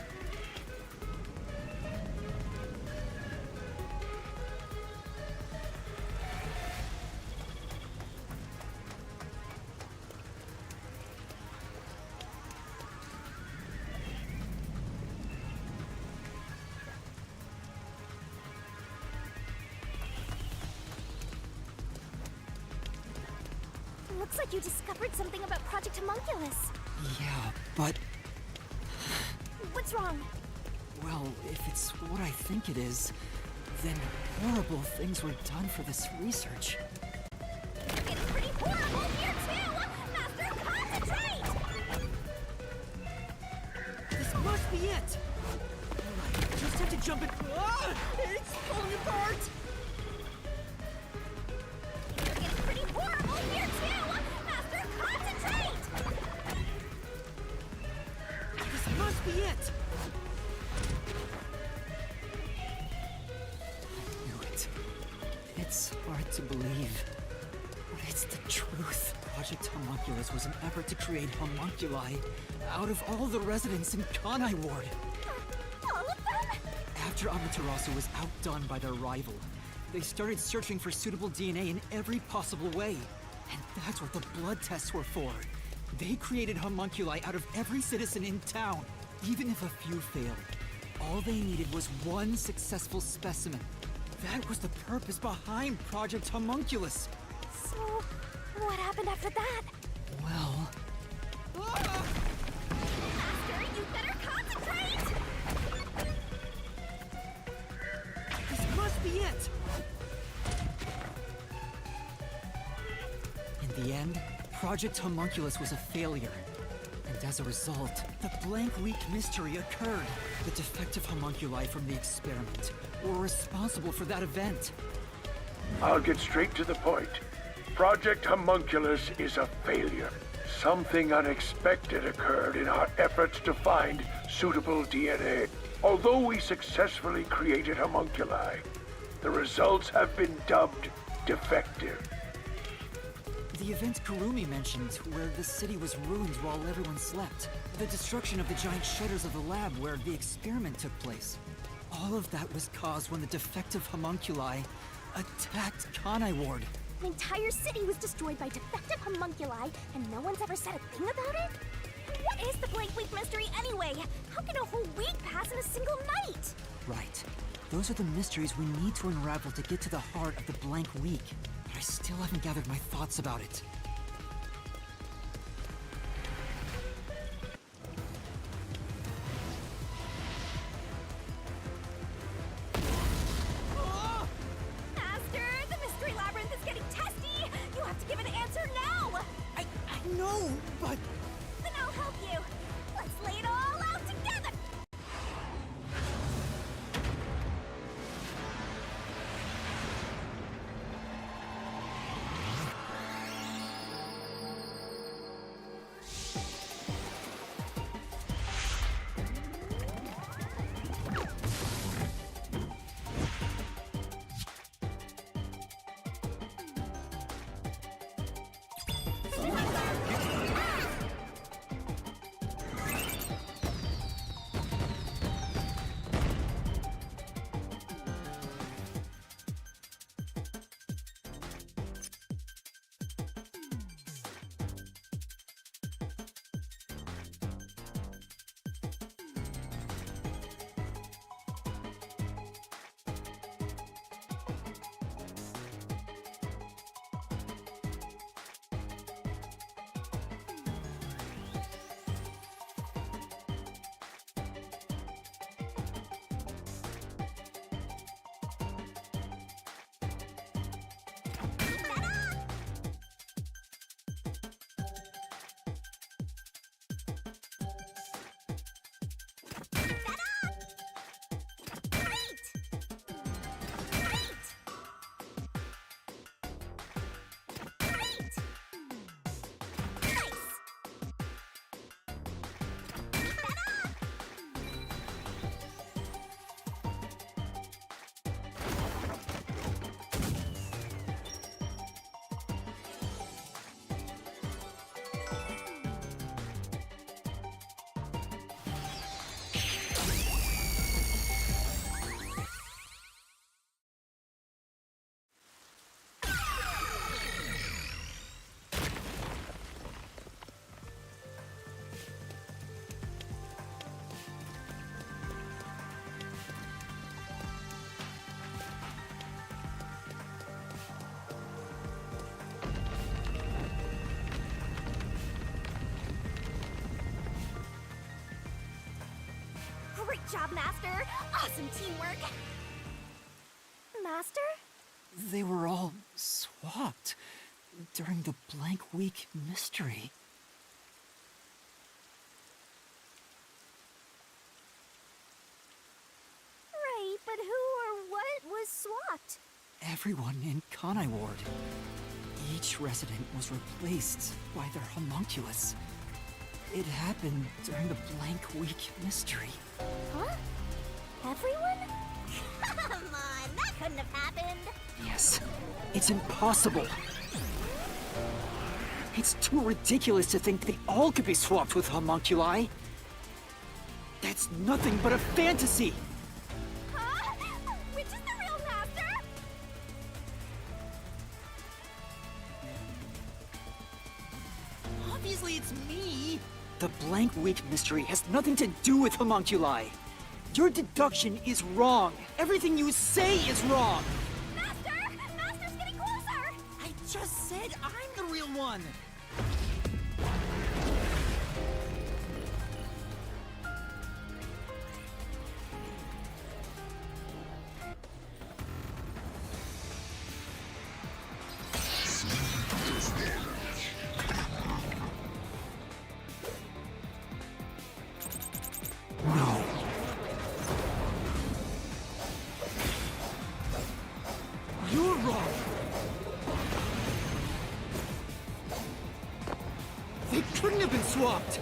Looks like you discovered something about Project Homunculus. Yeah, but... What's wrong? Well, if it's what I think it is, then horrible things were done for this research. It's pretty horrible here too! Master, concentrate! This must be it! Alright, just have to jump it. Ah! It's falling apart! It's pretty horrible here too! Master, concentrate! This must be it! I knew it. It's hard to believe, but it's the truth. Project Homunculus was an effort to create homunculi out of all the residents in Kanai Ward. All of them? After Amaterasu was outdone by their rival, they started searching for suitable DNA in every possible way. And that's what the blood tests were for. They created homunculi out of every citizen in town. Even if a few failed, all they needed was one successful specimen. That was the purpose behind Project Homunculus. So, what happened after that? Well... Master, you better concentrate! This must be it! In the end, Project Homunculus was a failure. And And as a result, the Blank Week mystery occurred. The defective homunculi from the experiment were responsible for that event. I'll get straight to the point. Project Homunculus is a failure. Something unexpected occurred in our efforts to find suitable DNA. Although we successfully created homunculi, the results have been dubbed defective. The event Kurumi mentioned, where the city was ruined while everyone slept. The destruction of the giant shutters of the lab where the experiment took place. All of that was caused when the defective homunculi attacked Kanai Ward. An entire city was destroyed by defective homunculi, and no one's ever said a thing about it? What is the Blank Week mystery anyway? How can a whole week pass in a single night? Right. Those are the mysteries we need to unravel to get to the heart of the Blank Week. But I still haven't gathered my thoughts about it. Master, the mystery labyrinth is getting testy! You have to give an answer now! I know, but... Then I'll help you. Let's lay it all out together! Great job, Master! Awesome teamwork! Master? They were all swapped during the Blank Week mystery. Right, but who or what was swapped? Everyone in Kanai Ward. Each resident was replaced by their homunculus. It happened during the Blank Week mystery. Huh? Everyone? Come on, that couldn't have happened! Yes, it's impossible. It's too ridiculous to think they all could be swapped with homunculi. That's nothing but a fantasy! Huh? Which is the real Master? Obviously it's me! The Blank Week mystery has nothing to do with homunculi. Your deduction is wrong. Everything you say is wrong. Master! Master's getting closer! I just said I'm the real one. They couldn't have been swapped!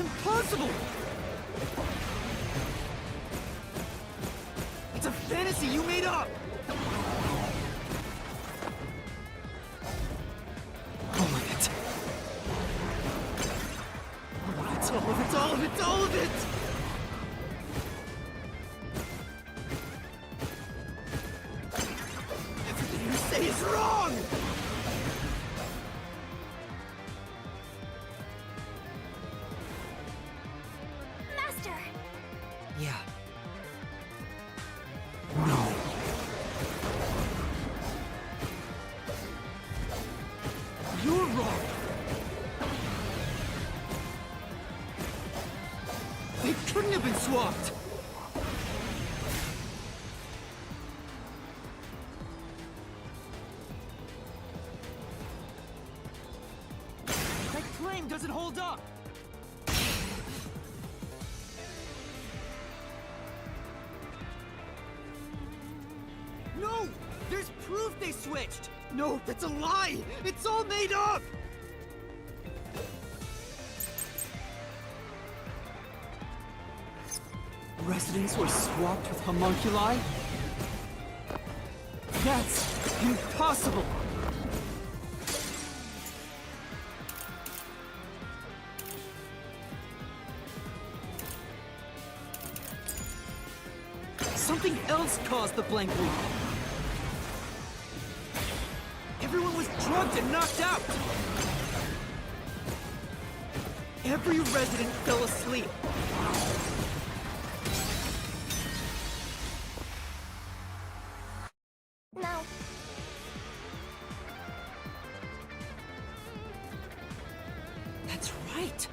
Impossible! It's a fantasy you made up! All of it! All of it! All of it! Everything you say is wrong! Master! Yeah. No. You're wrong! They couldn't have been swapped! That claim doesn't hold up! No! There's proof they switched! No, that's a lie! It's all made up! Residents were swapped with homunculi? That's impossible! Something else caused the blank week! Everyone was drugged and knocked out! Every resident fell asleep! No. That's right.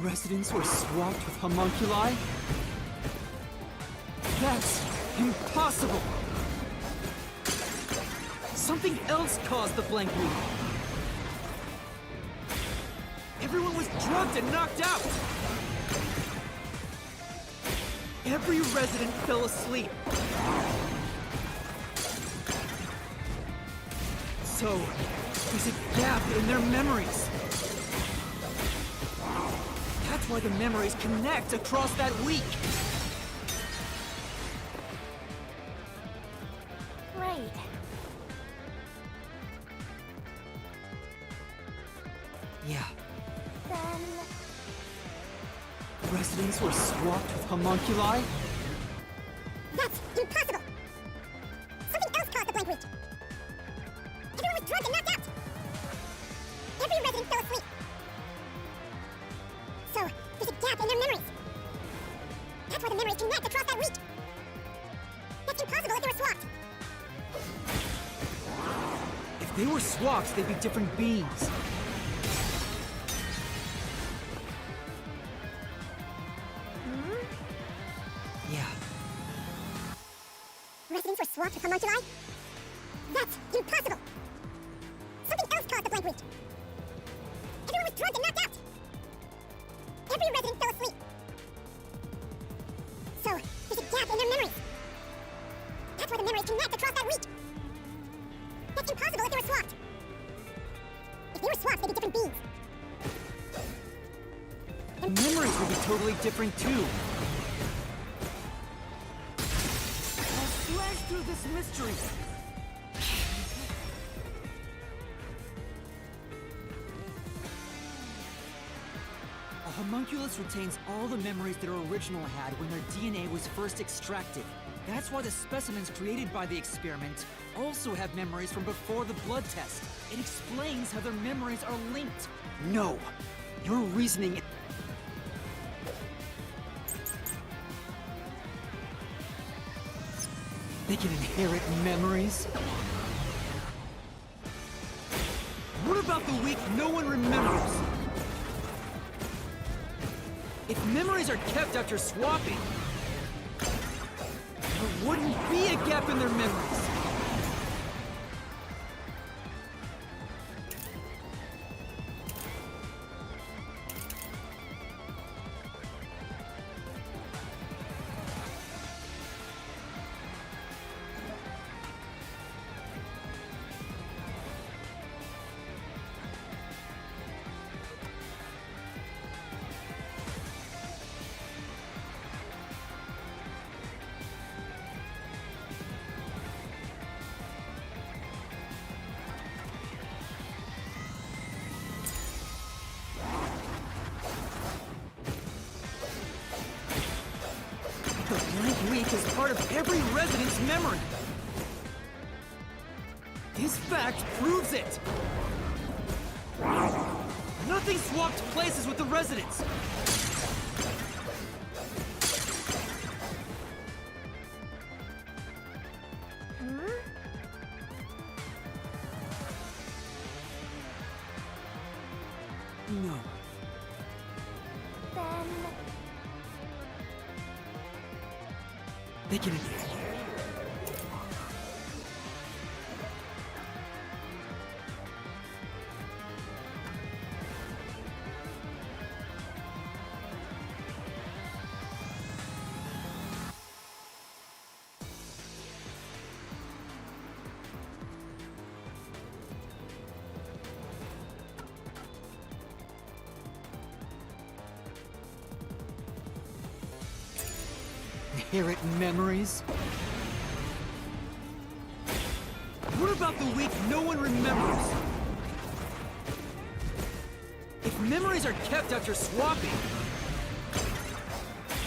Residents were swapped with homunculi? That's impossible! Something else caused the blank week! Everyone was drugged and knocked out! Every resident fell asleep! So, there's a gap in their memories! That's why the memories connect across that week! Right. Yeah. Then... Residents were swapped with homunculi? That's impossible! Something else caused the blank week! Everyone was drugged and knocked out! Every resident fell asleep! So, there's a gap in their memories! That's why the memories connect across that week! That's impossible if they were swapped! If they were swapped, they'd be different beings. Yeah. Residents were swapped with homunculi? That's impossible! Something else caused the blank week! Everyone was drugged and knocked out! Every resident fell asleep! So, there's a gap in their memories! That's why the memories connect across that week! That's impossible if they were swapped! If they were swapped, they'd be different beings! And memories would be totally different too. I'll slash through this mystery. A homunculus retains all the memories their original had when their DNA was first extracted. That's why the specimens created by the experiment also have memories from before the blood test. It explains how their memories are linked. No, your reasoning... They can inherit memories? What about the week no one remembers? If memories are kept after swapping, there wouldn't be a gap in their memories. part of every resident's memory. This fact proves it! Nothing swapped places with the residents! No. Then... They can... inherit memories? What about the week no one remembers? If memories are kept after swapping,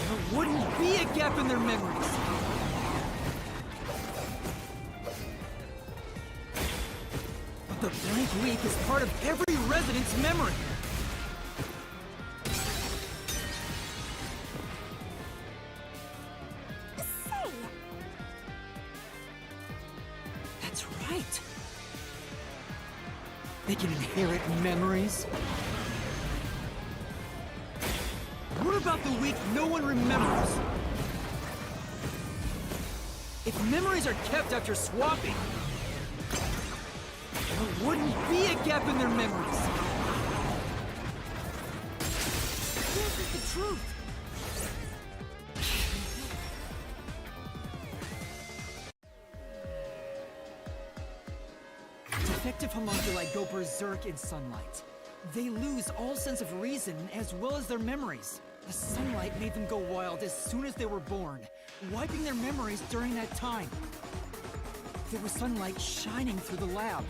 there wouldn't be a gap in their memories. But the blank week is part of every resident's memory. That's right. They can inherit memories. What about the week no one remembers? If memories are kept after swapping, there wouldn't be a gap in their memories. This is the truth. Defective homunculi go berserk in sunlight. They lose all sense of reason as well as their memories. The sunlight made them go wild as soon as they were born, wiping their memories during that time. There was sunlight shining through the lab.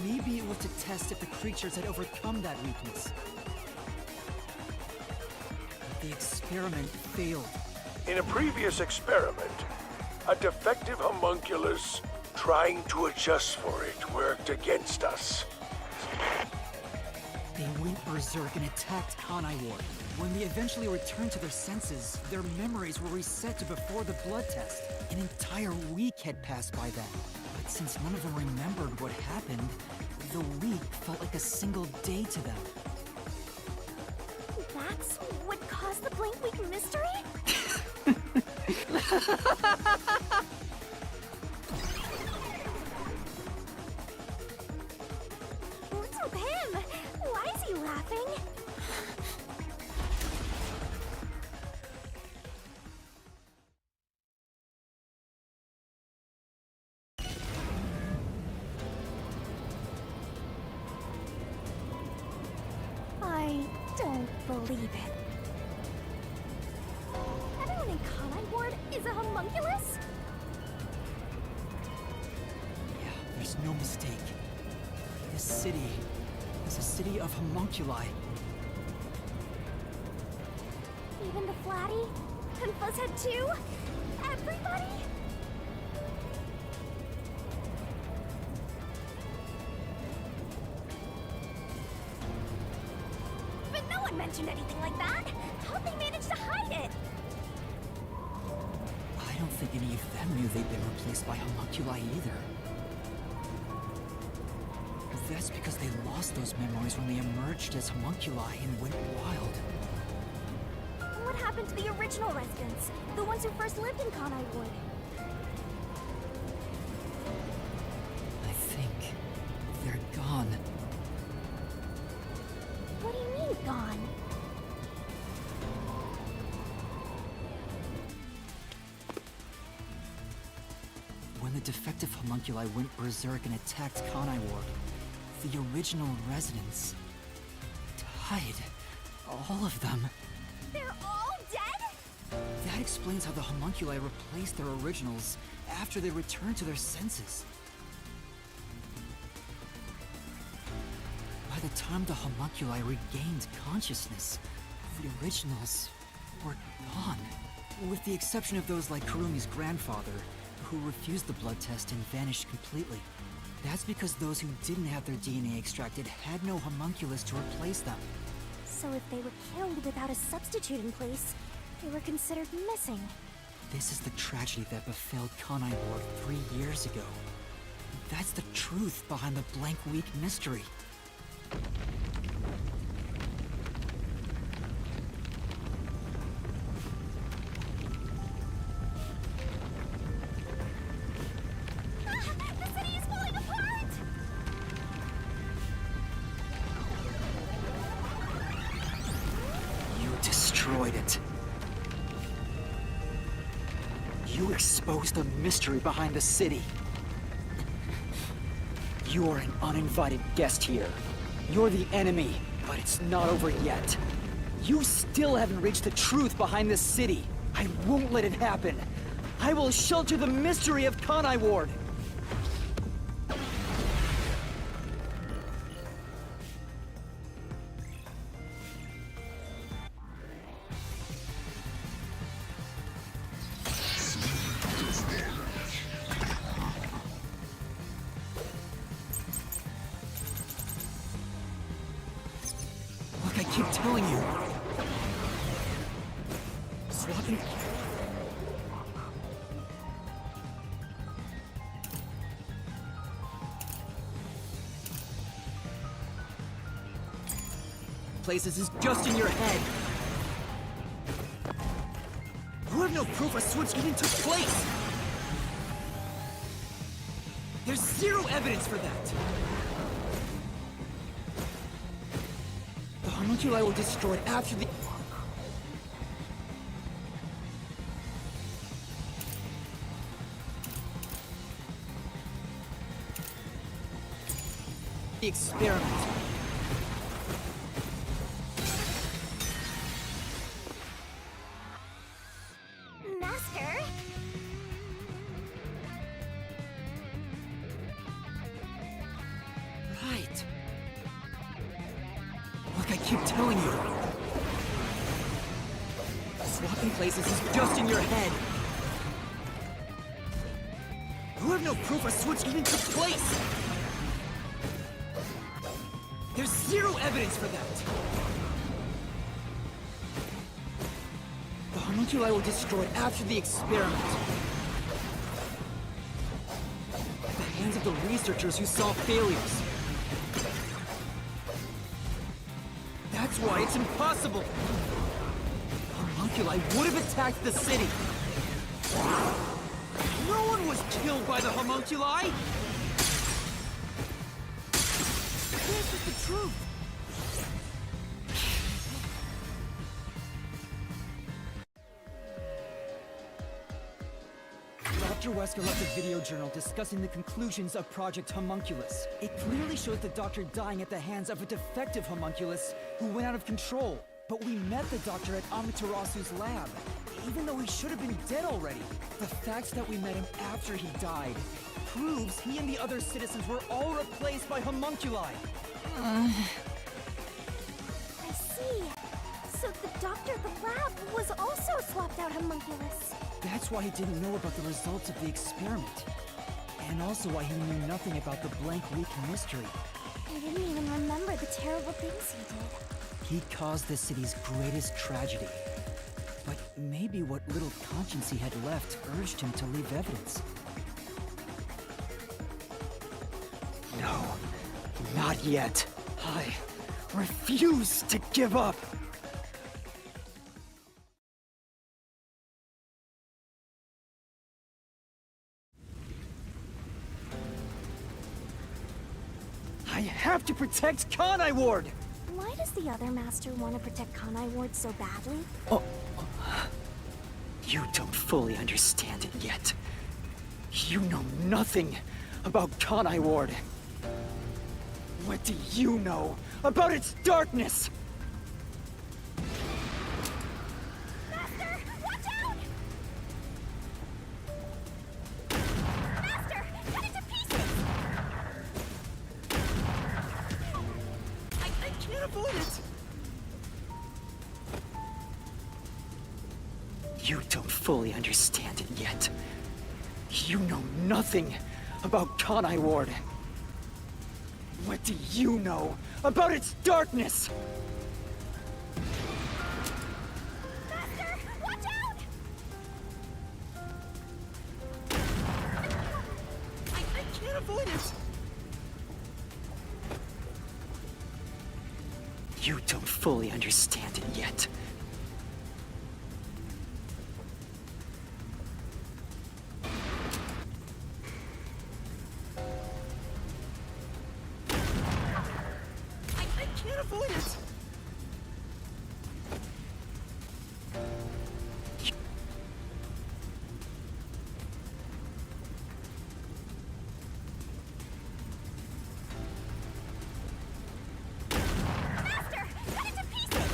Maybe it was to test if the creatures had overcome that weakness. But the experiment failed. In a previous experiment, a defective homunculus trying to adjust for it worked against us. They went berserk and attacked Kanai Ward. When they eventually returned to their senses, their memories were reset to before the blood test. An entire week had passed by then. But since none of them remembered what happened, the week felt like a single day to them. That's what caused the blank week mystery? What's with him? Why is he laughing? I don't believe it. Everyone in Kanai Ward is a homunculus? Yeah, there's no mistake. This city is a city of homunculi. Even the Flatty? And Fuzzhead too? Everybody? But no one mentioned anything like that! How'd they manage to hide it? I don't think any of them knew they'd been replaced by homunculi either. That's because they lost those memories when they emerged as homunculi and went wild. What happened to the original residents? The ones who first lived in Kanai Wood? I think they're gone. What do you mean, gone? When the defective homunculi went berserk and attacked Kanai Ward, the original residents died. All of them. They're all dead? That explains how the homunculi replaced their originals after they returned to their senses. By the time the homunculi regained consciousness, the originals were gone. With the exception of those like Kurumi's grandfather, who refused the blood test and vanished completely. That's because those who didn't have their DNA extracted had no homunculus to replace them. So if they were killed without a substitute in place, they were considered missing. This is the tragedy that befell Kanai Ward 3 years ago. That's the truth behind the Blank Week mystery. The city is falling apart! You destroyed it. You exposed the mystery behind the city. You are an uninvited guest here. You're the enemy, but it's not over yet. You still haven't reached the truth behind this city. I won't let it happen. I will shelter the mystery of Kanai Ward. Look, I keep telling you. Swapping... places is just in your head. You have no proof a switch even took place. There's zero evidence for that. The homunculi were destroyed after the experiment. Master? Right. Look, I keep telling you. Swapping places is just in your head. You have no proof a switch even took place. There's zero evidence for that. The homunculi were destroyed after the experiment. At the hands of the researchers who saw failures. That's why it's impossible. Homunculi would have attacked the city. No one was killed by the homunculi. This is the truth. Dr. Wesker left a video journal discussing the conclusions of Project Homunculus. It clearly shows the doctor dying at the hands of a defective homunculus who went out of control. But we met the doctor at Amaterasu's lab, even though he should have been dead already. The fact that we met him after he died proves he and the other citizens were all replaced by homunculi. I see. So the doctor at the lab was also a swapped out homunculus. That's why he didn't know about the results of the experiment. And also why he knew nothing about the Blank Week mystery. I didn't even remember the terrible things he did. He caused the city's greatest tragedy. But maybe what little conscience he had left urged him to leave evidence. No, not yet. I refuse to give up. I have to protect Kanai Ward! Why does the other master want to protect Kanai Ward so badly? Oh, you don't fully understand it yet. You know nothing about Kanai Ward. What do you know about its darkness? Master, watch out! Master, cut it to pieces! I can't avoid it! You don't fully understand it yet. You know nothing about Kanai Ward. What do you know about its darkness? Master, watch out! I can't avoid it! You don't fully understand it yet. I can't avoid it! Master, cut it to pieces!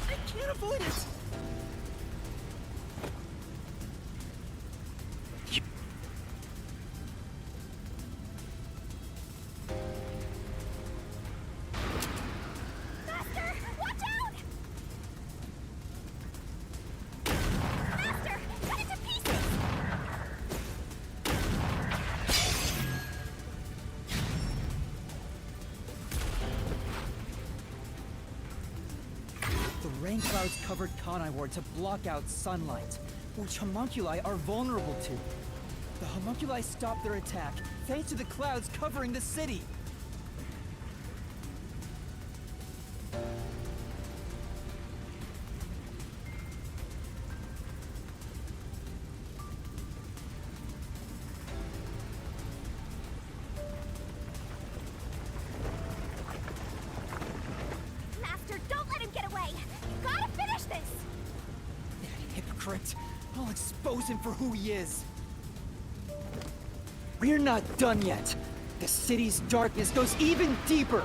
I can't avoid it! Master, watch out! Master, cut it to pieces! The rain clouds covered Kanai Ward to block out sunlight, which homunculi are vulnerable to. The homunculi stopped their attack thanks to the clouds covering the city. Master, don't let him get away! You gotta finish this! That hypocrite! I'll expose him for who he is! We're not done yet! The city's darkness goes even deeper!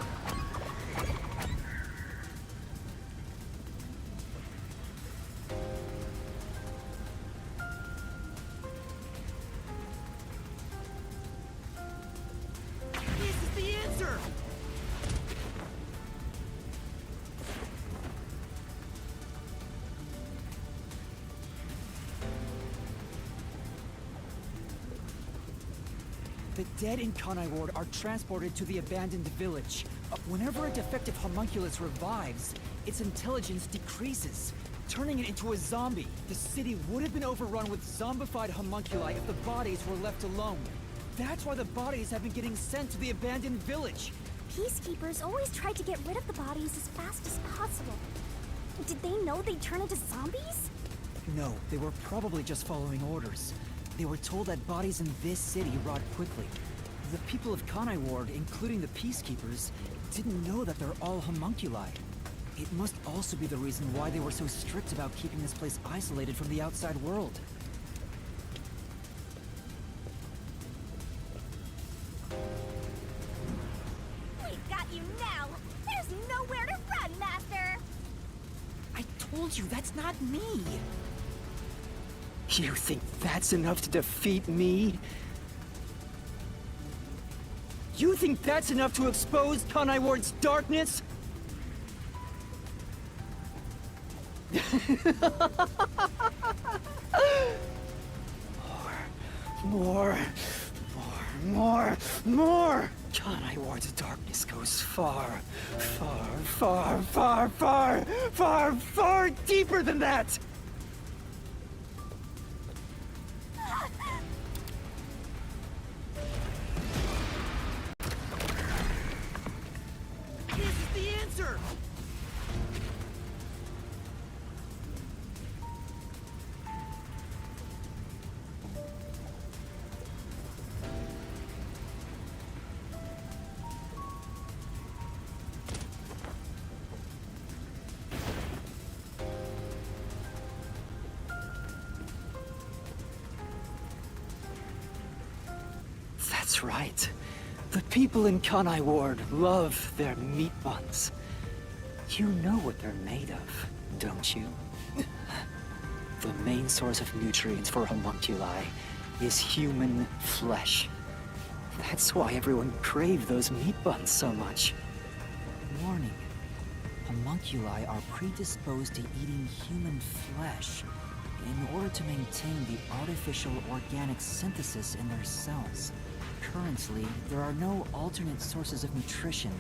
This is the answer! The dead in Kanai Ward are transported to the abandoned village. Whenever a defective homunculus revives, its intelligence decreases, turning it into a zombie. The city would have been overrun with zombified homunculi if the bodies were left alone. That's why the bodies have been getting sent to the abandoned village. Peacekeepers always tried to get rid of the bodies as fast as possible. Did they know they'd turn into zombies? No, they were probably just following orders. They were told that bodies in this city rot quickly. The people of Kanai Ward, including the Peacekeepers, didn't know that they're all homunculi. It must also be the reason why they were so strict about keeping this place isolated from the outside world. We've got you now! There's nowhere to run, Master! I told you, that's not me! You think that's enough to defeat me? You think that's enough to expose Kanai Ward's darkness? More! Kanai Ward's darkness goes far deeper than that! This is the answer! That's right. The people in Kanai Ward love their meat buns. You know what they're made of, don't you? The main source of nutrients for homunculi is human flesh. That's why everyone craved those meat buns so much. Warning. Homunculi are predisposed to eating human flesh in order to maintain the artificial organic synthesis in their cells. Currently, there are no alternate sources of nutrition,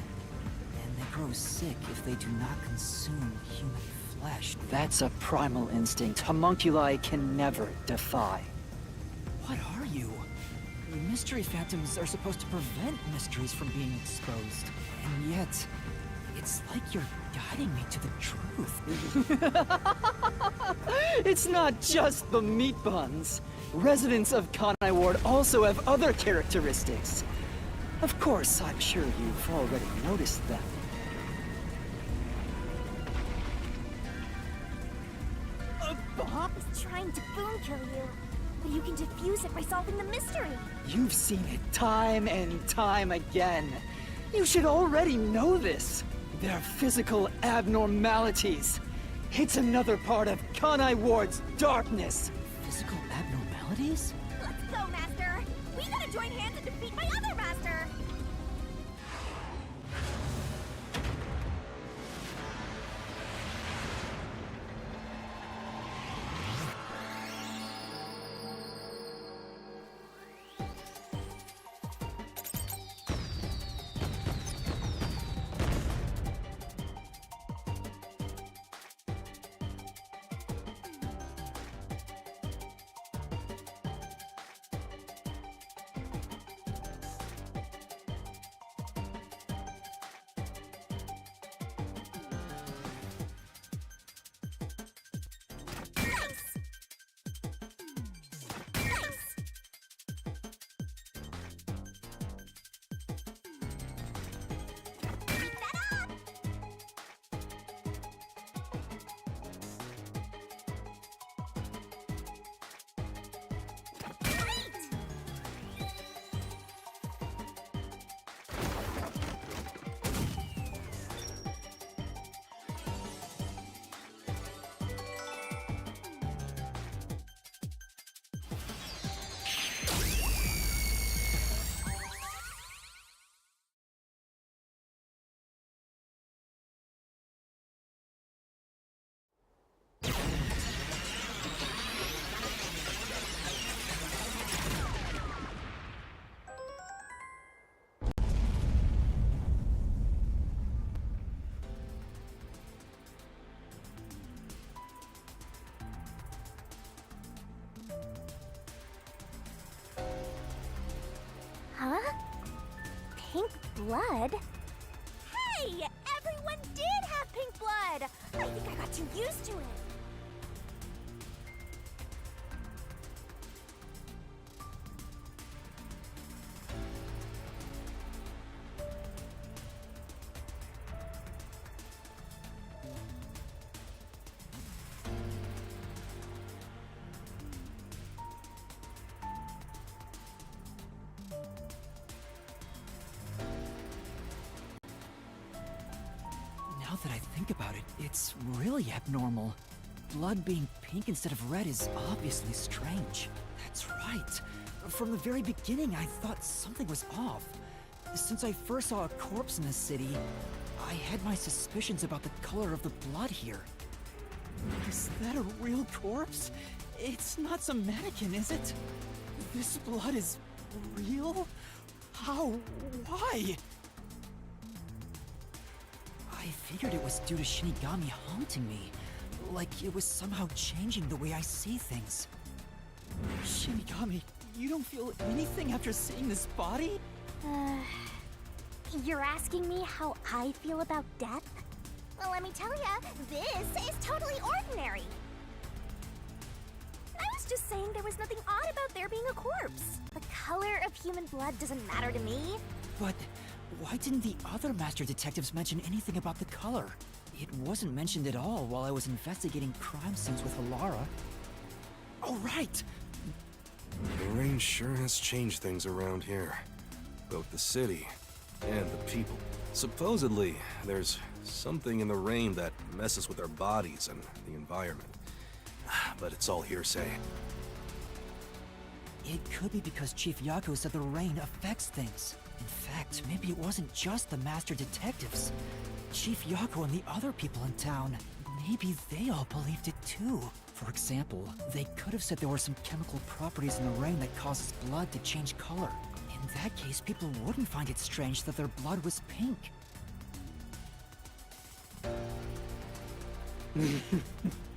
and they grow sick if they do not consume human flesh. That's a primal instinct homunculi can never defy. What are you? Mystery phantoms are supposed to prevent mysteries from being exposed, and yet, it's like you're guiding me to the truth. It's not just the meat buns. Residents of Kanai Ward also have other characteristics. Of course, I'm sure you've already noticed them. A bomb is trying to boom kill you, but you can defuse it by solving the mystery. You've seen it time and time again. You should already know this. They're physical abnormalities. It's another part of Kanai Ward's darkness. Physical abnormalities? Let's go, Master! We gotta join hands and defeat my other Master! Huh? Pink blood? Hey! Everyone did have pink blood! I think I got too used to it. Now that I think about it, it's really abnormal. Blood being pink instead of red is obviously strange. That's right. From the very beginning, I thought something was off. Since I first saw a corpse in the city, I had my suspicions about the color of the blood here. Is that a real corpse? It's not some mannequin, is it? This blood is real? How? Why? I figured it was due to Shinigami haunting me. Like it was somehow changing the way I see things. Shinigami, you don't feel anything after seeing this body? You're asking me how I feel about death? Well, let me tell ya, this is totally ordinary. I was just saying there was nothing odd about there being a corpse. The color of human blood doesn't matter to me. But why didn't the other master detectives mention anything about the color? It wasn't mentioned at all while I was investigating crime scenes with Alara. Oh, right! The rain sure has changed things around here. Both the city and the people. Supposedly, there's something in the rain that messes with our bodies and the environment. But it's all hearsay. It could be because Chief Yako said the rain affects things. In fact, maybe it wasn't just the master detectives. Chief Yako and the other people in town, maybe they all believed it too. For example, they could have said there were some chemical properties in the rain that causes blood to change color. In that case, people wouldn't find it strange that their blood was pink.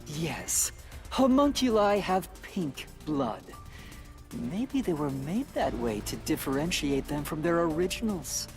Yes, homunculi have pink blood. Maybe they were made that way to differentiate them from their originals.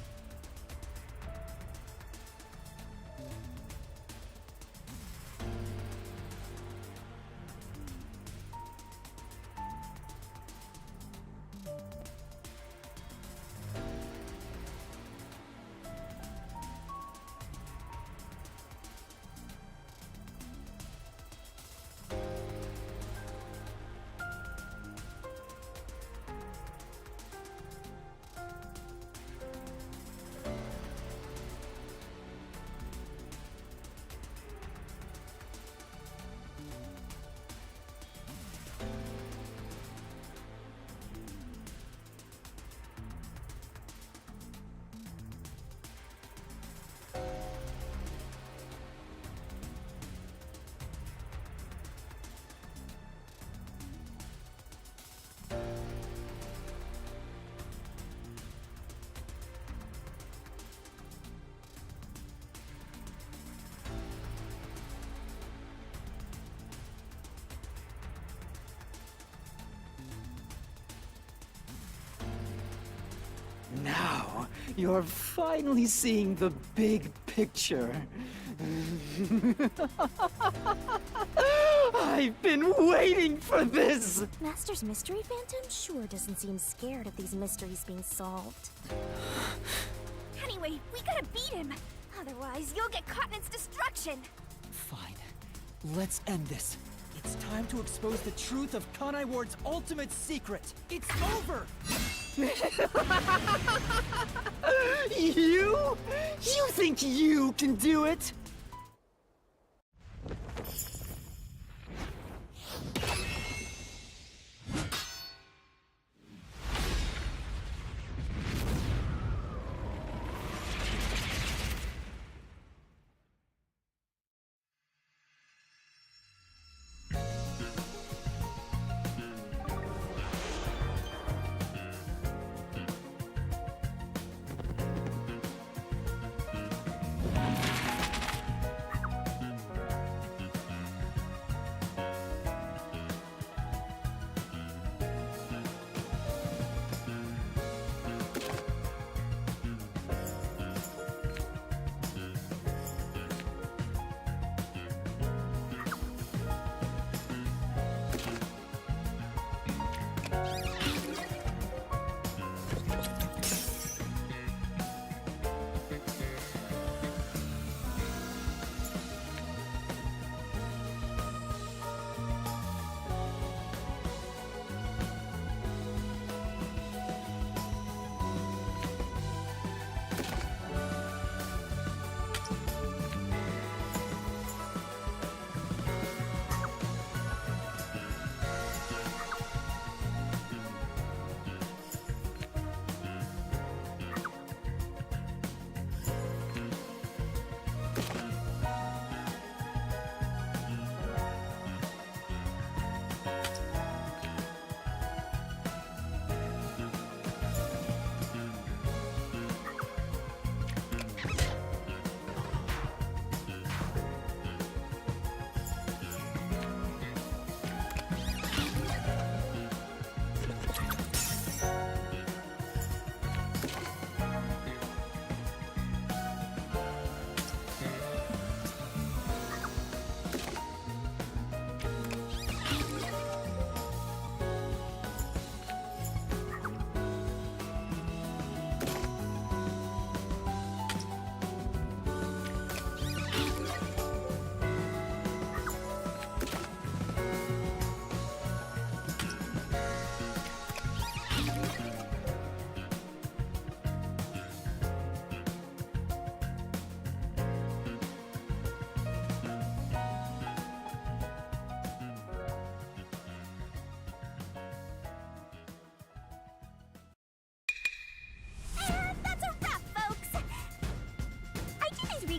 Now, you're finally seeing the big picture. I've been waiting for this! Master's Mystery Phantom sure doesn't seem scared of these mysteries being solved. Anyway, we gotta beat him. Otherwise, you'll get caught in its destruction. Fine. Let's end this. It's time to expose the truth of Kanai Ward's ultimate secret. It's over! You? You think you can do it?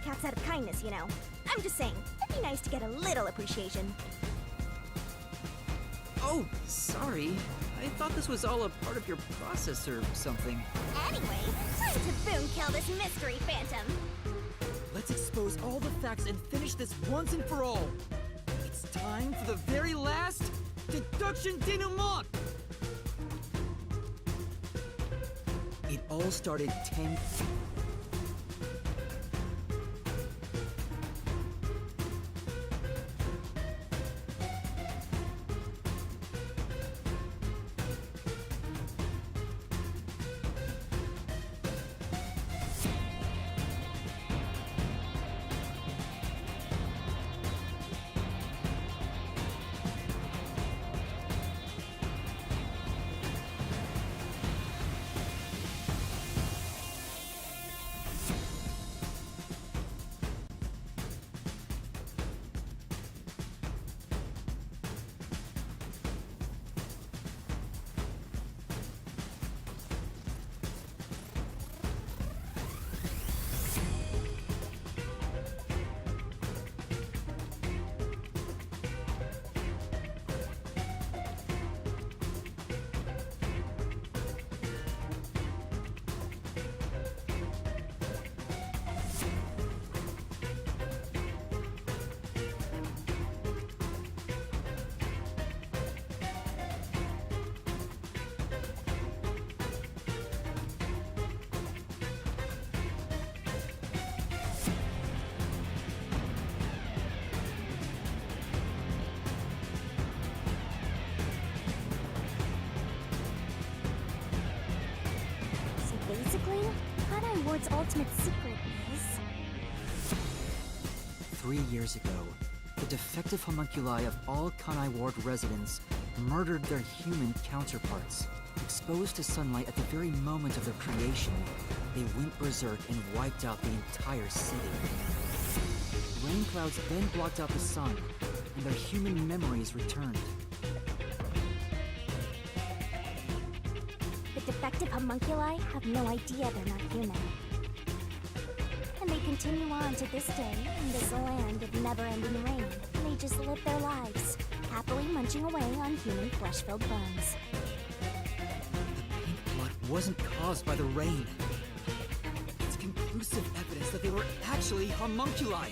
artifacts out of kindness, you know. I'm just saying, it'd be nice to get a little appreciation. Oh, sorry. I thought this was all a part of your process or something. Anyway, time to boom kill this mystery phantom. Let's expose all the facts and finish this once and for all. It's time for the very last deduction denouement! It all started 10... Basically, Kanai Ward's ultimate secret is... 3 years ago, the defective homunculi of all Kanai Ward residents murdered their human counterparts. Exposed to sunlight at the very moment of their creation, they went berserk and wiped out the entire city. Rain clouds then blocked out the sun, and their human memories returned. The defective homunculi have no idea they're not human. And they continue on to this day in this land of never-ending rain. They just live their lives, happily munching away on human flesh-filled bones. The pink blood wasn't caused by the rain. It's conclusive evidence that they were actually homunculi.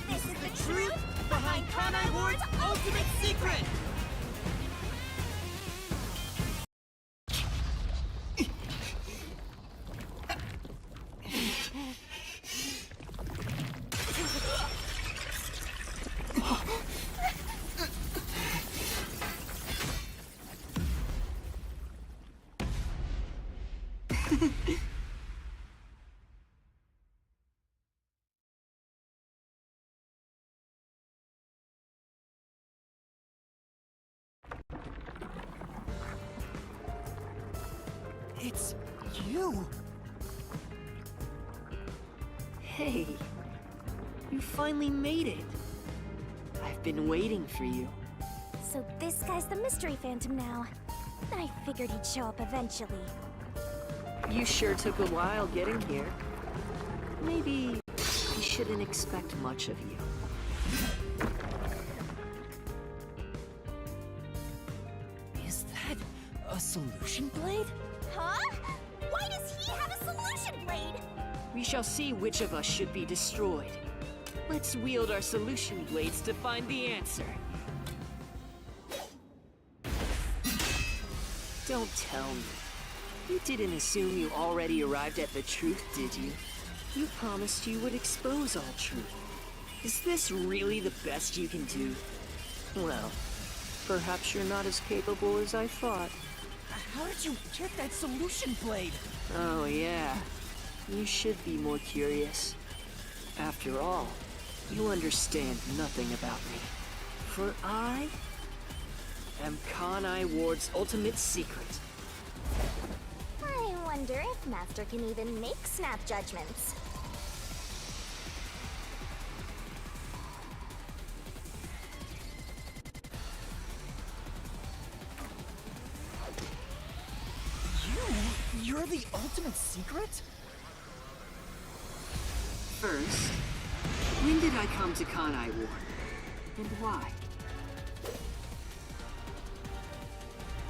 This is the truth behind Kanai Ward's ultimate secret! It's you! Hey, you finally made it. I've been waiting for you. So this guy's the mystery phantom now. I figured he'd show up eventually. You sure took a while getting here. Maybe I shouldn't expect much of you. Is that a solution blade? Huh? Why does he have a solution blade? We shall see which of us should be destroyed. Let's wield our solution blades to find the answer. Don't tell me. You didn't assume you already arrived at the truth, did you? You promised you would expose all truth. Is this really the best you can do? Well, perhaps you're not as capable as I thought. How did you get that solution blade? Oh yeah, you should be more curious. After all, you understand nothing about me. For I am Kanai Ward's ultimate secret. I wonder if Master can even make snap judgments. the ultimate secret? First, when did I come to Kanai Ward? And why?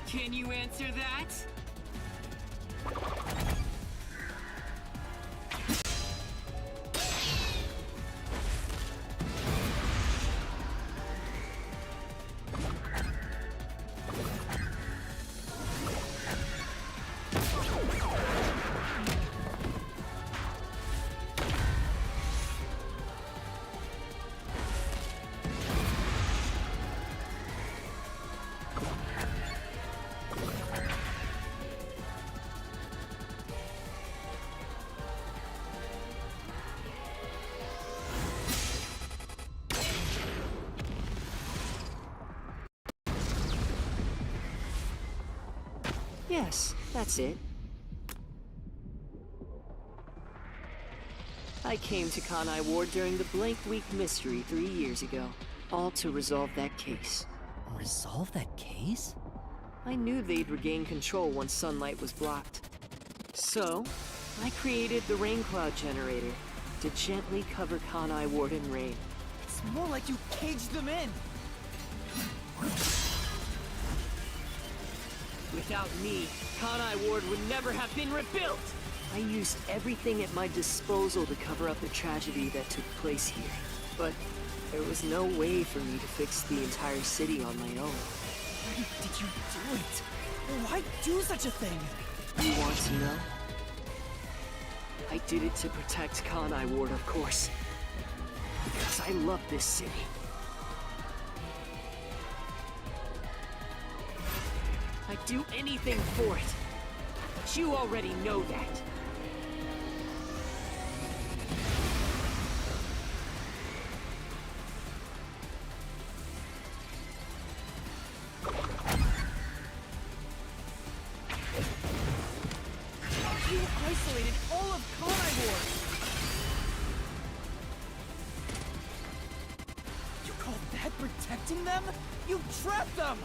Can you answer that? Yes, that's it. I came to Kanai Ward during the Blank Week mystery 3 years ago, all to resolve that case. Resolve that case? I knew they'd regain control once sunlight was blocked. So, I created the rain cloud generator to gently cover Kanai Ward in rain. It's more like you caged them in. Without me, Kanai Ward would never have been rebuilt! I used everything at my disposal to cover up the tragedy that took place here. But there was no way for me to fix the entire city on my own. Why did you do it? Why do such a thing? You want to know? I did it to protect Kanai Ward, of course. Because I love this city. I'd do anything for it. But you already know that. You isolated all of Kanai Ward! You call that protecting them? You trapped them!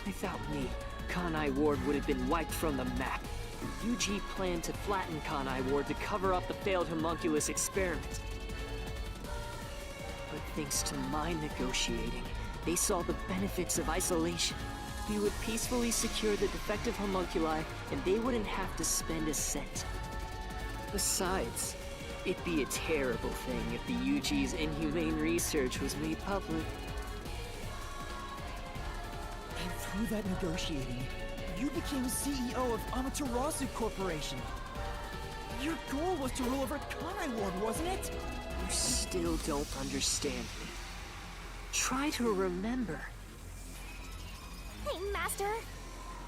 Without me, Kanai Ward would have been wiped from the map. UG planned to flatten Kanai Ward to cover up the failed homunculus experiment. But thanks to my negotiating, they saw the benefits of isolation. We would peacefully secure the defective homunculi, and they wouldn't have to spend a cent. Besides, it'd be a terrible thing if the UG's inhumane research was made public. And through that negotiating, you became CEO of Amaterasu Corporation. Your goal was to rule over Kanai Ward, wasn't it? You still don't understand me. Try to remember. Hey, Master!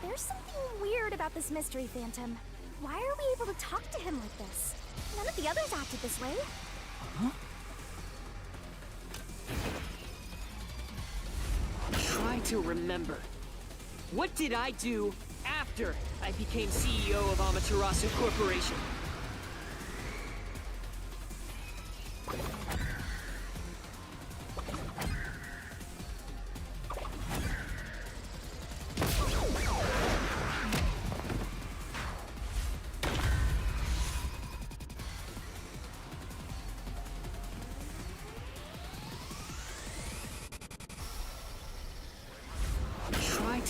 There's something weird about this mystery phantom. Why are we able to talk to him like this? None of the others acted this way. Huh? Try to remember. What did I do after I became CEO of Amaterasu Corporation?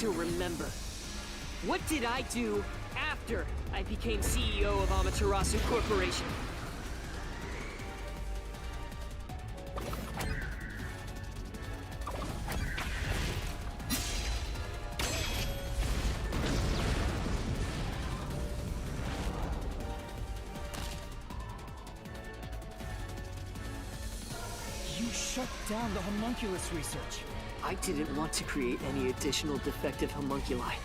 To remember. What did I do after I became CEO of Amaterasu Corporation? You shut down the homunculus research. I didn't want to create any additional defective homunculi,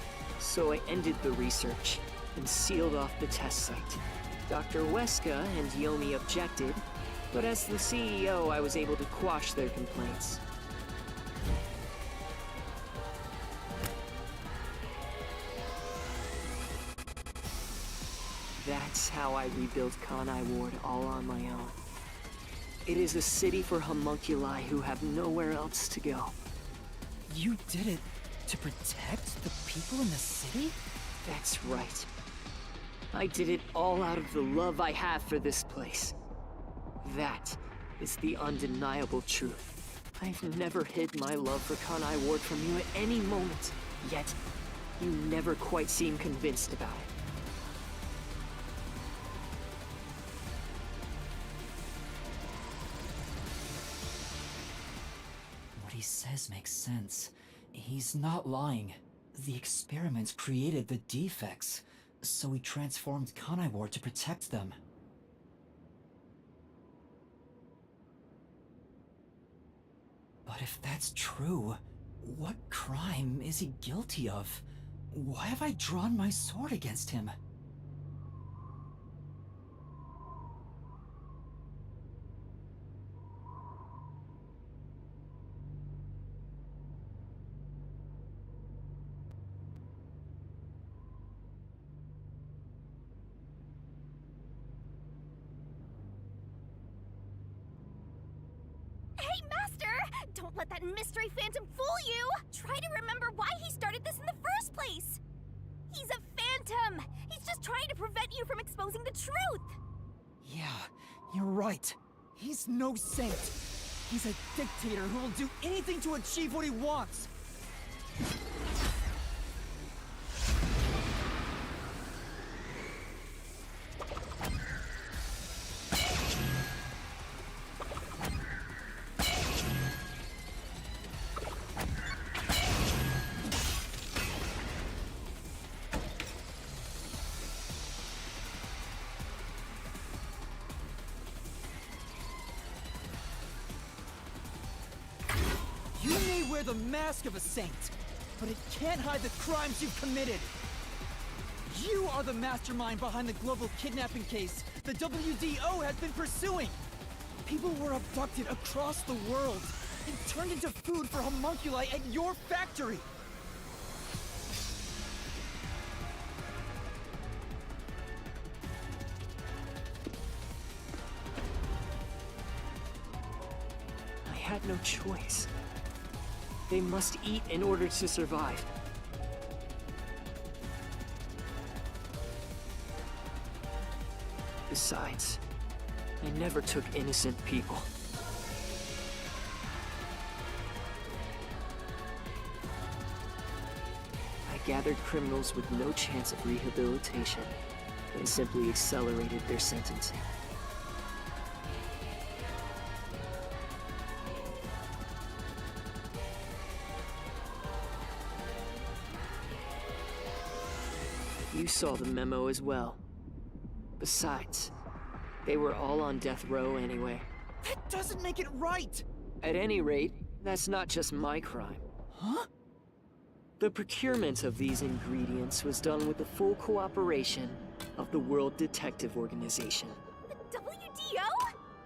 so I ended the research and sealed off the test site. Dr. Weska and Yomi objected, but as the CEO, I was able to quash their complaints. That's how I rebuilt Kanai Ward all on my own. It is a city for homunculi who have nowhere else to go. You did it to protect the people in the city? That's right. I did it all out of the love I have for this place. That is the undeniable truth. I've never hid my love for Kanai Ward from you at any moment, yet you never quite seem convinced about it. What he says makes sense. He's not lying. The experiments created the defects, so he transformed Kanai Ward to protect them. But if that's true, what crime is he guilty of? Why have I drawn my sword against him? Hey, Master! Don't let that mystery phantom fool you! Try to remember why he started this in the first place! He's a phantom! He's just trying to prevent you from exposing the truth! Yeah, you're right. He's no saint. He's a dictator who will do anything to achieve what he wants. You may wear the mask of a saint, but it can't hide the crimes you've committed. You are the mastermind behind the global kidnapping case the WDO has been pursuing. People were abducted across the world and turned into food for homunculi at your factory. I had no choice. They must eat in order to survive. Besides, I never took innocent people. I gathered criminals with no chance of rehabilitation and simply accelerated their sentencing. You saw the memo as well. Besides, they were all on death row anyway. That doesn't make it right! At any rate, that's not just my crime. Huh? The procurement of these ingredients was done with the full cooperation of the World Detective Organization. The WDO?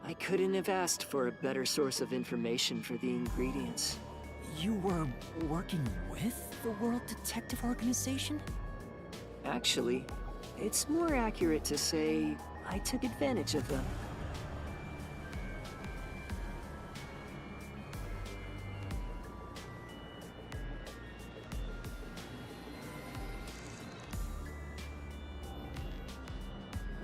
I couldn't have asked for a better source of information for the ingredients. You were working with the World Detective Organization? Actually, it's more accurate to say I took advantage of them.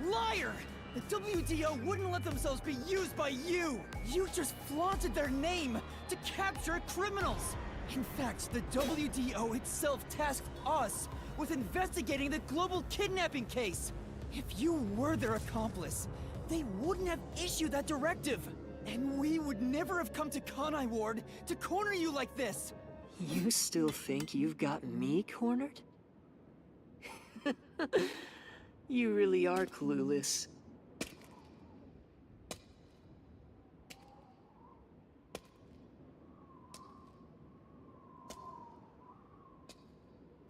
Liar! The WDO wouldn't let themselves be used by you! You just flaunted their name to capture criminals! In fact, the WDO itself tasked us with investigating the global kidnapping case! If you were their accomplice, they wouldn't have issued that directive! And we would never have come to Kanai Ward to corner you like this! You still think you've got me cornered? You really are clueless.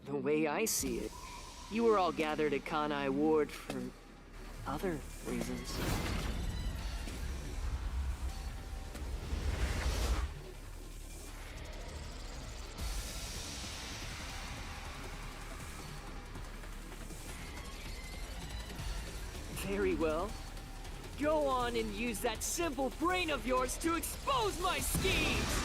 The way I see it, you were all gathered at Kanai Ward for other reasons. Very well. Go on and use that simple brain of yours to expose my schemes!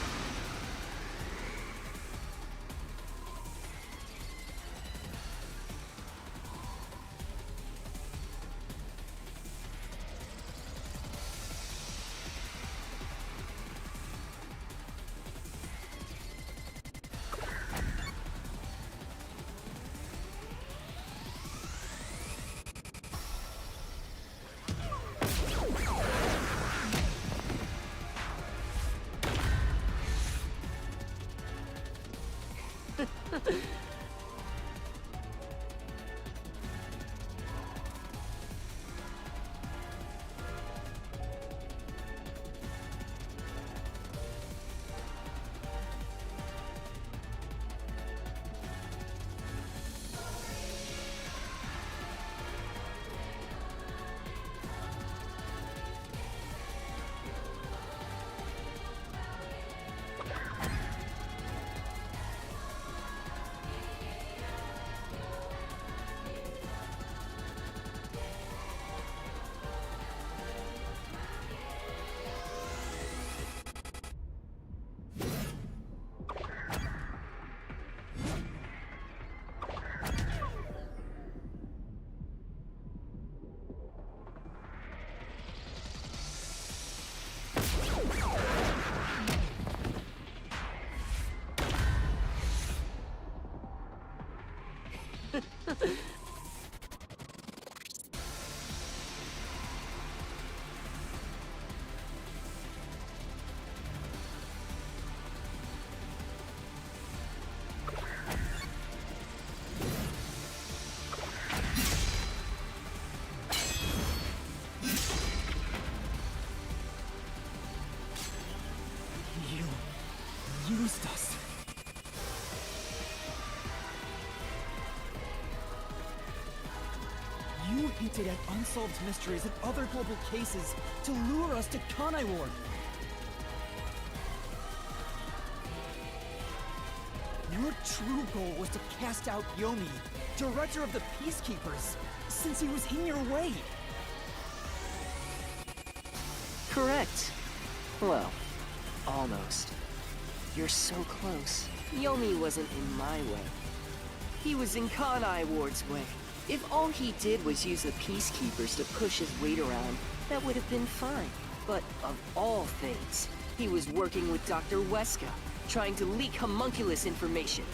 You used us. You hinted at unsolved mysteries and other global cases to lure us to Kanai Ward. Your true goal was to cast out Yomi, director of the Peacekeepers, since he was in your way. Correct. Well, almost. You're so close. Yomi wasn't in my way. He was in Kanai Ward's way. If all he did was use the Peacekeepers to push his weight around, that would have been fine. But of all things, he was working with Dr. Weska, trying to leak homunculus information.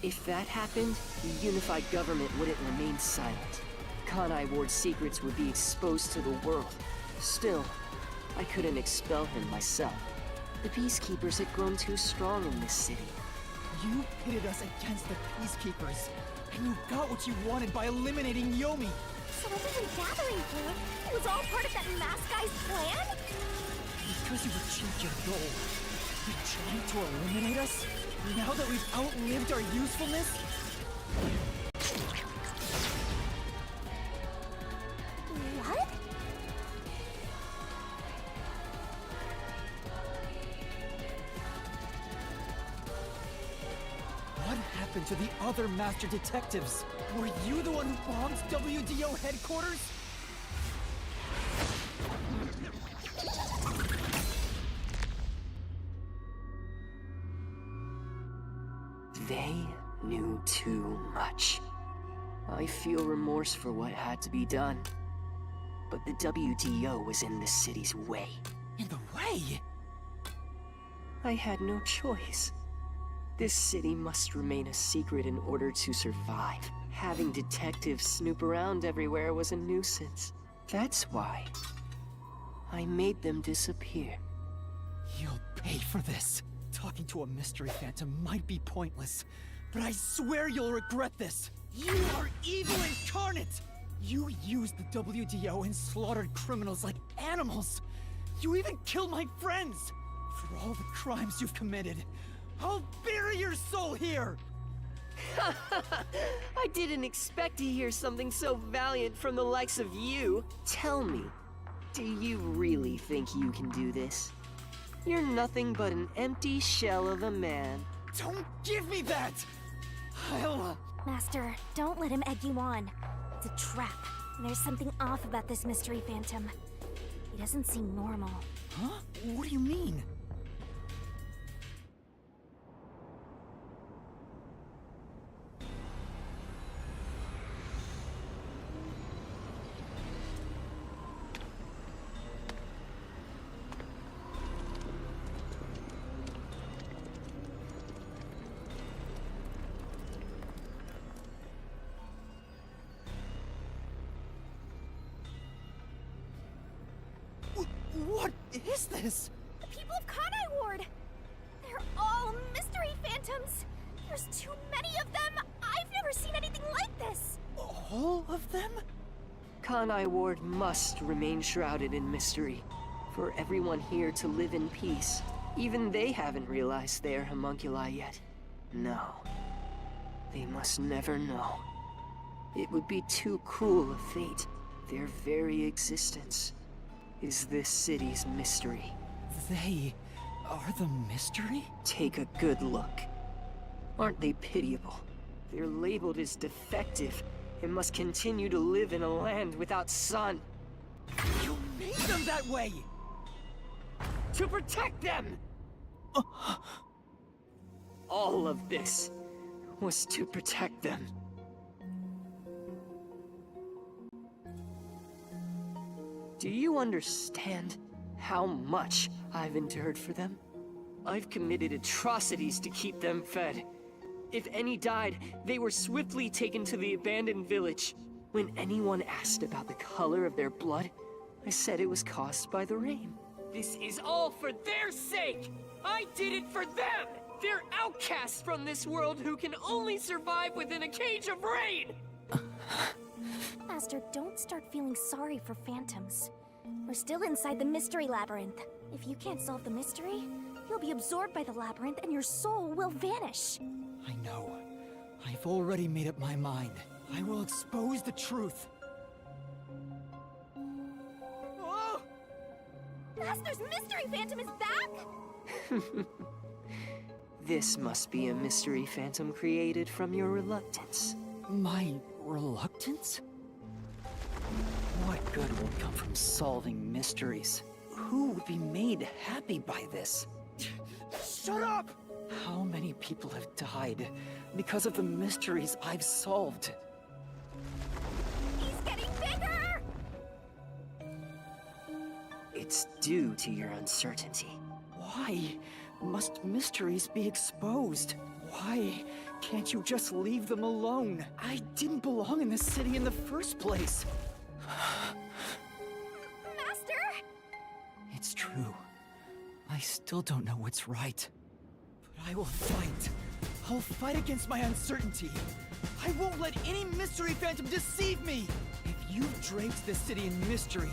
If that happened, the unified government wouldn't remain silent. Kanai Ward's secrets would be exposed to the world. Still, I couldn't expel him myself. The Peacekeepers had grown too strong in this city. You pitted us against the Peacekeepers, and you got what you wanted by eliminating Yomi! So what were we gathering for? It was all part of that masked guy's plan? Because you achieved your goal, you're trying to eliminate us? Now that we've outlived our usefulness? What? What happened to the other master detectives? Were you the one who bombed WDO headquarters? They knew too much. I feel remorse for what had to be done. But the WDO was in the city's way. In the way? I had no choice. This city must remain a secret in order to survive. Having detectives snoop around everywhere was a nuisance. That's why I made them disappear. You'll pay for this. Talking to a mystery phantom might be pointless, but I swear you'll regret this. You are evil incarnate! You used the WDO and slaughtered criminals like animals. You even killed my friends. For all the crimes you've committed, I'll bury your soul here! I didn't expect to hear something so valiant from the likes of you. Tell me, do you really think you can do this? You're nothing but an empty shell of a man. Don't give me that! I'll Master, don't let him egg you on. It's a trap. There's something off about this mystery phantom. He doesn't seem normal. Huh? What do you mean? What is this? The people of Kanai Ward! They're all mystery phantoms! There's too many of them! I've never seen anything like this! All of them? Kanai Ward must remain shrouded in mystery. For everyone here to live in peace. Even they haven't realized they are homunculi yet. No. They must never know. It would be too cruel a fate. Their very existence is this city's mystery. They are the mystery? Take a good look. Aren't they pitiable? They're labeled as defective and must continue to live in a land without sun. You made them that way! To protect them! All of this was to protect them. Do you understand how much I've endured for them? I've committed atrocities to keep them fed. If any died, they were swiftly taken to the abandoned village. When anyone asked about the color of their blood, I said it was caused by the rain. This is all for their sake! I did it for them! They're outcasts from this world who can only survive within a cage of rain! Master, don't start feeling sorry for phantoms. We're still inside the mystery labyrinth. If you can't solve the mystery, you'll be absorbed by the labyrinth and your soul will vanish. I know. I've already made up my mind. I will expose the truth. Oh! Master's mystery phantom is back? This must be a mystery phantom created from your reluctance. My reluctance? What good will come from solving mysteries? Who would be made happy by this? Shut up! How many people have died because of the mysteries I've solved? He's getting bigger! It's due to your uncertainty. Why must mysteries be exposed? Why can't you just leave them alone? I didn't belong in this city in the first place. Master! It's true. I still don't know what's right. But I will fight. I'll fight against my uncertainty. I won't let any mystery phantom deceive me! If you've draped this city in mystery,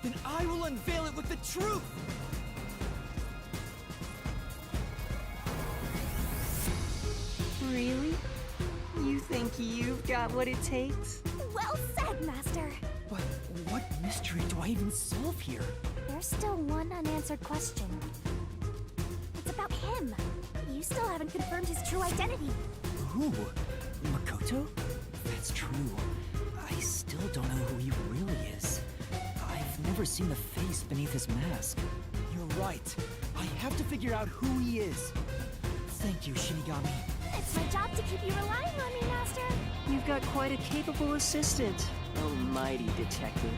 then I will unveil it with the truth! Really? You think you've got what it takes? Well said, Master! But what mystery do I even solve here? There's still one unanswered question. It's about him. You still haven't confirmed his true identity. Who? Makoto? That's true. I still don't know who he really is. I've never seen the face beneath his mask. You're right. I have to figure out who he is. Thank you, Shinigami. It's my job to keep you relying on me, Master. You've got quite a capable assistant, almighty detective.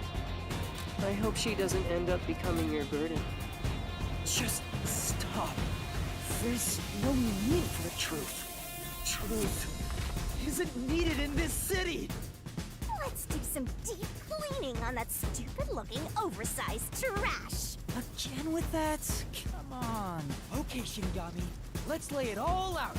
I hope she doesn't end up becoming your burden. Just stop. There's no need for the truth. Truth isn't needed in this city! Let's do some deep cleaning on that stupid-looking, oversized trash! Again with that? Come on. Okay, Shinigami. Let's lay it all out.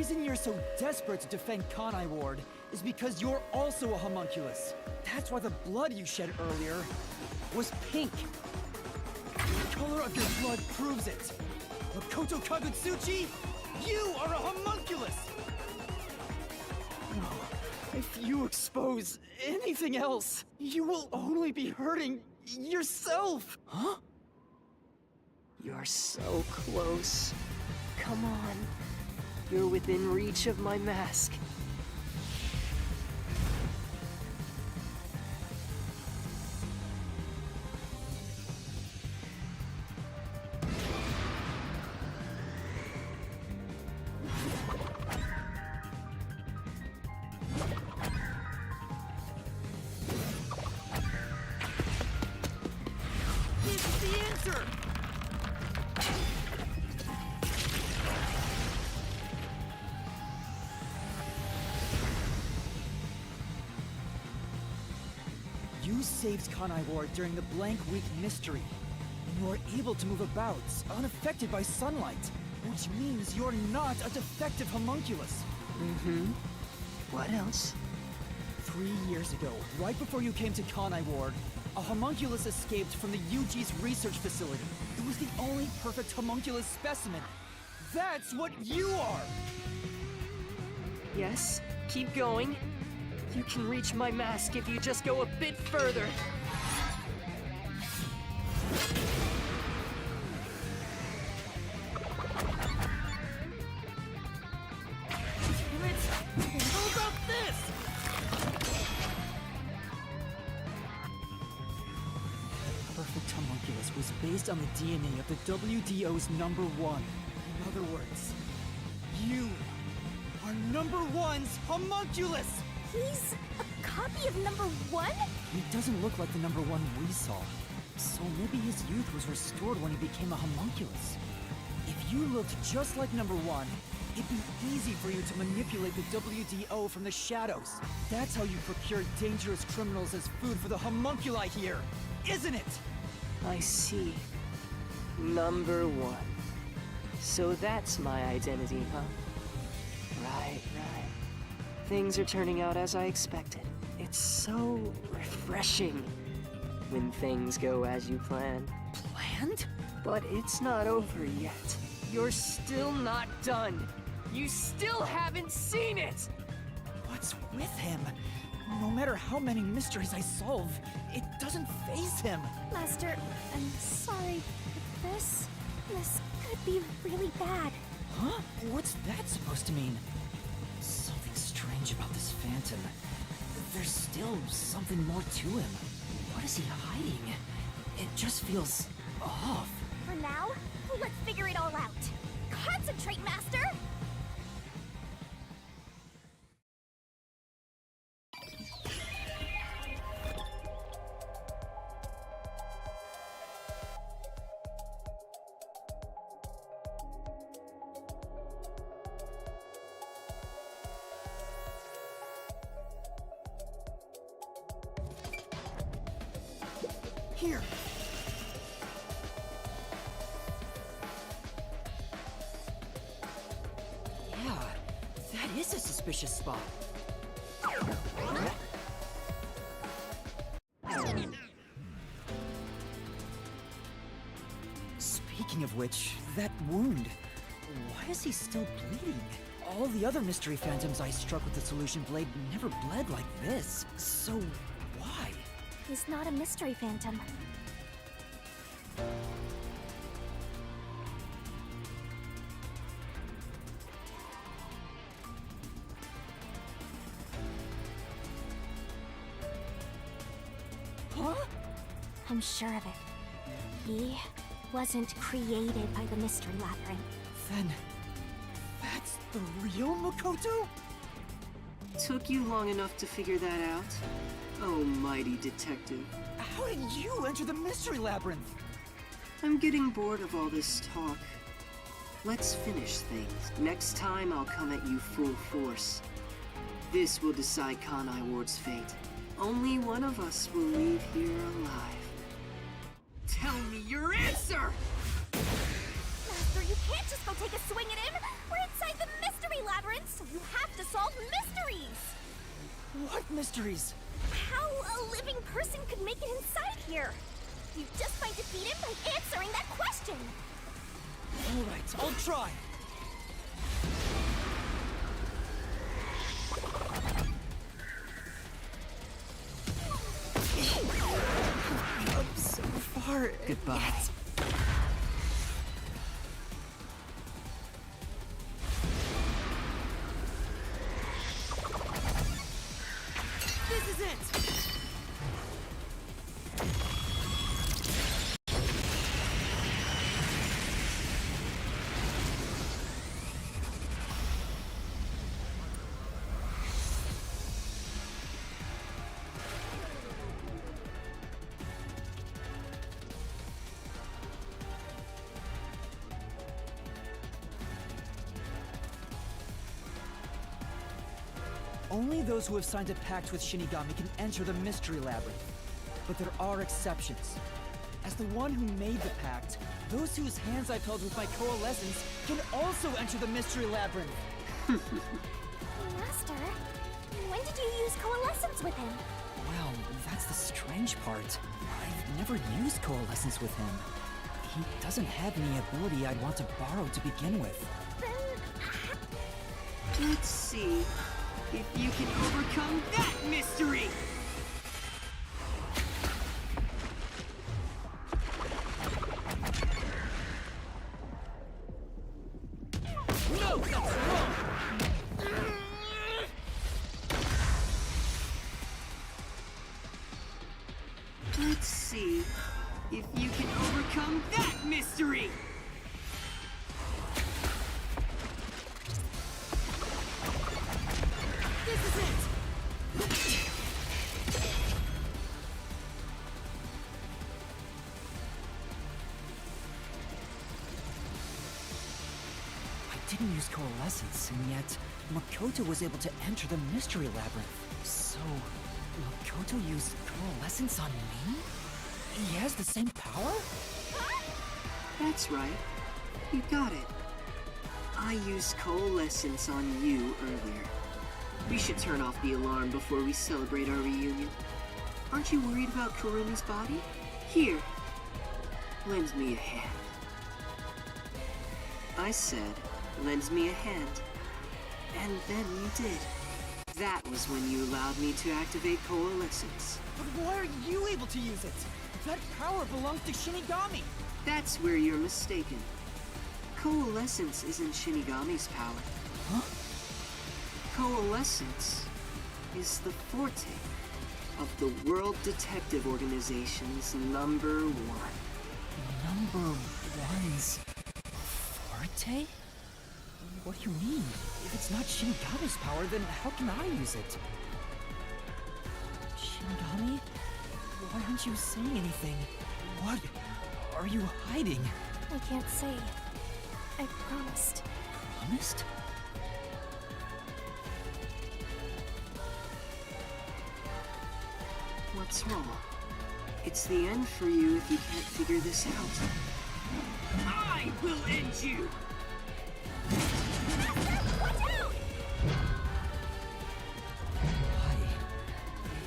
reason you're so desperate to defend Kanai Ward is because you're also a homunculus. That's why the blood you shed earlier was pink. The color of your blood proves it. Makoto Kagutsuchi, you are a homunculus! No, if you expose anything else, you will only be hurting yourself! Huh? You're so close. Come on. You're within reach of my mask. This is the answer! You saved Kanai Ward during the Blank Week mystery. And you are able to move about, unaffected by sunlight. Which means you're not a defective homunculus. Mm-hmm. What else? 3 years ago, right before you came to Kanai Ward, a homunculus escaped from the UG's research facility. It was the only perfect homunculus specimen. That's what you are! Yes, keep going. You can reach my mask if you just go a bit further. How about this? Perfect homunculus was based on the DNA of the WDO's #1. In other words, you are #1's homunculus! He's a copy of #1? He doesn't look like the #1 we saw. So maybe his youth was restored when he became a homunculus. If you looked just like #1, it'd be easy for you to manipulate the WDO from the shadows. That's how you procure dangerous criminals as food for the homunculi here, isn't it? I see. #1. So that's my identity, huh? Right. Things are turning out as I expected. It's so refreshing when things go as you plan. Planned? But it's not over yet. You're still not done. You still haven't seen it! What's with him? No matter how many mysteries I solve, it doesn't faze him. Master, I'm sorry, but this could be really bad. Huh? What's that supposed to mean? Something strange about this phantom. There's still something more to him. What is he hiding? It just feels off. For now, let's figure it all out. Concentrate, Master! Here. Yeah, that is a suspicious spot. Speaking of which, that wound. Why is he still bleeding? All the other mystery phantoms I struck with the solution blade never bled like this. So, why? He's not a mystery phantom. Huh? I'm sure of it. He wasn't created by the Mystery Labyrinth. Then, that's the real Makoto? Took you long enough to figure that out? Oh, mighty detective. How did you enter the Mystery Labyrinth? I'm getting bored of all this talk. Let's finish things. Next time I'll come at you full force. This will decide Kanai Ward's fate. Only one of us will leave here alive. Tell me your answer! Master, you can't just go take a swing at him! We're inside the Mystery Labyrinth, so you have to solve mysteries! What mysteries? How a living person could make it inside here? You just might defeat him by answering that question! Alright, I'll try! Up so far. Goodbye. Yet. This is it! Only those who have signed a pact with Shinigami can enter the Mystery Labyrinth. But there are exceptions. As the one who made the pact, those whose hands I've held with my coalescence can also enter the Mystery Labyrinth. Master, when did you use coalescence with him? Well, that's the strange part. I've never used coalescence with him. He doesn't have any ability I'd want to borrow to begin with. Let's see if you can overcome that mystery! No, that's wrong! Let's see if you can overcome that mystery! This is it! I didn't use coalescence, and yet Makoto was able to enter the Mystery Labyrinth. So, Makoto used coalescence on me? He has the same power? That's right. You got it. I used coalescence on you earlier. We should turn off the alarm before we celebrate our reunion. Aren't you worried about Kurumi's body? Here, lend me a hand. I said, lend me a hand. And then you did. That was when you allowed me to activate coalescence. But why are you able to use it? That power belongs to Shinigami! That's where you're mistaken. Coalescence isn't Shinigami's power. Huh? Coalescence is the forte of the World Detective Organization's number one. Number one's forte? What do you mean? If it's not Shinigami's power, then how can I use it? Shinigami? Why aren't you saying anything? What are you hiding? I can't say. I promised. Promised? What's wrong? It's the end for you if you can't figure this out. I will end you!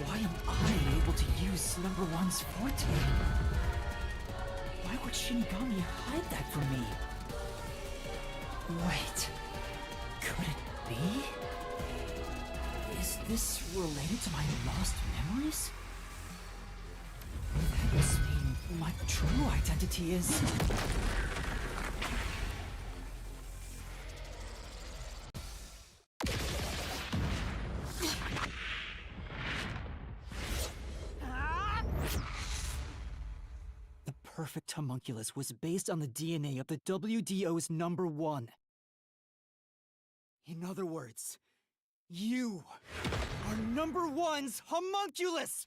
Why am I able to use number one's forte? Why would Shinigami hide that from me? Wait, could it be? Is this related to my lost memories? That must mean my true identity is... The perfect homunculus was based on the DNA of the WDO's number one. In other words, you are number one's homunculus!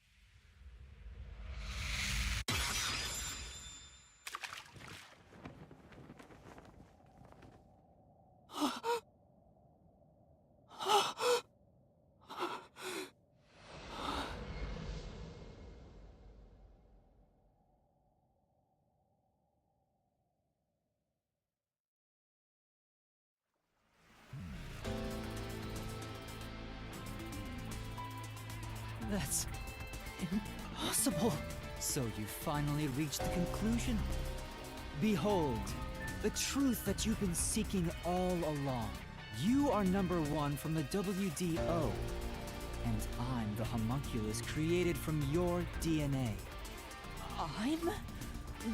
That's impossible. So you finally reached the conclusion? Behold, the truth that you've been seeking all along. You are number one from the WDO, and I'm the homunculus created from your DNA. I'm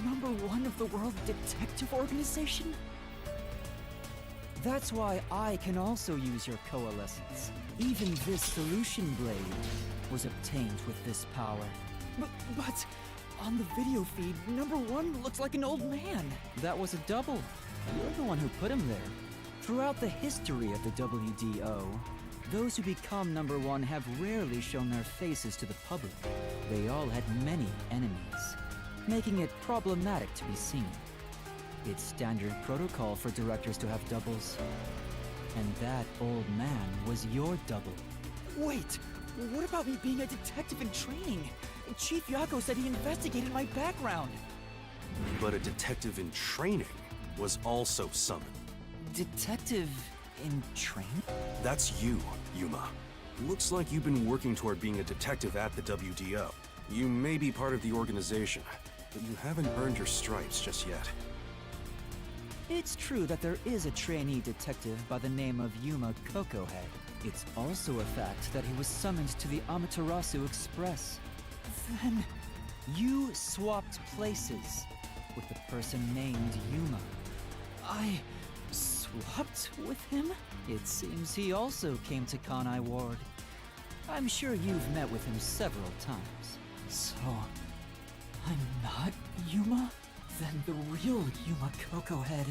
number one of the World Detective Organization? That's why I can also use your coalescence. Even this solution blade was obtained with this power. But on the video feed, number one looks like an old man. That was a double. You're the one who put him there. Throughout the history of the WDO, those who become number one have rarely shown their faces to the public. They all had many enemies, making it problematic to be seen. It's standard protocol for directors to have doubles. And that old man was your double. Wait, what about me being a detective in training? Chief Yako said he investigated my background. But a detective in training was also summoned. Detective in training? That's you, Yuma. Looks like you've been working toward being a detective at the WDO. You may be part of the organization, but you haven't earned your stripes just yet. It's true that there is a trainee detective by the name of Yuma Cocohead. It's also a fact that he was summoned to the Amaterasu Express. Then, you swapped places with the person named Yuma. I swapped with him? It seems he also came to Kanai Ward. I'm sure you've met with him several times. So, I'm not Yuma? Then the real Yuma Cocohead.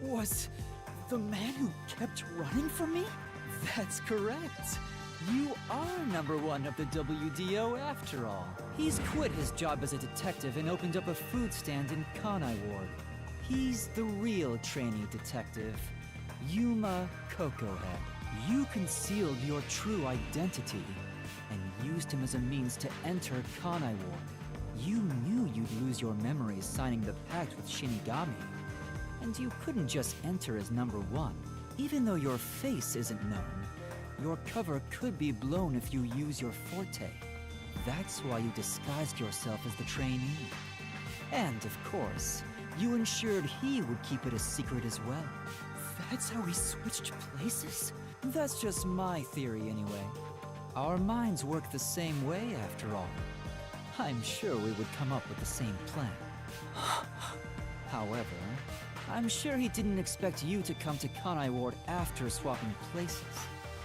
Was the man who kept running from me? That's correct. You are number one of the WDO after all. He's quit his job as a detective and opened up a food stand in Kanai Ward. He's the real trainee detective, Yuma Cocohead. You concealed your true identity and used him as a means to enter Kanai Ward. You knew you'd lose your memories signing the pact with Shinigami. And you couldn't just enter as number one. Even though your face isn't known, your cover could be blown if you use your forte. That's why you disguised yourself as the trainee. And of course, you ensured he would keep it a secret as well. That's how we switched places? That's just my theory anyway. Our minds work the same way after all. I'm sure we would come up with the same plan. However, I'm sure he didn't expect you to come to Kanai Ward after swapping places.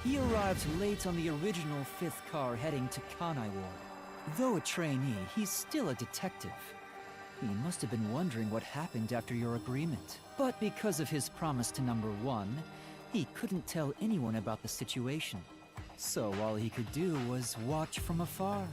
He arrived late on the original 5th car heading to Kanai Ward. Though a trainee, he's still a detective. He must have been wondering what happened after your agreement. But because of his promise to number one, he couldn't tell anyone about the situation. So all he could do was watch from afar.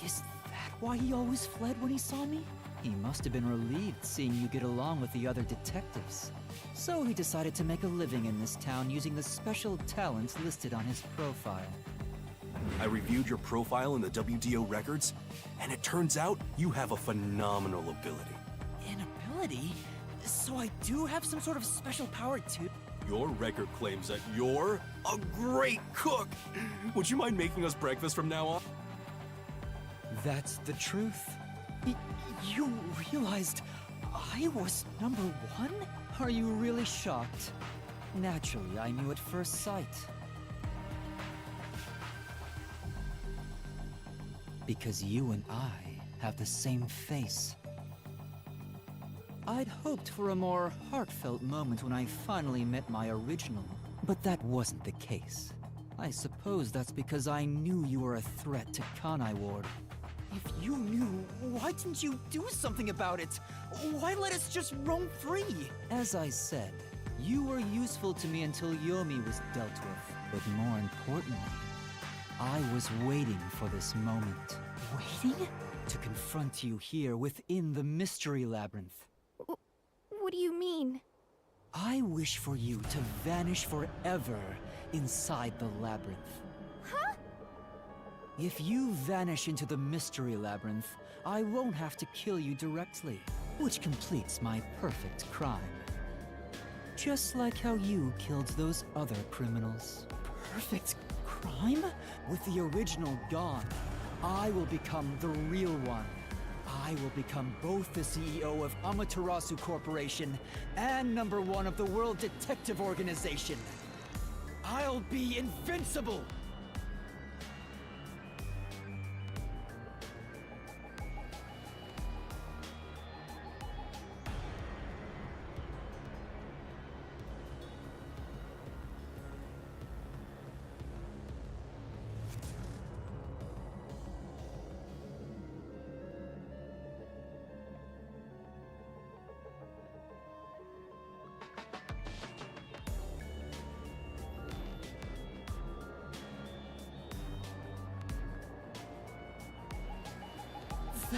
Is that why he always fled when he saw me? He must have been relieved seeing you get along with the other detectives. So he decided to make a living in this town using the special talents listed on his profile. I reviewed your profile in the WDO records, and it turns out you have a phenomenal ability. An ability? So I do have some sort of special power too? Your record claims that you're a great cook! Would you mind making us breakfast from now on? That's the truth. You realized I was number one? Are you really shocked? Naturally, I knew at first sight. Because you and I have the same face. I'd hoped for a more heartfelt moment when I finally met my original, but that wasn't the case. I suppose that's because I knew you were a threat to Kanai Ward. If you knew, why didn't you do something about it? Why let us just roam free? As I said, you were useful to me until Yomi was dealt with. But more importantly, I was waiting for this moment. Waiting? To confront you here within the Mystery Labyrinth. What do you mean? I wish for you to vanish forever inside the labyrinth. Huh? If you vanish into the Mystery Labyrinth, I won't have to kill you directly, which completes my perfect crime. Just like how you killed those other criminals. Perfect crime? With the original gone, I will become the real one. I will become both the CEO of Amaterasu Corporation and #1 of the World Detective Organization. I'll be invincible!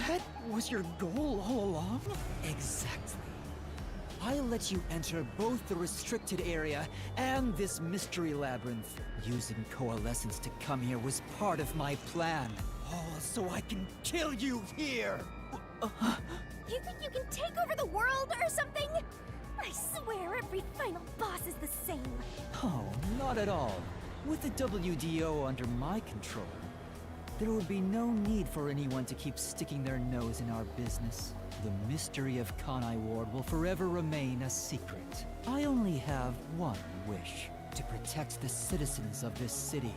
That was your goal all along? Exactly. I'll let you enter both the restricted area and this Mystery Labyrinth. Using Coalescence to come here was part of my plan. Oh, so I can kill you here! You think you can take over the world or something? I swear every final boss is the same. Oh, not at all. With the WDO under my control, there would be no need for anyone to keep sticking their nose in our business. The mystery of Kanai Ward will forever remain a secret. I only have one wish: to protect the citizens of this city.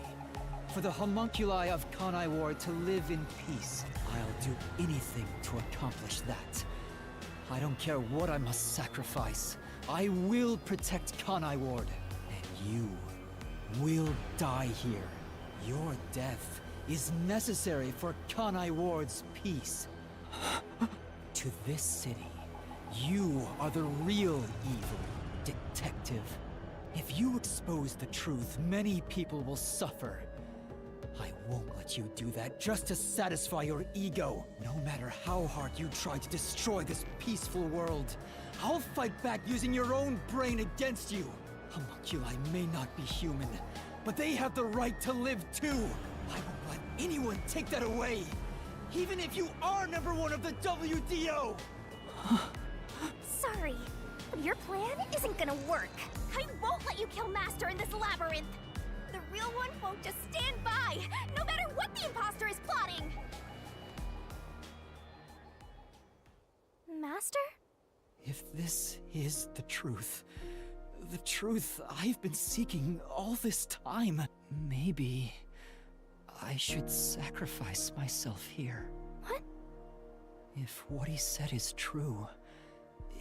For the homunculi of Kanai Ward to live in peace, I'll do anything to accomplish that. I don't care what I must sacrifice. I will protect Kanai Ward. And you will die here. Your death is necessary for Kanai Ward's peace. To this city, you are the real evil, detective. If you expose the truth, many people will suffer. I won't let you do that just to satisfy your ego. No matter how hard you try to destroy this peaceful world, I'll fight back using your own brain against you. Homunculi may not be human, but they have the right to live too. I won't let anyone take that away, even if you are #1 of the WDO! Sorry, but your plan isn't gonna work. I won't let you kill Master in this labyrinth. The real one won't just stand by, no matter what the imposter is plotting. Master? If this is the truth I've been seeking all this time, maybe I should sacrifice myself here. What? If what he said is true,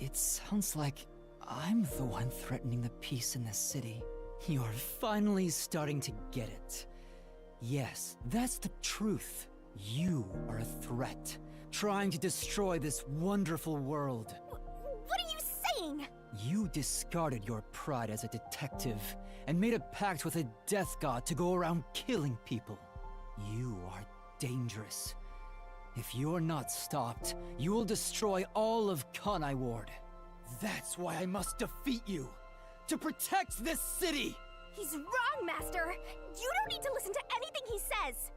it sounds like I'm the one threatening the peace in this city. You're finally starting to get it. Yes, that's the truth. You are a threat, trying to destroy this wonderful world. What are you saying? You discarded your pride as a detective and made a pact with a death god to go around killing people. You are dangerous. If you're not stopped, you will destroy all of Kanai Ward. That's why I must defeat you, to protect this city! He's wrong, Master! You don't need to listen to anything he says!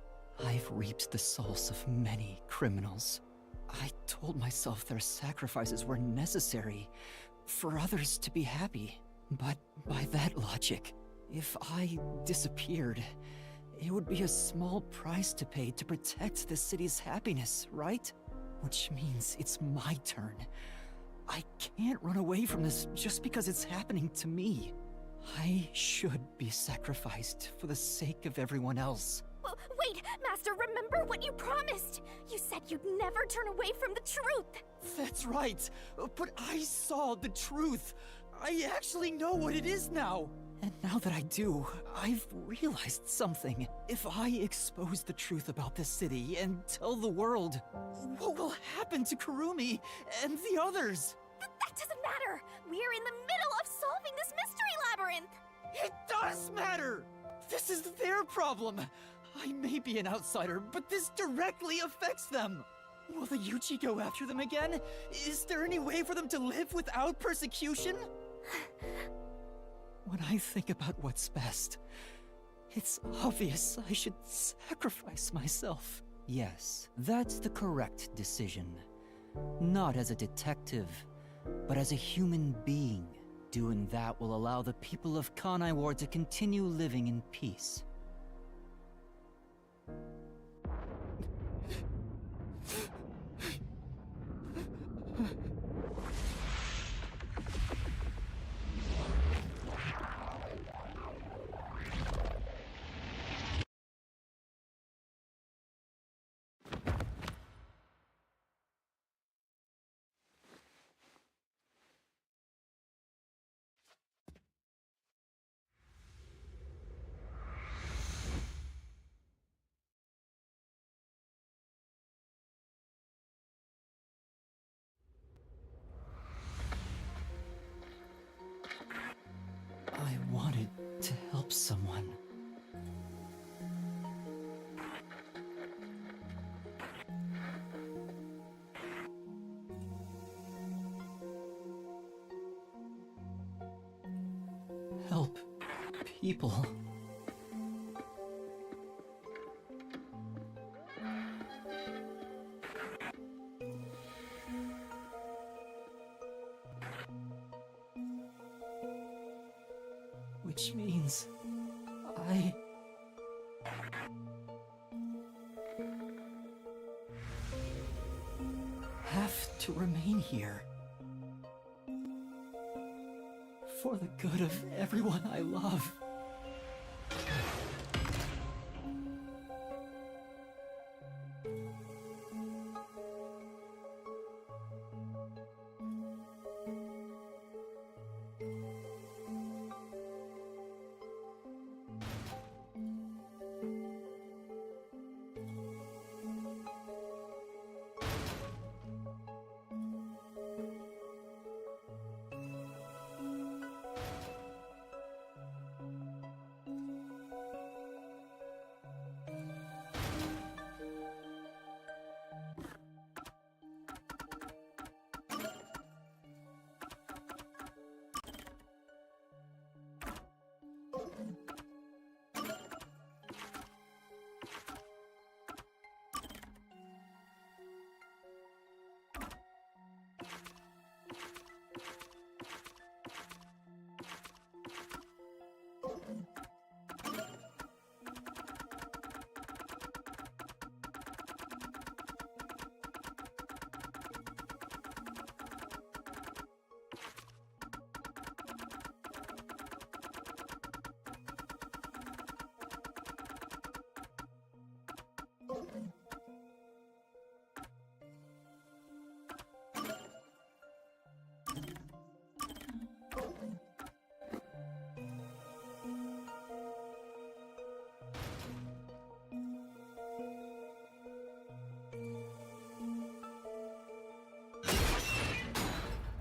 I've reaped the souls of many criminals. I told myself their sacrifices were necessary for others to be happy. But by that logic, if I disappeared, it would be a small price to pay to protect the city's happiness, right? Which means it's my turn. I can't run away from this just because it's happening to me. I should be sacrificed for the sake of everyone else. Wait, Master, remember what you promised! You said you'd never turn away from the truth! That's right, but I saw the truth. I actually know what it is now. And now that I do, I've realized something. If I expose the truth about this city and tell the world, what will happen to Kurumi and the others? That doesn't matter! We're in the middle of solving this mystery labyrinth! It does matter! This is their problem. I may be an outsider, but this directly affects them. Will the Yuchi go after them again? Is there any way for them to live without persecution? When I think about what's best, it's obvious I should sacrifice myself. Yes, that's the correct decision. Not as a detective, but as a human being. Doing that will allow the people of Kanai Ward to continue living in peace. I wanted to help someone. Help people. Which means I have to remain here for the good of everyone I love.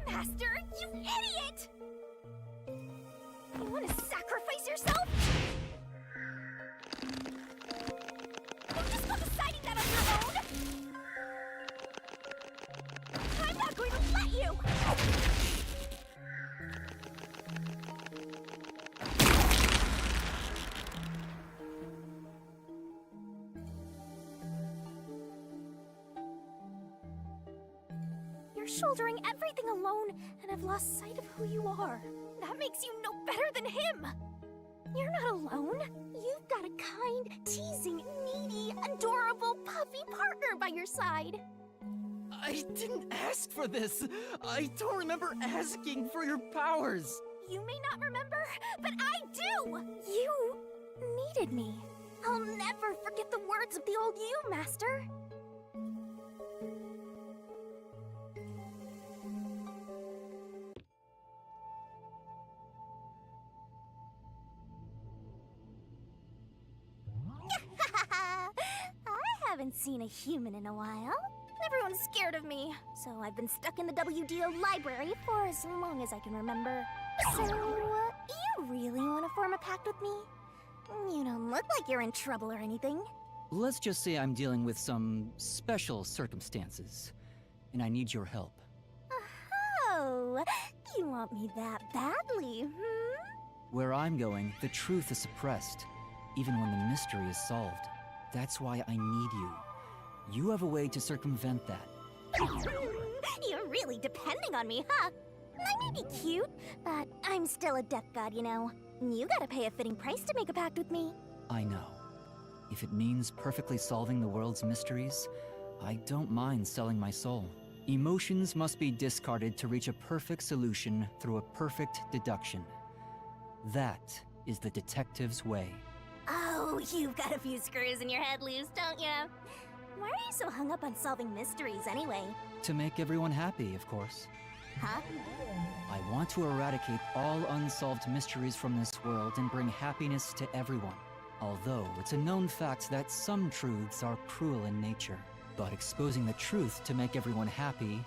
Master, you idiot! You want to sacrifice yourself? Don't just go deciding that on your own! I'm not going to let you! You're shouldering everything alone and have lost sight of who you are. That makes you no better than him! You're not alone. You've got a kind, teasing, needy, adorable, puppy partner by your side. I didn't ask for this. I don't remember asking for your powers. You may not remember, but I do! You needed me. I'll never forget the words of the old you, Master. I haven't seen a human in a while. Everyone's scared of me, so I've been stuck in the WDO library for as long as I can remember. So, you really want to form a pact with me? You don't look like you're in trouble or anything. Let's just say I'm dealing with some special circumstances, and I need your help. Oh, you want me that badly, hmm? Where I'm going, the truth is suppressed, even when the mystery is solved. That's why I need you. You have a way to circumvent that. You're really depending on me, huh? I may be cute, but I'm still a death god, you know. You gotta pay a fitting price to make a pact with me. I know. If it means perfectly solving the world's mysteries, I don't mind selling my soul. Emotions must be discarded to reach a perfect solution through a perfect deduction. That is the detective's way. Oh, you've got a few screws in your head loose, don't you? Why are you so hung up on solving mysteries anyway? To make everyone happy, of course. Huh? I want to eradicate all unsolved mysteries from this world and bring happiness to everyone. Although it's a known fact that some truths are cruel in nature. But exposing the truth to make everyone happy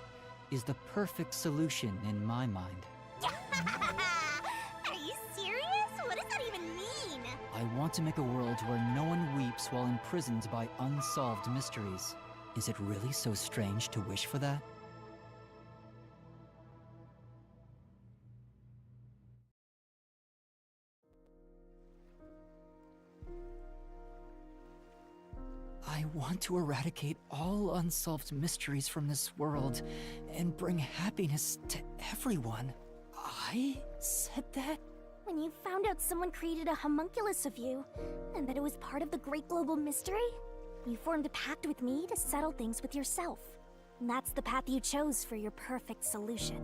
is the perfect solution in my mind. Are you serious? What does that even mean? I want to make a world where no one weeps while imprisoned by unsolved mysteries. Is it really so strange to wish for that? I want to eradicate all unsolved mysteries from this world and bring happiness to everyone. I said that? When you found out someone created a homunculus of you, and that it was part of the great global mystery, you formed a pact with me to settle things with yourself. And that's the path you chose for your perfect solution.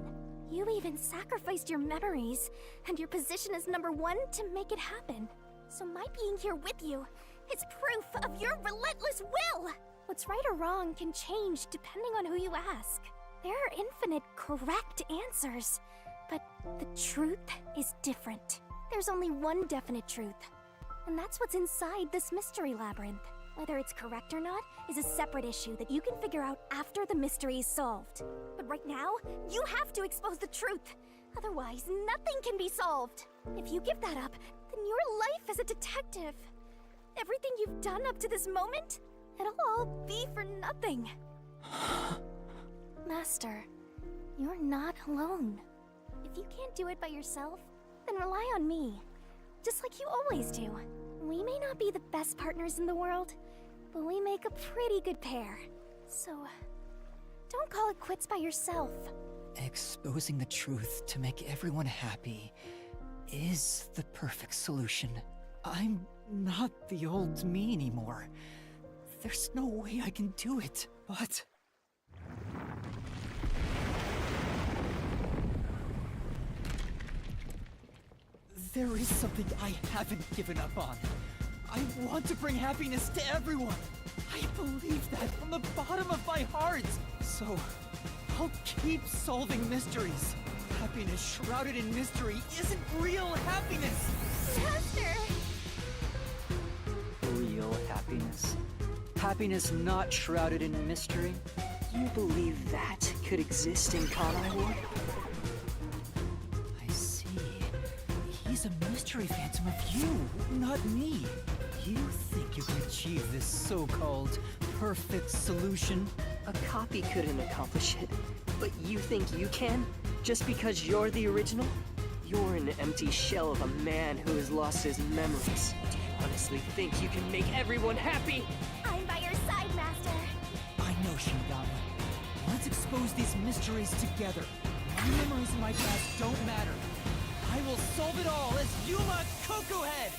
You even sacrificed your memories and your position as #1 to make it happen. So my being here with you is proof of your relentless will! What's right or wrong can change depending on who you ask. There are infinite correct answers, but the truth is different. There's only one definite truth, and that's what's inside this mystery labyrinth. Whether it's correct or not is a separate issue that you can figure out after the mystery is solved. But right now, you have to expose the truth. Otherwise, nothing can be solved. If you give that up, then your life as a detective, everything you've done up to this moment, it'll all be for nothing. Master, you're not alone. If you can't do it by yourself, then rely on me. Just like you always do. We may not be the best partners in the world, but we make a pretty good pair. So, don't call it quits by yourself. Exposing the truth to make everyone happy is the perfect solution. I'm not the old me anymore. There's no way I can do it, but... There is something I haven't given up on. I want to bring happiness to everyone. I believe that from the bottom of my heart. So, I'll keep solving mysteries. Happiness shrouded in mystery isn't real happiness. Master! Real happiness. Happiness not shrouded in mystery. You believe that could exist in Kanai Ward? I see. He's a mystery phantom of you, not me. You think you can achieve this so-called perfect solution? A copy couldn't accomplish it, but you think you can? Just because you're the original? You're an empty shell of a man who has lost his memories. Do you honestly think you can make everyone happy? I'm by your side, Master. I know, Shinigami. Let's expose these mysteries together. My memories in my past don't matter. I will solve it all as Yuma Kokuhead!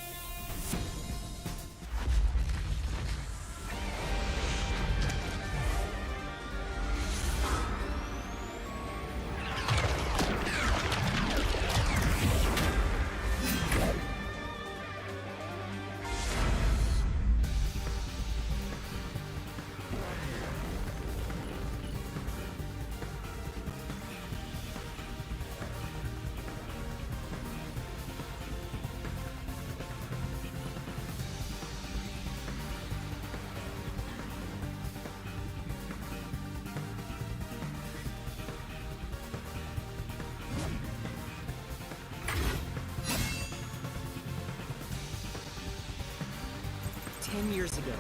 10 years ago,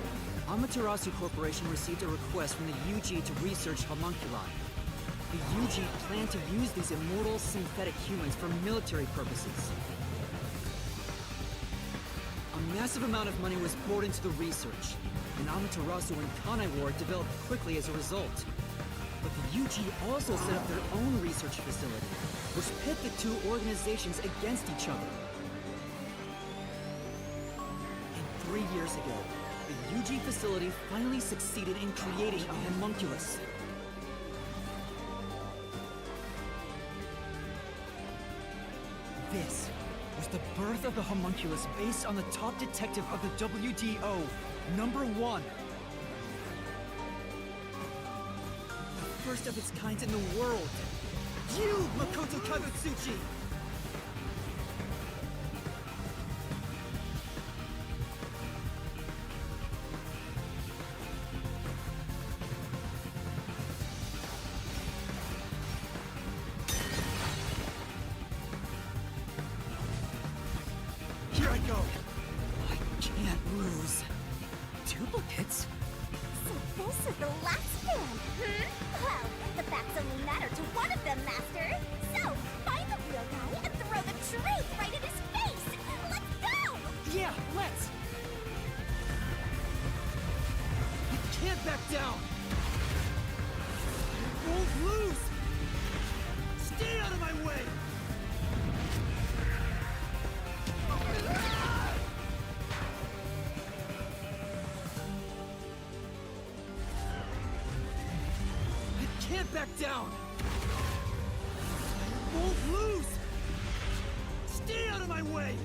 Amaterasu Corporation received a request from the UG to research homunculi. The UG planned to use these immortal synthetic humans for military purposes. A massive amount of money was poured into the research, and Amaterasu and Kanai Ward developed quickly as a result. But the UG also set up their own research facility, which pit the two organizations against each other. And 3 years ago, the UG facility finally succeeded in creating a homunculus. This was the birth of the homunculus based on the top detective of the WDO, #1. The first of its kind in the world. You, Makoto Kagutsuchi! Here I go! I can't lose. Duplicates? So this is the last stand, Well, the facts only matter to one of them, Master. So, find the real guy and throw the truth right in his face! Let's go! Yeah, let's! I can't back down! I won't lose! Stay out of my way! I can't back down! I won't lose! Stay out of my way!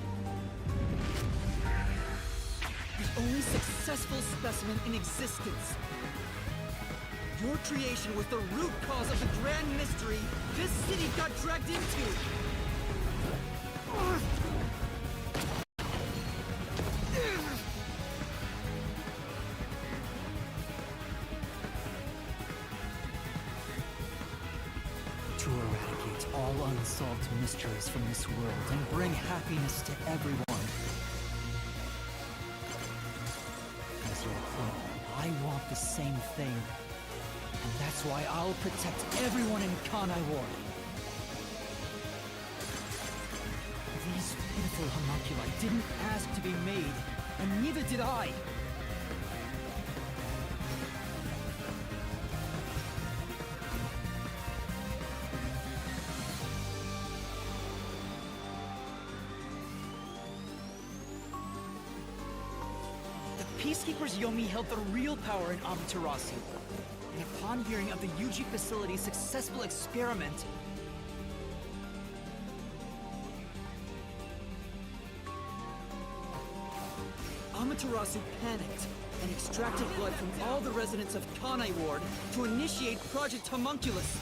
The only successful specimen in existence. Your creation was the root cause of the grand mystery this city got dragged into! To eradicate all unsolved mysteries from this world and bring happiness to everyone. As your clone, I want the same thing. And that's why I'll protect everyone in Kanai Ward. These pitiful homunculi didn't ask to be made, and neither did I. The Peacekeepers Yomi held the real power in Amaterasu. And upon hearing of the UG facility's successful experiment, Amaterasu panicked and extracted blood from all the residents of Kanai Ward to initiate Project Homunculus.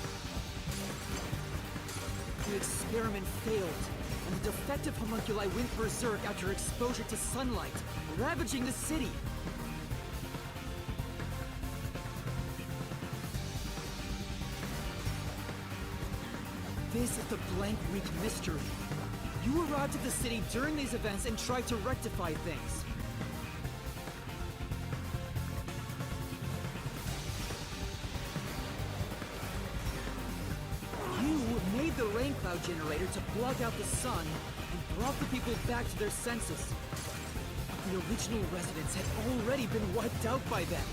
The experiment failed, and the defective homunculi went berserk after exposure to sunlight, ravaging the city. This is the Blank Week mystery. You arrived at the city during these events and tried to rectify things. You made the rain cloud generator to block out the sun and brought the people back to their senses. But the original residents had already been wiped out by then.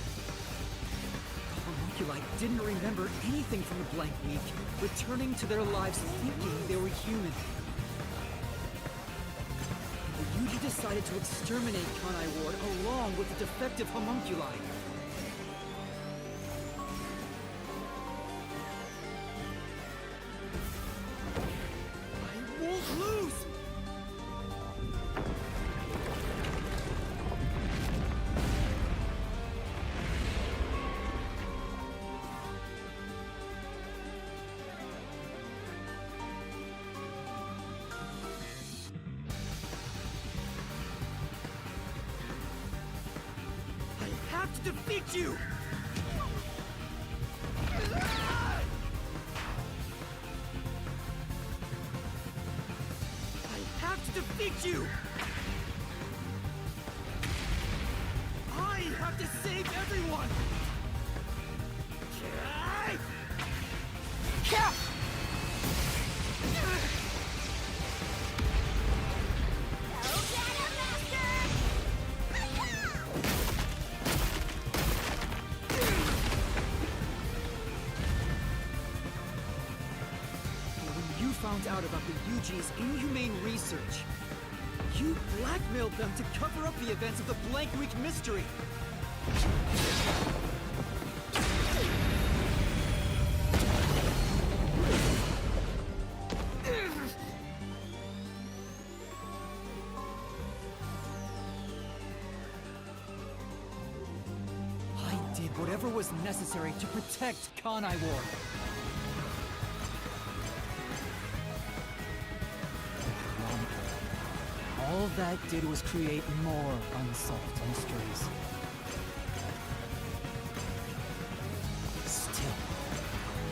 Homunculi didn't remember anything from the Blank Week, returning to their lives thinking they were human. The UG decided to exterminate Kanai Ward along with the defective homunculi. I won't lose! I have to defeat you! I have to defeat you! found out about the UG's inhumane research, you blackmailed them to cover up the events of the Blank Week mystery. I did whatever was necessary to protect Kanai Ward. All that did was create more unsolved mysteries. Still,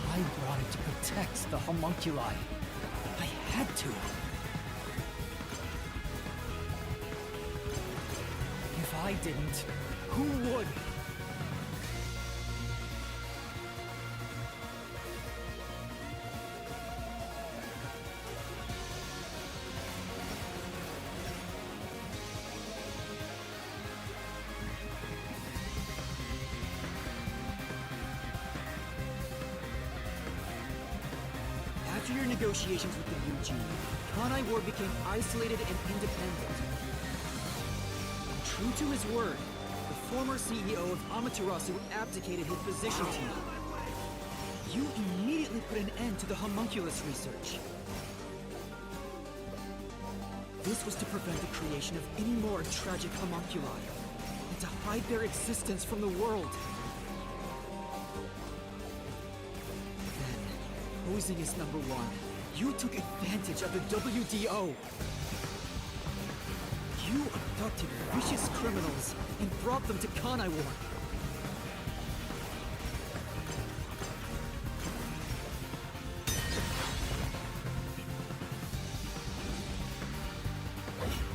I wanted to protect the homunculi. I had to. If I didn't, who would? After your negotiations with the UG, Kanai Ward became isolated and independent. True to his word, the former CEO of Amaterasu abdicated his position to you. You immediately put an end to the homunculus research. This was to prevent the creation of any more tragic homunculi, and to hide their existence from the world. Posing as number one, you took advantage of the WDO. You abducted vicious criminals and brought them to Kanai Ward.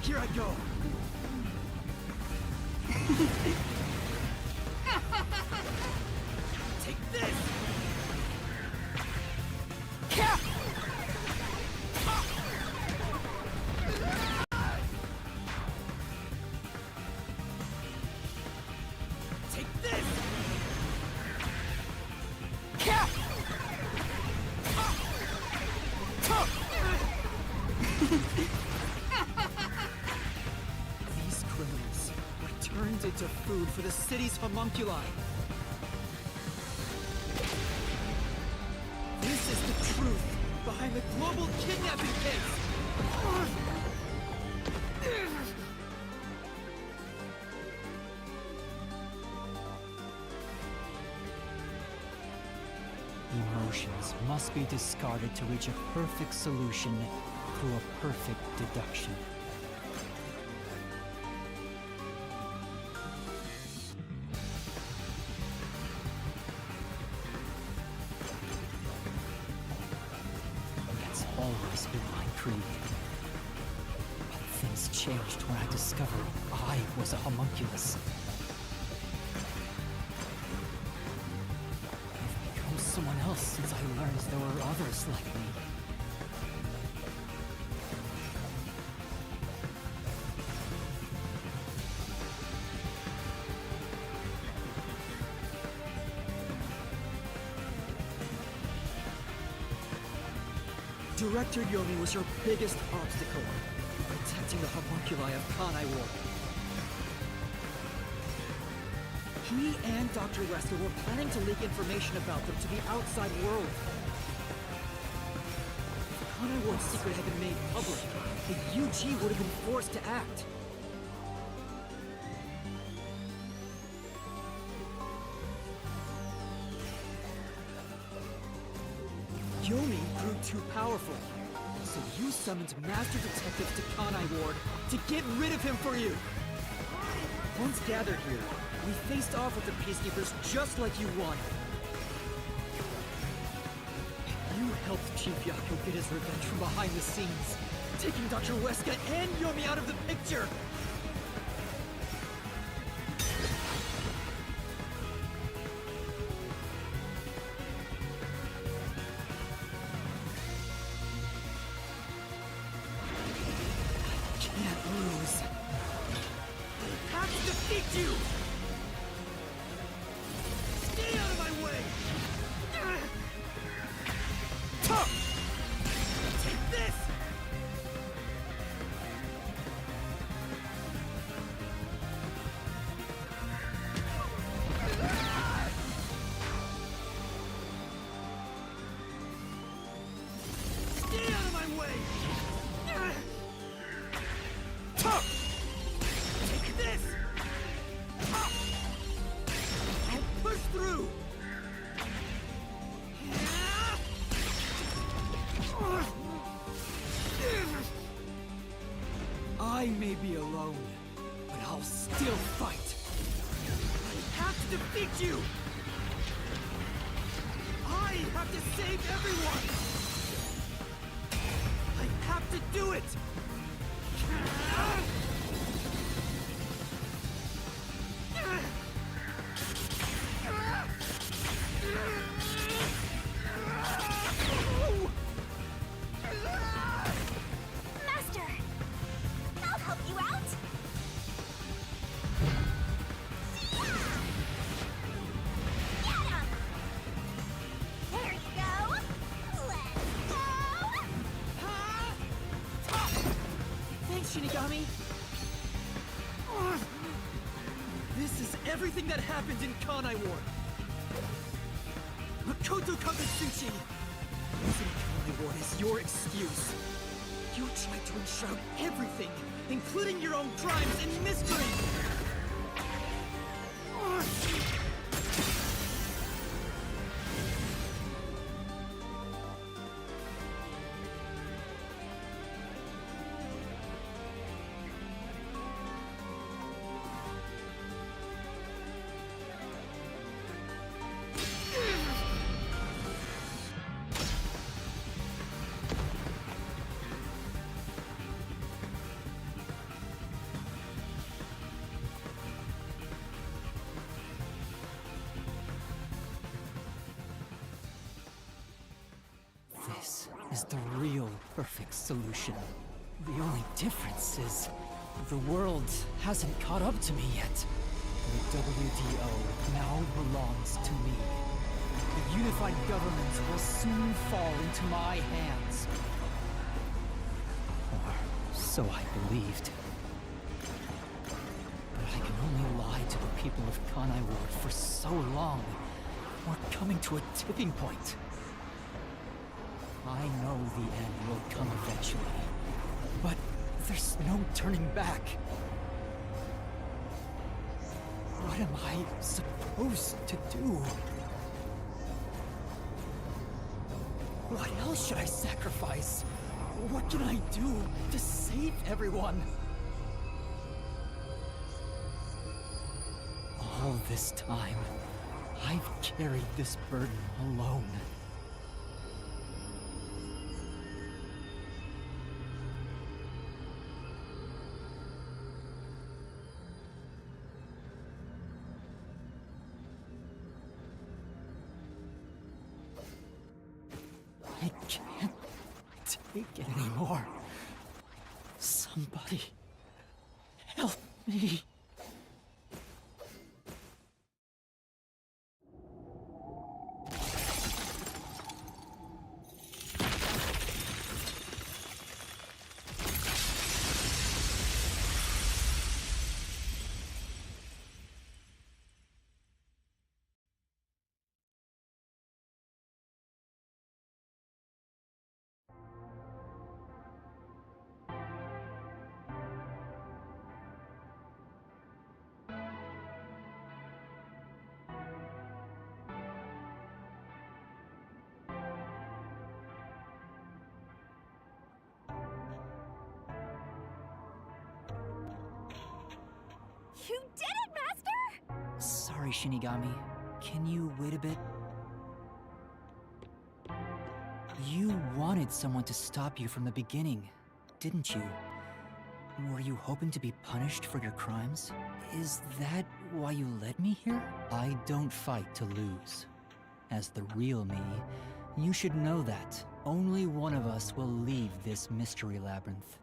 Here I go. Take this! These criminals were turned into food for the city's homunculi. This is the truth behind the global kidnapping case! Emotions must be discarded to reach a perfect solution through a perfect deduction. That's always been my creed. But things changed when I discovered I was a homunculus. Someone else since I learned there were others like me. Director Yomi was your biggest obstacle, protecting the homunculi of Kanai Ward. He and Dr. Wesker were planning to leak information about them to the outside world. If Kanai Ward's secret had been made public, the UG would have been forced to act. Yomi grew too powerful, so you summoned Master Detectives to Kanai Ward to get rid of him for you. Once gathered here, we faced off with the Peacekeepers just like you wanted. You helped Chief Yako get his revenge from behind the scenes, taking Dr. Weska and Yomi out of the picture! I can't lose. I have to defeat you! Stay out of my way! Take need you! I have to save everyone! I have to do it! Master! I'll help you out! Get him! There you go! Let's go! Thanks, Shinigami! This is everything that happened in Kanai Ward! Makoto Kagutsuchi! Using Kanai Ward is your excuse. You tried to enshroud everything, including your own crimes in mystery! This is the real perfect solution. The only difference is the world hasn't caught up to me yet. The WDO now belongs to me. The unified government will soon fall into my hands. Or so I believed. But I can only lie to the people of Kanai Ward for so long. We're coming to a tipping point. I know the end will come eventually, but there's no turning back. What am I supposed to do? What else should I sacrifice? What can I do to save everyone? All this time, I've carried this burden alone. I can't take it anymore. Somebody help me. You did it, Master! Sorry, Shinigami. Can you wait a bit? You wanted someone to stop you from the beginning, didn't you? Were you hoping to be punished for your crimes? Is that why you led me here? I don't fight to lose. As the real me, you should know that only one of us will leave this mystery labyrinth.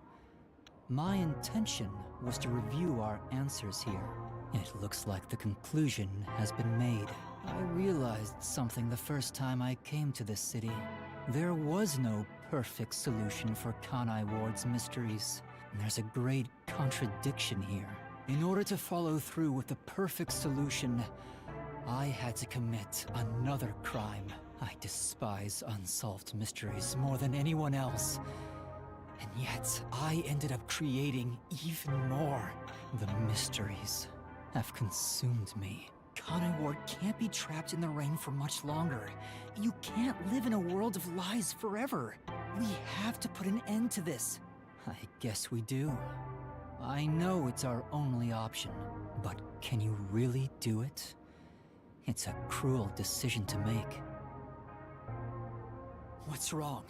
My intention was to review our answers here. It looks like the conclusion has been made. I realized something the first time I came to this city. There was no perfect solution for Kanai Ward's mysteries. There's a great contradiction here. In order to follow through with the perfect solution, I had to commit another crime. I despise unsolved mysteries more than anyone else. And yet, I ended up creating even more. The mysteries have consumed me. Kanai Ward can't be trapped in the rain for much longer. You can't live in a world of lies forever. We have to put an end to this. I guess we do. I know it's our only option, but can you really do it? It's a cruel decision to make. What's wrong?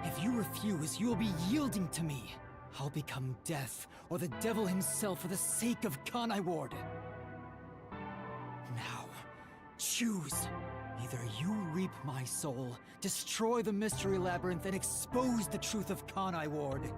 If you refuse, you'll be yielding to me. I'll become death, or the devil himself for the sake of Kanai Ward. Now, choose. Either you reap my soul, destroy the Mystery Labyrinth, and expose the truth of Kanai Ward.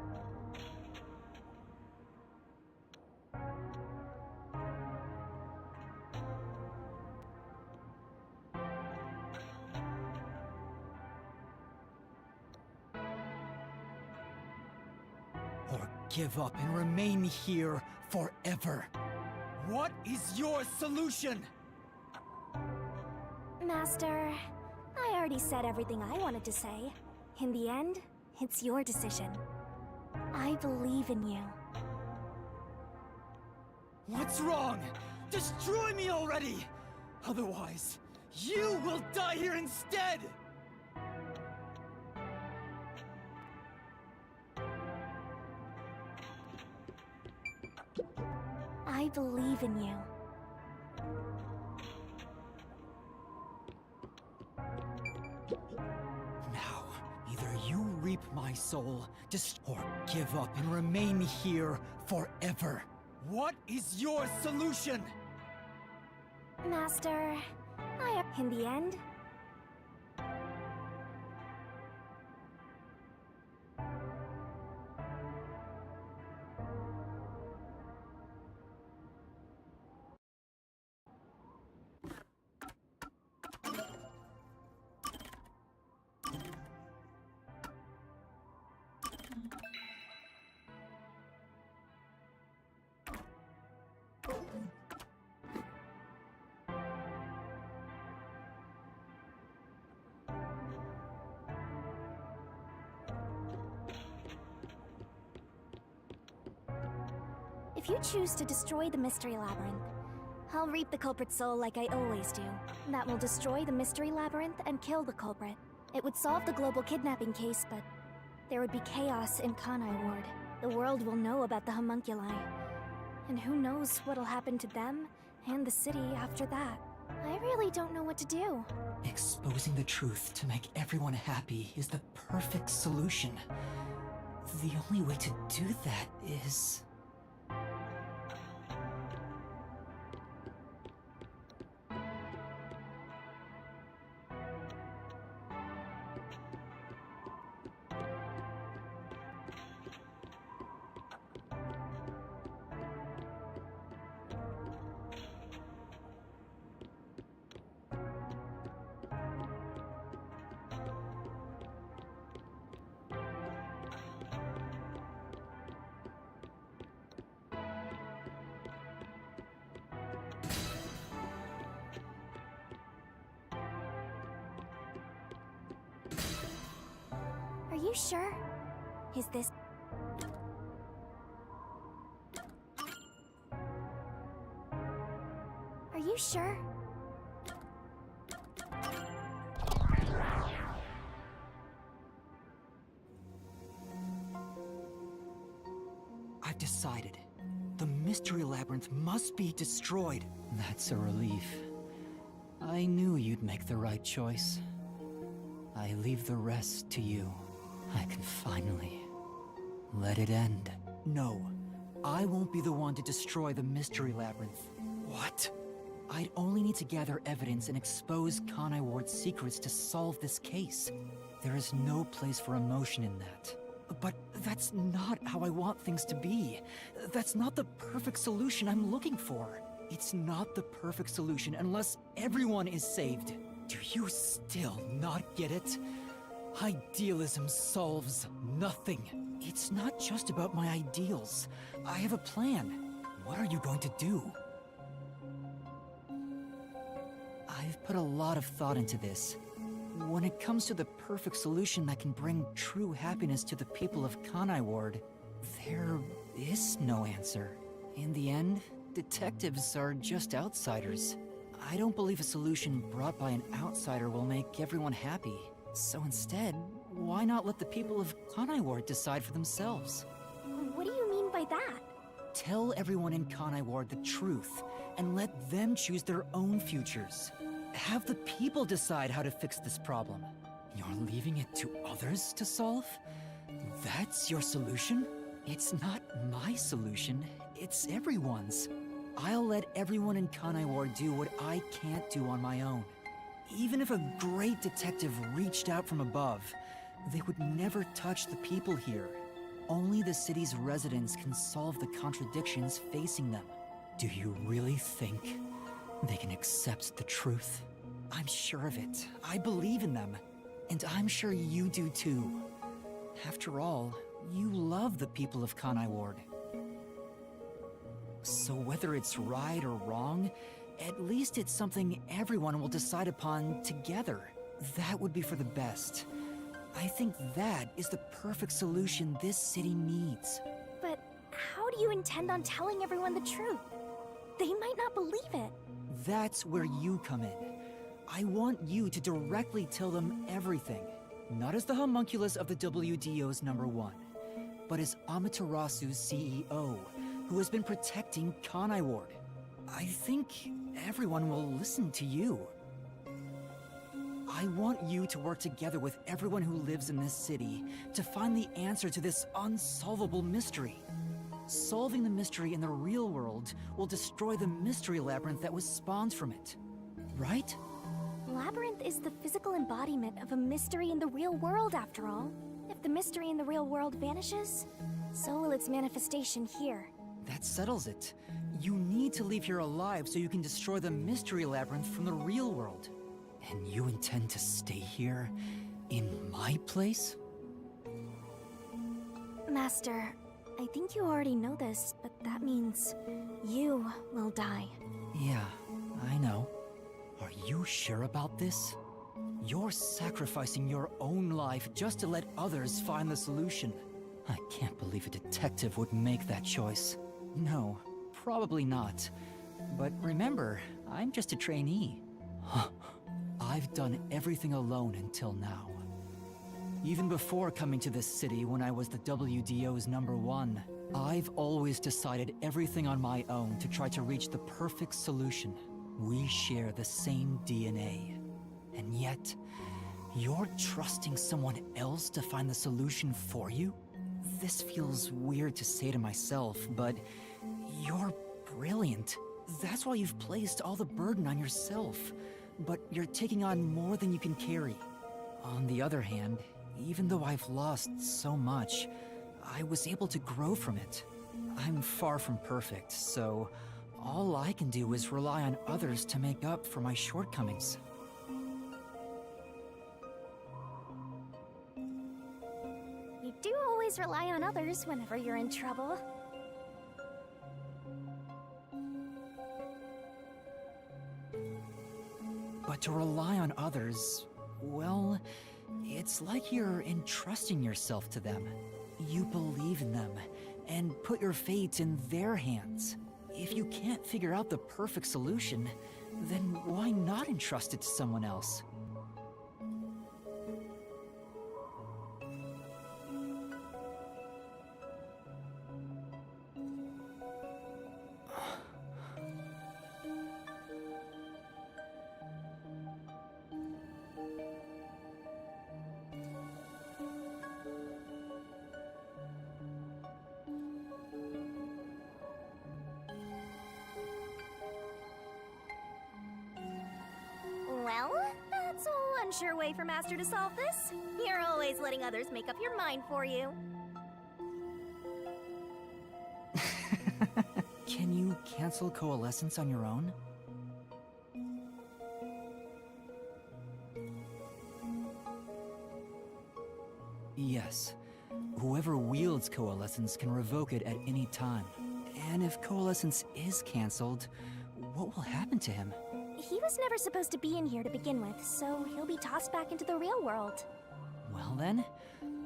Or give up and remain here forever. What is your solution? Master, I already said everything I wanted to say. In the end, it's your decision. I believe in you. What's wrong? Destroy me already! Otherwise, you will die here instead! I believe in you. Now, either you reap my soul, or give up and remain here forever. What is your solution? Master, in the end, if you choose to destroy the Mystery Labyrinth, I'll reap the culprit's soul like I always do. That will destroy the Mystery Labyrinth and kill the culprit. It would solve the global kidnapping case, but there would be chaos in Kanai Ward. The world will know about the homunculi. And who knows what'll happen to them and the city after that. I really don't know what to do. Exposing the truth to make everyone happy is the perfect solution. The only way to do that is... Are you sure? Is this... Are you sure? I've decided. The Mystery Labyrinth must be destroyed. That's a relief. I knew you'd make the right choice. I leave the rest to you. I can finally let it end. No, I won't be the one to destroy the Mystery Labyrinth. What? I'd only need to gather evidence and expose Kanai Ward's secrets to solve this case. There is no place for emotion in that. But that's not how I want things to be. That's not the perfect solution I'm looking for. It's not the perfect solution unless everyone is saved. Do you still not get it? Idealism solves nothing. It's not just about my ideals. I have a plan. What are you going to do? I've put a lot of thought into this. When it comes to the perfect solution that can bring true happiness to the people of Kanai Ward, there is no answer. In the end, detectives are just outsiders. I don't believe a solution brought by an outsider will make everyone happy. So instead, why not let the people of Kanai Ward decide for themselves? What do you mean by that? Tell everyone in Kanai Ward the truth, and let them choose their own futures. Have the people decide how to fix this problem. You're leaving it to others to solve? That's your solution? It's not my solution, it's everyone's. I'll let everyone in Kanai Ward do what I can't do on my own. Even if a great detective reached out from above, they would never touch the people here. Only the city's residents can solve the contradictions facing them. Do you really think they can accept the truth? I'm sure of it. I believe in them. And I'm sure you do too. After all, you love the people of Kanai Ward. So whether it's right or wrong, at least it's something everyone will decide upon together. That would be for the best. I think that is the perfect solution this city needs. But how do you intend on telling everyone the truth? They might not believe it. That's where you come in. I want you to directly tell them everything. Not as the homunculus of the WDO's #1, but as Amaterasu's CEO, who has been protecting Kanai Ward. I think everyone will listen to you. I want you to work together with everyone who lives in this city to find the answer to this unsolvable mystery. Solving the mystery in the real world will destroy the mystery labyrinth that was spawned from it. Right? Labyrinth is the physical embodiment of a mystery in the real world, after all. If the mystery in the real world vanishes, so will its manifestation here. That settles it. You need to leave here alive so you can destroy the mystery labyrinth from the real world. And you intend to stay here, in my place? Master, I think you already know this, but that means you will die. Yeah, I know. Are you sure about this? You're sacrificing your own life just to let others find the solution. I can't believe a detective would make that choice. No, probably not. But remember, I'm just a trainee. I've done everything alone until now. Even before coming to this city when I was the WDO's #1, I've always decided everything on my own to try to reach the perfect solution. We share the same DNA. And yet, you're trusting someone else to find the solution for you? This feels weird to say to myself, but you're brilliant. That's why you've placed all the burden on yourself. But you're taking on more than you can carry. On the other hand, even though I've lost so much, I was able to grow from it. I'm far from perfect, so all I can do is rely on others to make up for my shortcomings. You do always rely on others whenever you're in trouble. But to rely on others, well, it's like you're entrusting yourself to them. You believe in them, and put your fate in their hands. If you can't figure out the perfect solution, then why not entrust it to someone else? Well, that's one sure way for Master to solve this. You're always letting others make up your mind for you. Can you cancel coalescence on your own? Yes. Whoever wields coalescence can revoke it at any time. And if coalescence is cancelled, what will happen to him? He was never supposed to be in here to begin with, so he'll be tossed back into the real world. Well then,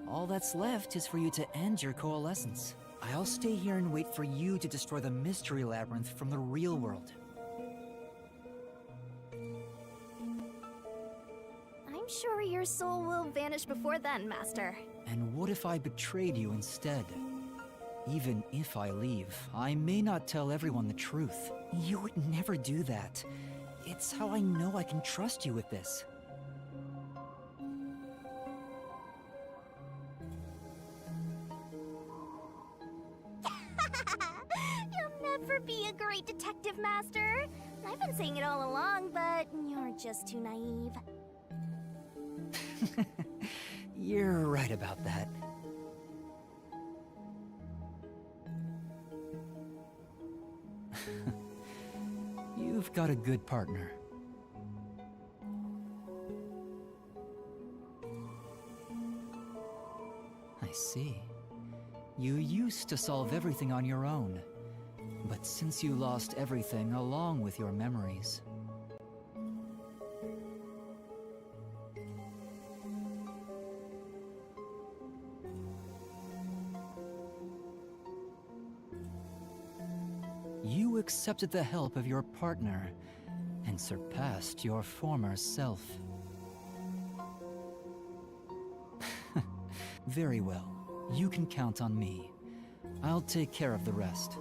all that's left is for you to end your coalescence. I'll stay here and wait for you to destroy the mystery labyrinth from the real world. I'm sure your soul will vanish before then, Master. And what if I betrayed you instead? Even if I leave, I may not tell everyone the truth. You would never do that. It's how I know I can trust you with this. You'll never be a great detective, Master. I've been saying it all along, but you're just too naive. You're right about that. You've got a good partner. I see. You used to solve everything on your own. But since you lost everything along with your memories... you accepted the help of your partner and surpassed your former self. Very well. You can count on me. I'll take care of the rest.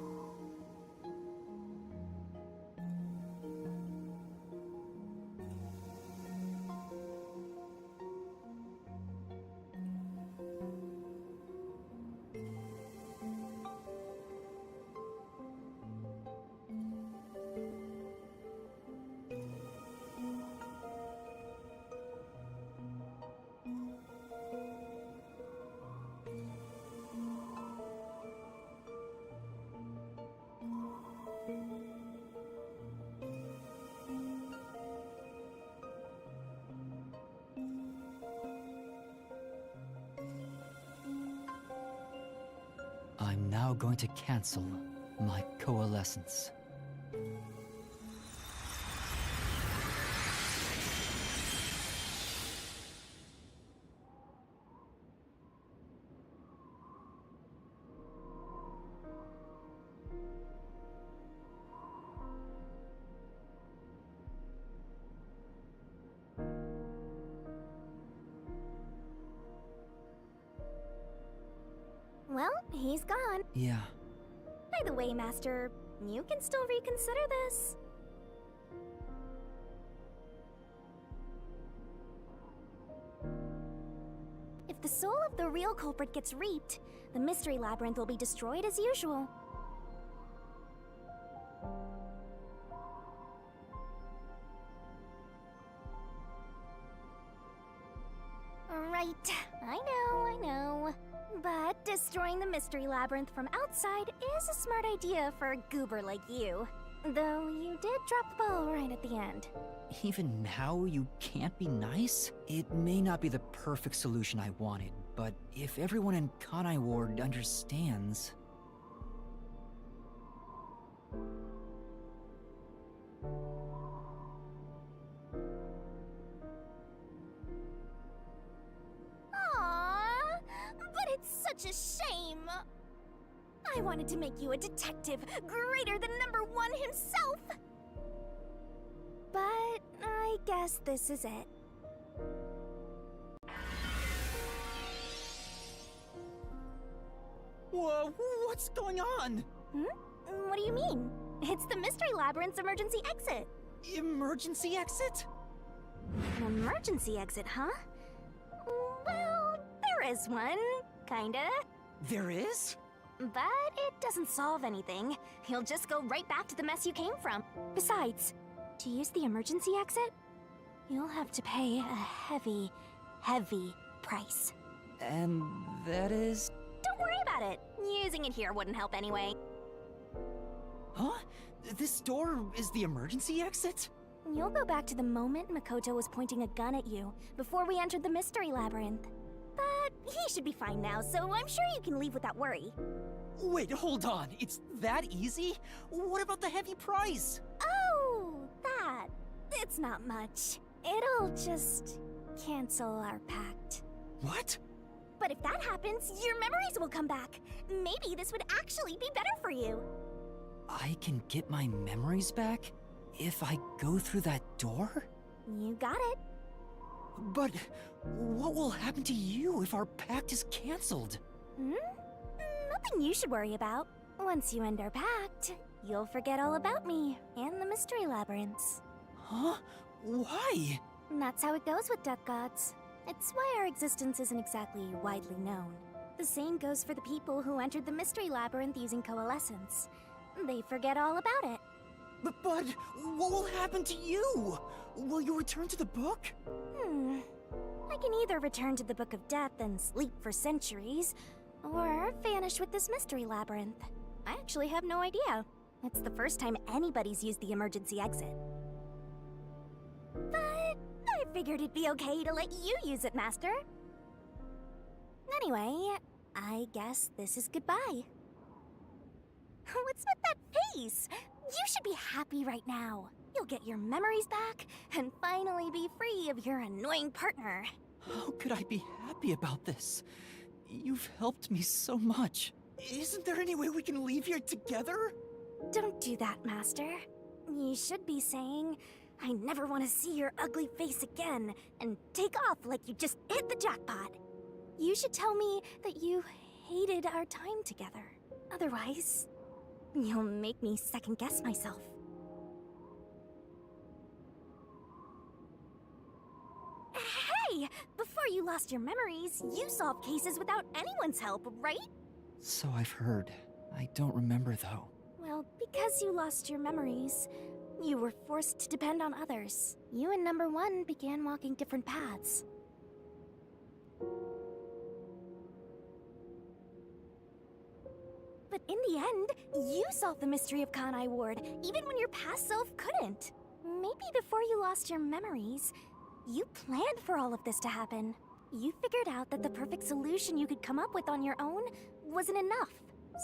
I'm now going to cancel my coalescence. Well, he's gone. Yeah. By the way, Master, you can still reconsider this. If the soul of the real culprit gets reaped, the Mystery Labyrinth will be destroyed as usual. Right, I know. But destroying the Mystery Labyrinth from outside is a smart idea for a goober like you. Though you did drop the ball right at the end. Even now, you can't be nice? It may not be the perfect solution I wanted, but if everyone in Kanai Ward understands... Aww, but it's such a shame. I wanted to make you a detective greater than #1 himself. But I guess this is it. Whoa, what's going on? What do you mean? It's the Mystery Labyrinth's emergency exit. Emergency exit? An emergency exit, huh? Well, there is one, kinda. There is? But it doesn't solve anything. You'll just go right back to the mess you came from. Besides, to use the emergency exit, you'll have to pay a heavy, heavy price. And that is... Don't worry about it. Using it here wouldn't help anyway. Huh? This door is the emergency exit? You'll go back to the moment Makoto was pointing a gun at you, before we entered the Mystery Labyrinth. But he should be fine now, so I'm sure you can leave without worry. Wait, hold on. It's that easy? What about the heavy price? Oh, that. It's not much. It'll just cancel our pact. What? But if that happens, your memories will come back. Maybe this would actually be better for you. I can get my memories back if I go through that door? You got it. But what will happen to you if our pact is cancelled? No nothing you should worry about. Once you end our pact, you'll forget all about me and the mystery labyrinths. Huh? Why? And that's how it goes with duck gods. It's why our existence isn't exactly widely known. The same goes for the people who entered the mystery labyrinth using coalescence. They forget all about it. But what will happen to you? Will you return to the book? I can either return to the Book of Death and sleep for centuries, or vanish with this mystery labyrinth. I actually have no idea. It's the first time anybody's used the emergency exit. But I figured it'd be okay to let you use it, Master. Anyway, I guess this is goodbye. What's with that face? You should be happy right now. You'll get your memories back and finally be free of your annoying partner. How could I be happy about this? You've helped me so much. Isn't there any way we can leave here together? Don't do that, Master. You should be saying, I never want to see your ugly face again, and take off like you just hit the jackpot. You should tell me that you hated our time together. Otherwise, you'll make me second-guess myself. Hey! Before you lost your memories, you solved cases without anyone's help, right? So I've heard. I don't remember, though. Well, because you lost your memories, you were forced to depend on others. You and Number One began walking different paths. But in the end, you solved the mystery of Kanai Ward, even when your past self couldn't. Maybe before you lost your memories, you planned for all of this to happen. You figured out that the perfect solution you could come up with on your own wasn't enough.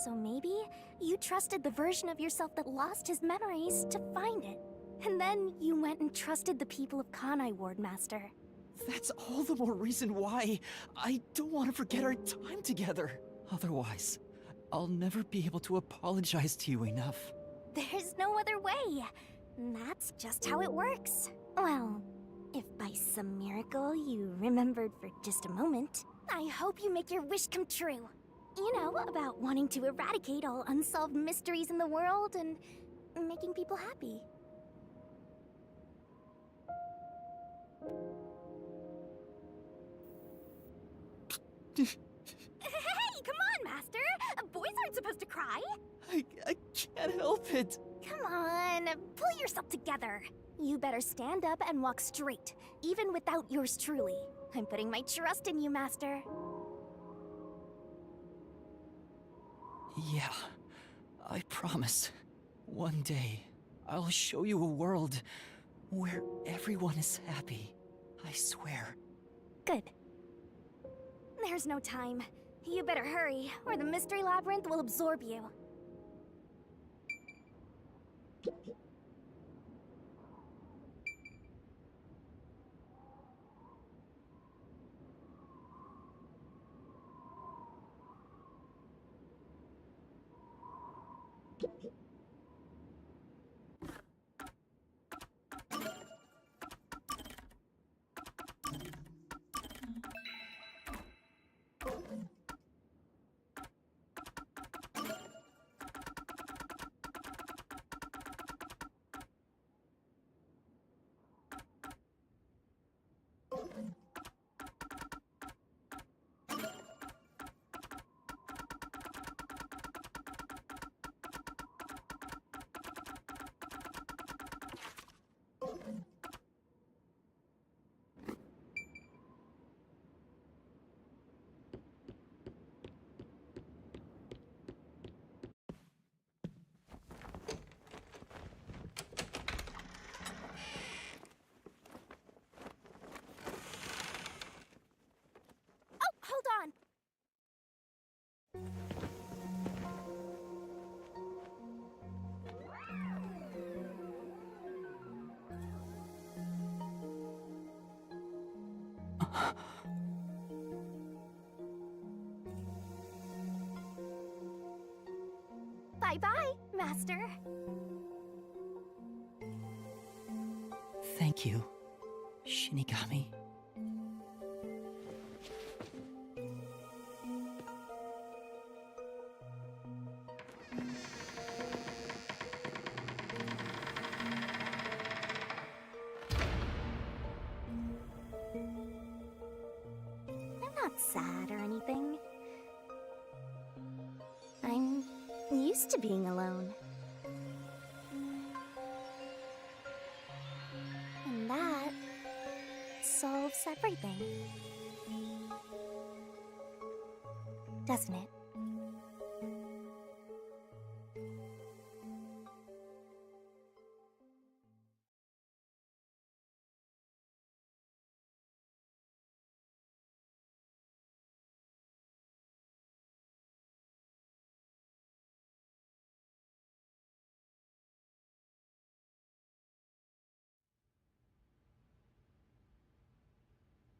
So maybe you trusted the version of yourself that lost his memories to find it. And then you went and trusted the people of Kanai Ward, Master. That's all the more reason why I don't want to forget our time together. Otherwise, I'll never be able to apologize to you enough. There's no other way. That's just how it works. Well, if by some miracle you remembered for just a moment, I hope you make your wish come true. You know, about wanting to eradicate all unsolved mysteries in the world and making people happy. Hey, come on, Master! Boys aren't supposed to cry! I can't help it. Come on, pull yourself together. You better stand up and walk straight, even without yours truly. I'm putting my trust in you, Master. Yeah, I promise. One day, I'll show you a world where everyone is happy. I swear. Good. There's no time. You better hurry, or the Mystery Labyrinth will absorb you. Hold on! Bye-bye, Master. Thank you, Shinigami. not sad or anything. I'm used to being alone. And that solves everything. Doesn't it?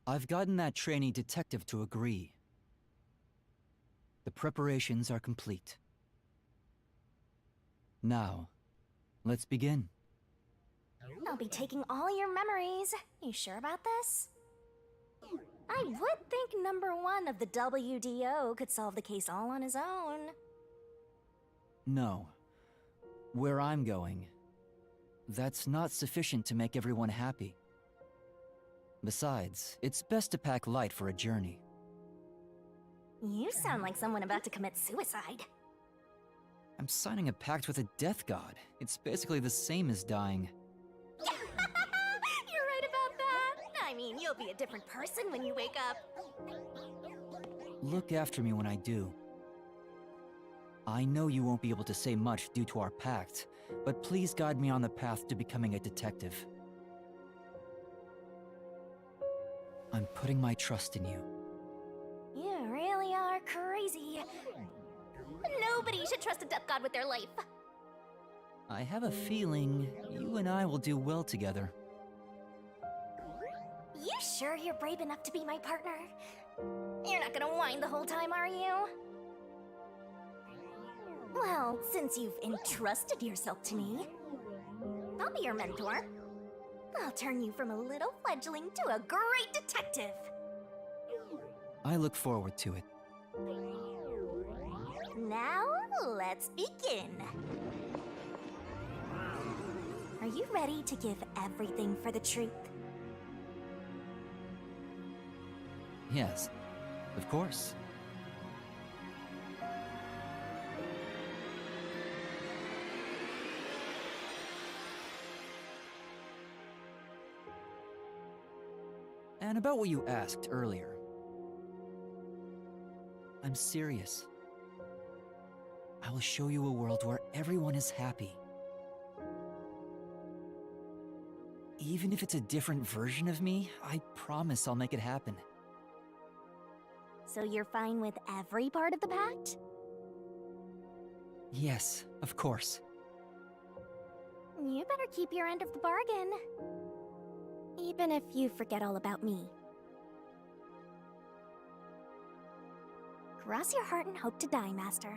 I've gotten that trainee detective to agree. The preparations are complete. Now, let's begin. I'll be taking all your memories. You sure about this? I would think number 1 of the WDO could solve the case all on his own. No. Where I'm going, that's not sufficient to make everyone happy. Besides, it's best to pack light for a journey. You sound like someone about to commit suicide. I'm signing a pact with a death god. It's basically the same as dying. You're right about that. I mean, you'll be a different person when you wake up. Look after me when I do. I know you won't be able to say much due to our pact, but please guide me on the path to becoming a detective. I'm putting my trust in you. You really are crazy. Nobody should trust a death god with their life. I have a feeling you and I will do well together. You sure you're brave enough to be my partner? You're not gonna whine the whole time, are you? Well, since you've entrusted yourself to me, I'll be your mentor. I'll turn you from a little fledgling to a great detective. I look forward to it. Now, let's begin. Are you ready to give everything for the truth? Yes, of course. And about what you asked earlier. I'm serious. I will show you a world where everyone is happy. Even if it's a different version of me, I promise I'll make it happen. So you're fine with every part of the pact? Yes, of course. You better keep your end of the bargain. Even if you forget all about me. Cross your heart and hope to die, Master.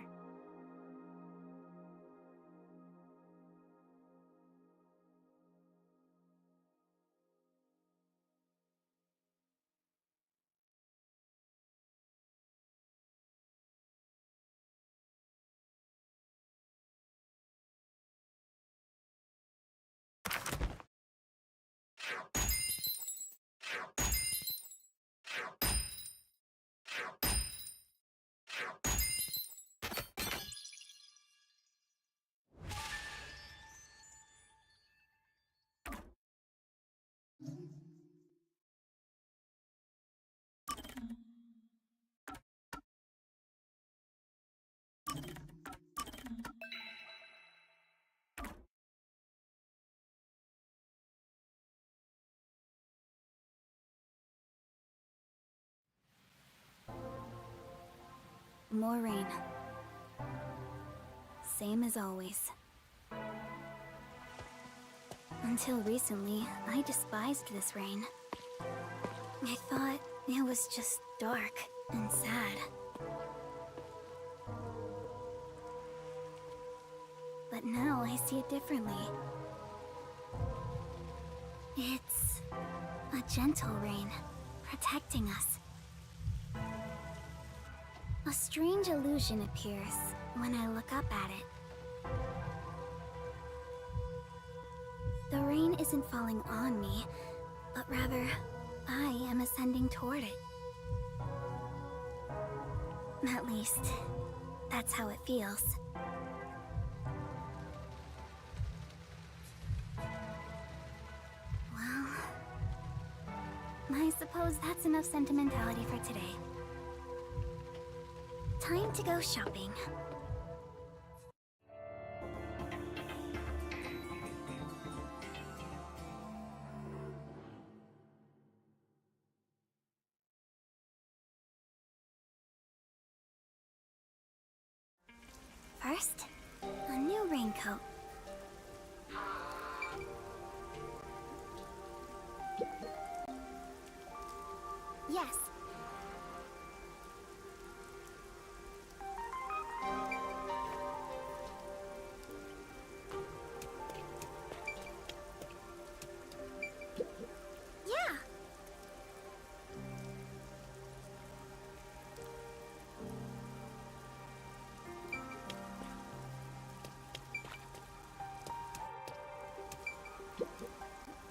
More rain. Same as always. Until recently, I despised this rain. I thought it was just dark and sad. But now I see it differently. It's a gentle rain, protecting us. A strange illusion appears when I look up at it. The rain isn't falling on me, but rather, I am ascending toward it. At least, that's how it feels. Well, I suppose that's enough sentimentality for today. Time to go shopping. First, a new raincoat. Yes. Yeah.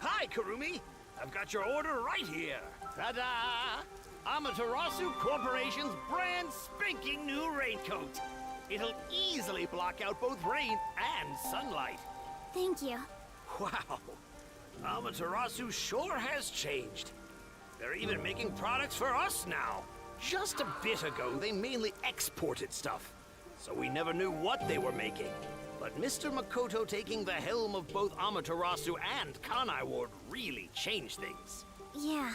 Hi, Kurumi! I've got your order right here. Ta-da! Amaterasu Corporation's brand spanking new raincoat. It'll easily block out both rain and sunlight. Thank you. Wow! Amaterasu sure has changed. They're even making products for us now. Just a bit ago, they mainly exported stuff, so we never knew what they were making. But Mr. Makoto taking the helm of both Amaterasu and Kanai Ward really changed things. Yeah,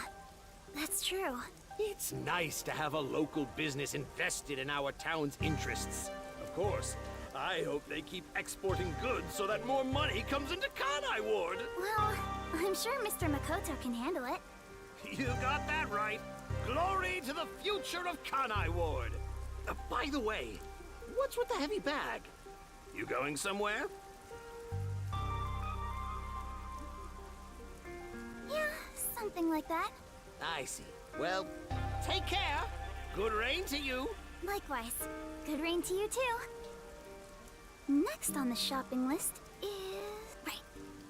that's true. It's nice to have a local business invested in our town's interests. Of course, I hope they keep exporting goods so that more money comes into Kanai Ward. Well, I'm sure Mr. Makoto can handle it. You got that right. Glory to the future of Kanai Ward. By the way, what's with the heavy bag? You going somewhere? Yeah, something like that. I see. Well, take care. Good rain to you. Likewise. Good rain to you too. Next on the shopping list is... right,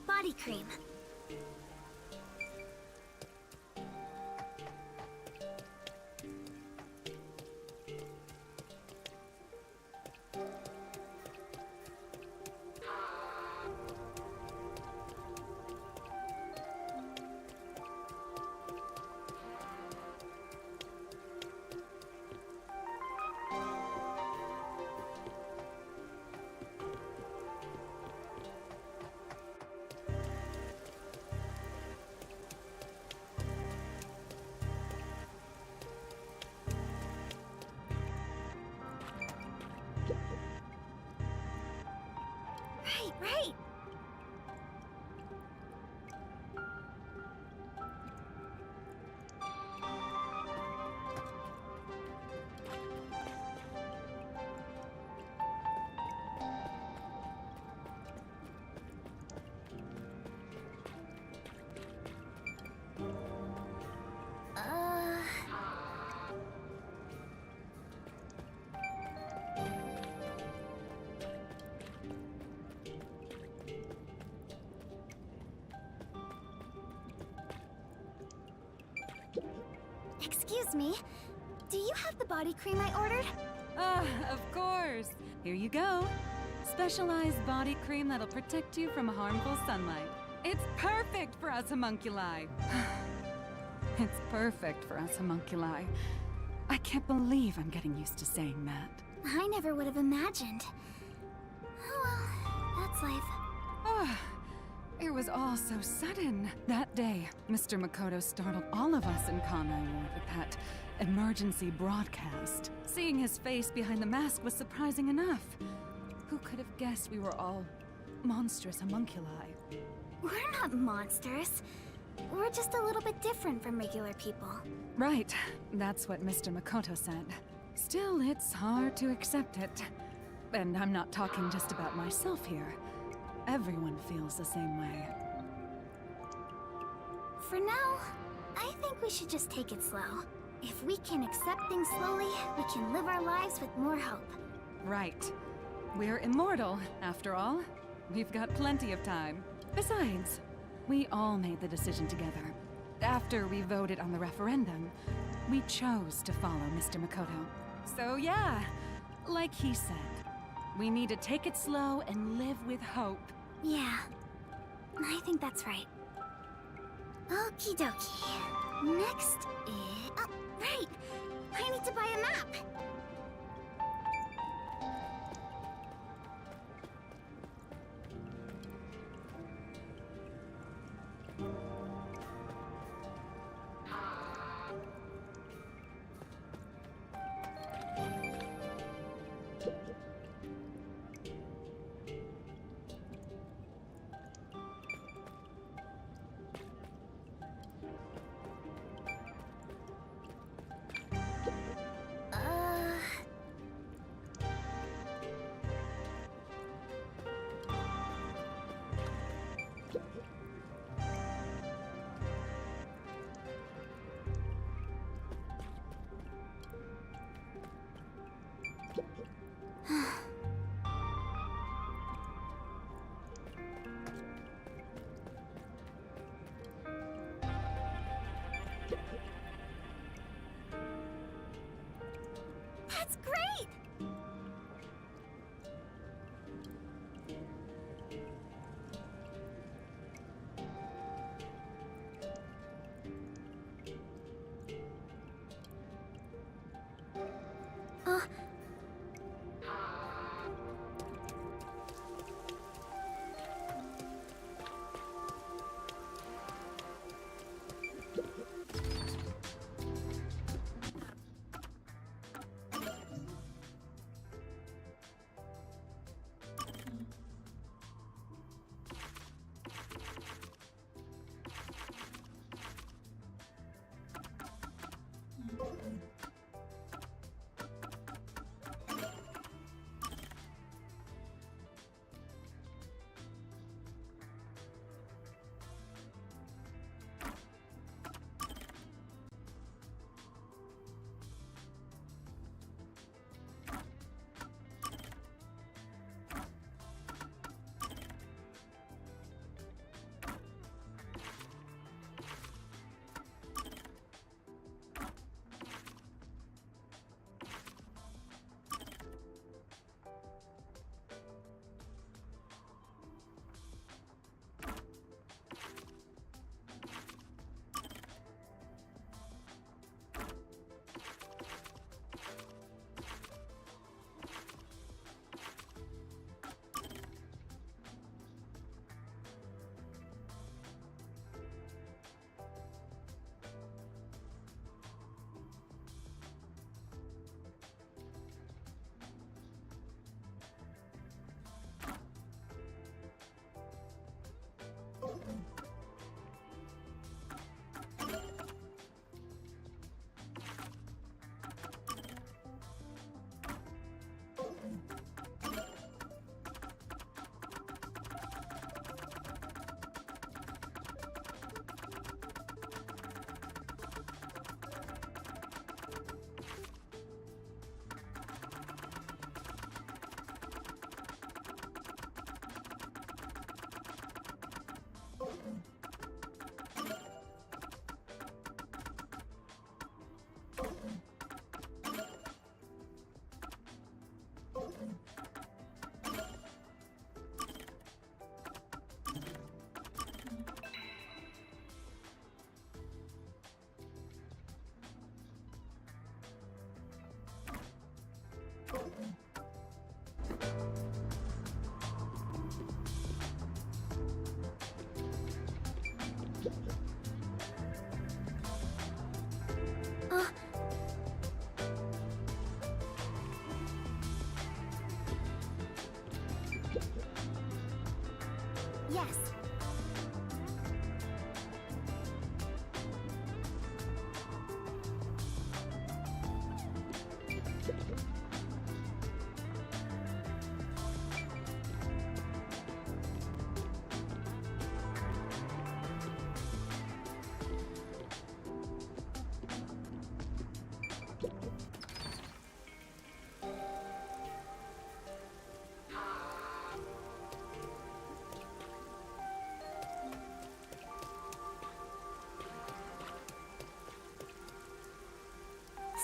body cream. Right. Excuse me, do you have the body cream I ordered? Of course. Here you go. Specialized body cream that'll protect you from harmful sunlight. It's perfect for us homunculi. It's perfect for us homunculi. I can't believe I'm getting used to saying that. I never would have imagined. Oh well, that's life. It was all so sudden. That day, Mr. Makoto startled all of us in Kanai Ward with that emergency broadcast. Seeing his face behind the mask was surprising enough. Who could have guessed we were all monstrous homunculi? We're not monsters. We're just a little bit different from regular people. Right. That's what Mr. Makoto said. Still, it's hard to accept it. And I'm not talking just about myself here. Everyone feels the same way. For now, I think we should just take it slow. If we can accept things slowly, we can live our lives with more hope. Right. We're immortal, after all. We've got plenty of time. Besides, we all made the decision together. After we voted on the referendum, we chose to follow Mr. Makoto. So yeah, like he said, we need to take it slow and live with hope. Yeah, I think that's right. Okie dokie. Next is... Oh, right! I need to buy a map! That's great! Yes.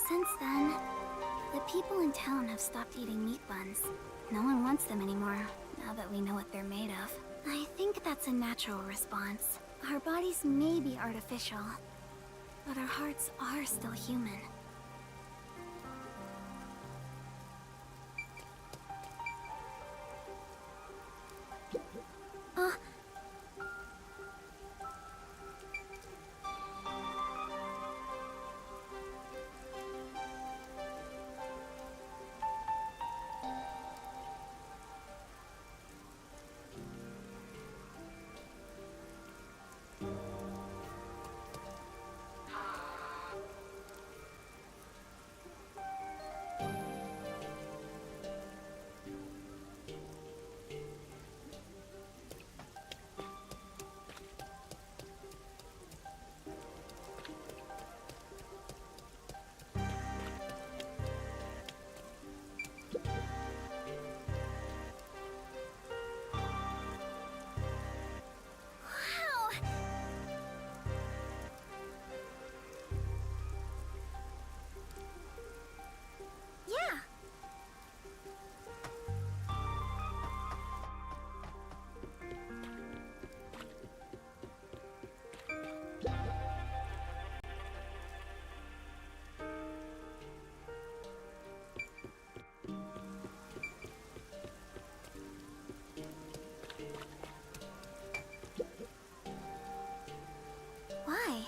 Since then, the people in town have stopped eating meat buns. No one wants them anymore, now that we know what they're made of. I think that's a natural response. Our bodies may be artificial, but our hearts are still human. Yeah. Why?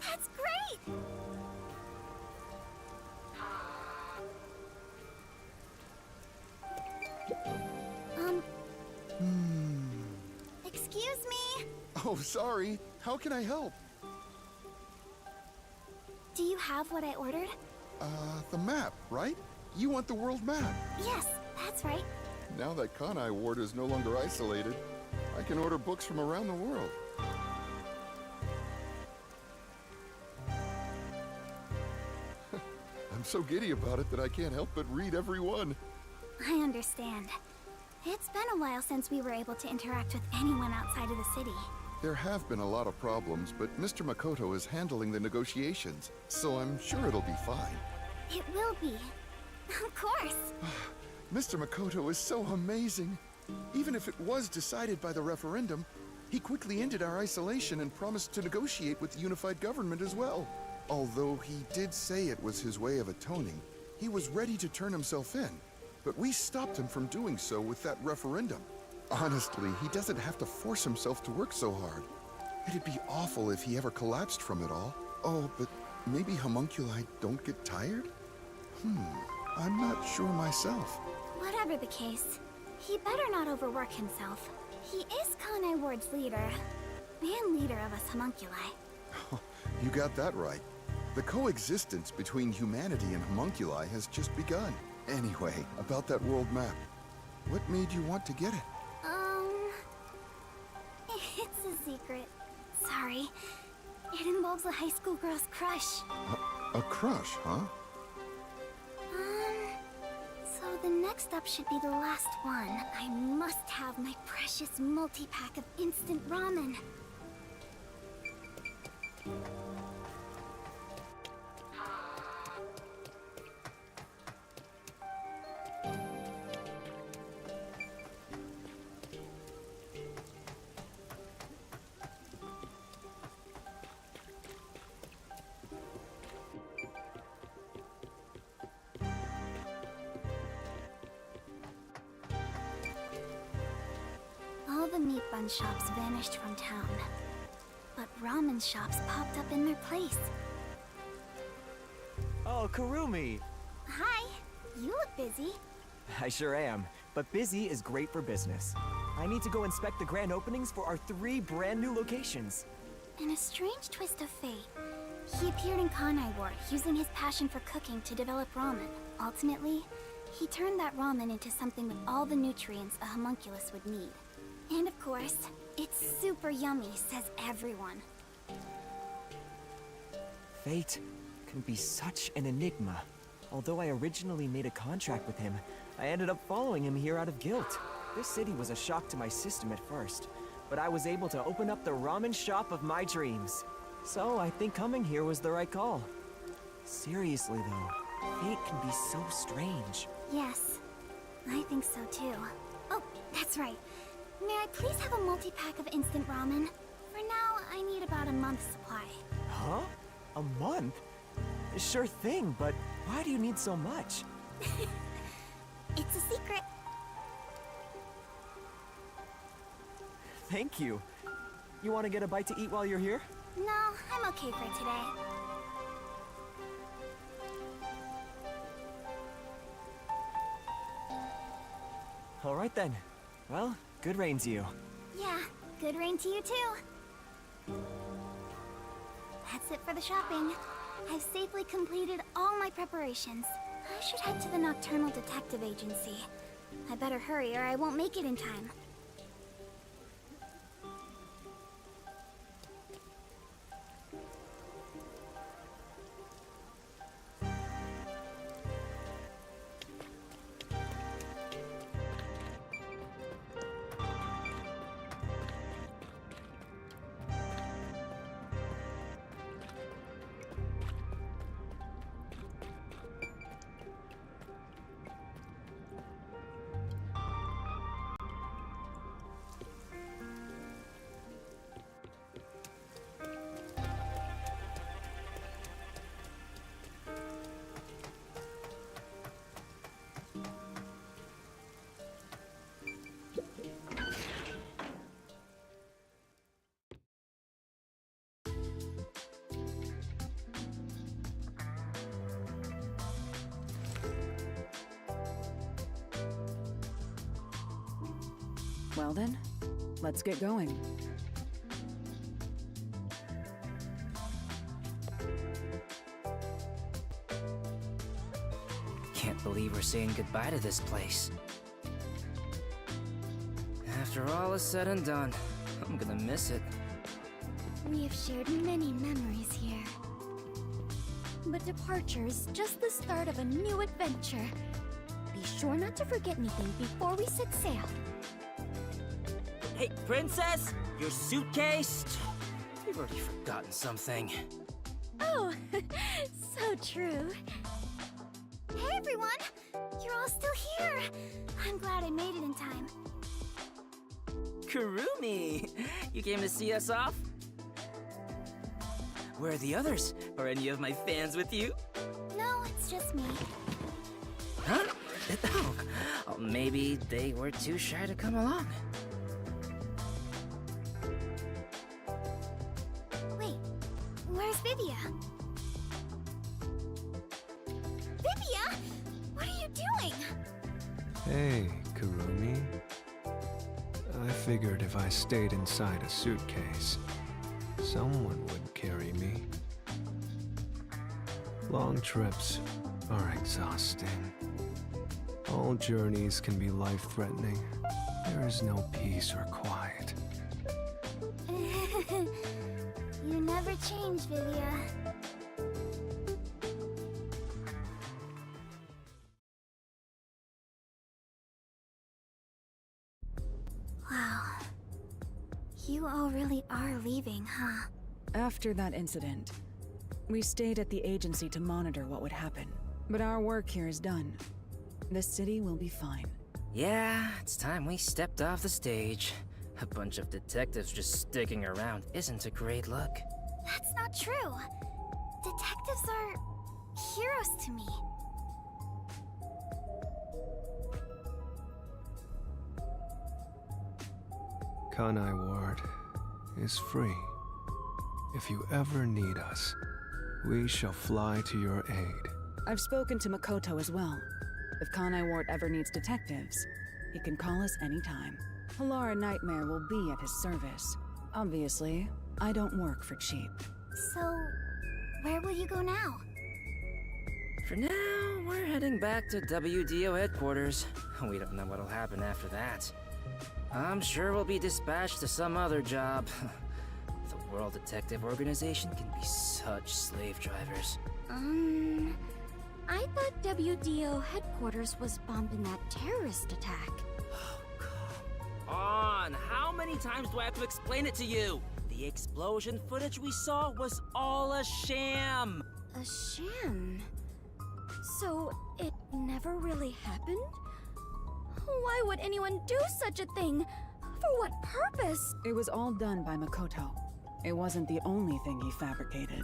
That's great! Excuse me? Oh, sorry. How can I help? Do you have what I ordered? The map, right? You want the world map. Yes, that's right. Now that Kanai Ward is no longer isolated, I can order books from around the world. I'm so giddy about it that I can't help but read every one. I understand. It's been a while since we were able to interact with anyone outside of the city. There have been a lot of problems, but Mr. Makoto is handling the negotiations, so I'm sure it'll be fine. It will be. Of course. Mr. Makoto is so amazing. Even if it was decided by the referendum, he quickly ended our isolation and promised to negotiate with the unified government as well. Although he did say it was his way of atoning, he was ready to turn himself in, but we stopped him from doing so with that referendum. Honestly, he doesn't have to force himself to work so hard. It'd be awful if he ever collapsed from it all. Oh, but maybe homunculi don't get tired? I'm not sure myself. Whatever the case, he better not overwork himself. He is Kanai Ward's leader, and leader of us homunculi. You got that right. The coexistence between humanity and homunculi has just begun. Anyway, about that world map. What made you want to get it? It's a secret. Sorry. It involves a high school girl's crush. A crush, huh? So the next up should be the last one. I must have my precious multi-pack of instant ramen. run shops vanished from town. But ramen shops popped up in their place. Oh, Kurumi! Hi, you look busy. I sure am, but busy is great for business. I need to go inspect the grand openings for our 3 brand new locations. In a strange twist of fate, he appeared in Kanai Ward using his passion for cooking to develop ramen. Ultimately, he turned that ramen into something with all the nutrients a homunculus would need. And of course, it's super yummy, says everyone. Fate can be such an enigma. Although I originally made a contract with him, I ended up following him here out of guilt. This city was a shock to my system at first, but I was able to open up the ramen shop of my dreams. So I think coming here was the right call. Seriously though, fate can be so strange. Yes, I think so too. Oh, that's right. May I please have a multi-pack of instant ramen? For now, I need about a month's supply. Huh? A month? Sure thing, but why do you need so much? It's a secret. Thank you. You want to get a bite to eat while you're here? No, I'm okay for today. All right then. Well, good rain to you. Yeah, good rain to you too. That's it for the shopping. I've safely completed all my preparations. I should head to the Nocturnal Detective Agency. I better hurry or I won't make it in time. Well then, let's get going. Can't believe we're saying goodbye to this place. After all is said and done, I'm gonna miss it. We have shared many memories here. But departure is just the start of a new adventure. Be sure not to forget anything before we set sail. Hey, Princess! Your suitcase? You've already forgotten something. Oh, so true. Hey everyone! You're all still here! I'm glad I made it in time. Kurumi! You came to see us off? Where are the others? Are any of my fans with you? No, it's just me. Huh? Oh, maybe they were too shy to come along. Wait, where's Vivia? Vivia? What are you doing? Hey, Kurumi. I figured if I stayed inside a suitcase, someone would carry me. Long trips are exhausting. All journeys can be life-threatening. There is no peace or quiet. You never change, Vivia. Wow. You all really are leaving, huh? After that incident, we stayed at the agency to monitor what would happen. But our work here is done. The city will be fine. Yeah, it's time we stepped off the stage. A bunch of detectives just sticking around isn't a great look. That's not true. Detectives are heroes to me. Kanai Ward is free. If you ever need us, we shall fly to your aid. I've spoken to Makoto as well. If Kanai Ward ever needs detectives, he can call us anytime. Halara Nightmare will be at his service. Obviously, I don't work for cheap. So, where will you go now? For now, we're heading back to WDO headquarters. We don't know what'll happen after that. I'm sure we'll be dispatched to some other job. The World Detective Organization can be such slave drivers. I thought WDO headquarters was bombed in that terrorist attack. On! How many times do I have to explain it to you? The explosion footage we saw was all a sham! A sham? So, it never really happened? Why would anyone do such a thing? For what purpose? It was all done by Makoto. It wasn't the only thing he fabricated.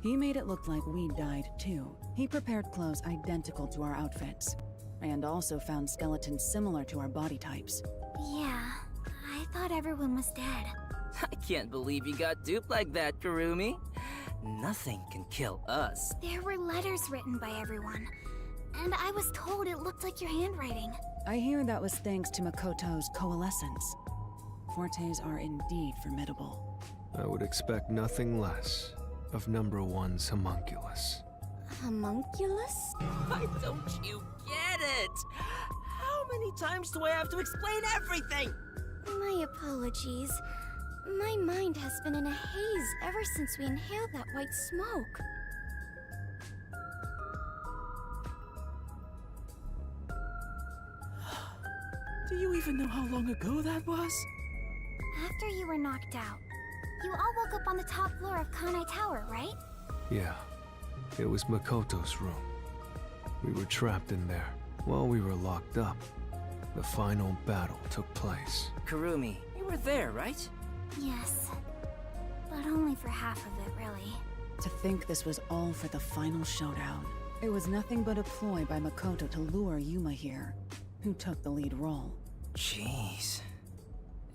He made it look like we died too. He prepared clothes identical to our outfits, and also found skeletons similar to our body types. Yeah, I thought everyone was dead. I can't believe you got duped like that, Kurumi. Nothing can kill us. There were letters written by everyone, and I was told it looked like your handwriting. I hear that was thanks to Makoto's coalescence. Fortes are indeed formidable. I would expect nothing less of number one's homunculus. Homunculus? Why don't you get it? How many times do I have to explain everything? My apologies. My mind has been in a haze ever since we inhaled that white smoke. Do you even know how long ago that was? After you were knocked out, you all woke up on the top floor of Kanai Tower, right? Yeah, it was Makoto's room. We were trapped in there. While we were locked up, the final battle took place. Kurumi, you were there, right? Yes. But only for half of it, really. To think this was all for the final showdown. It was nothing but a ploy by Makoto to lure Yuma here, who took the lead role. Jeez.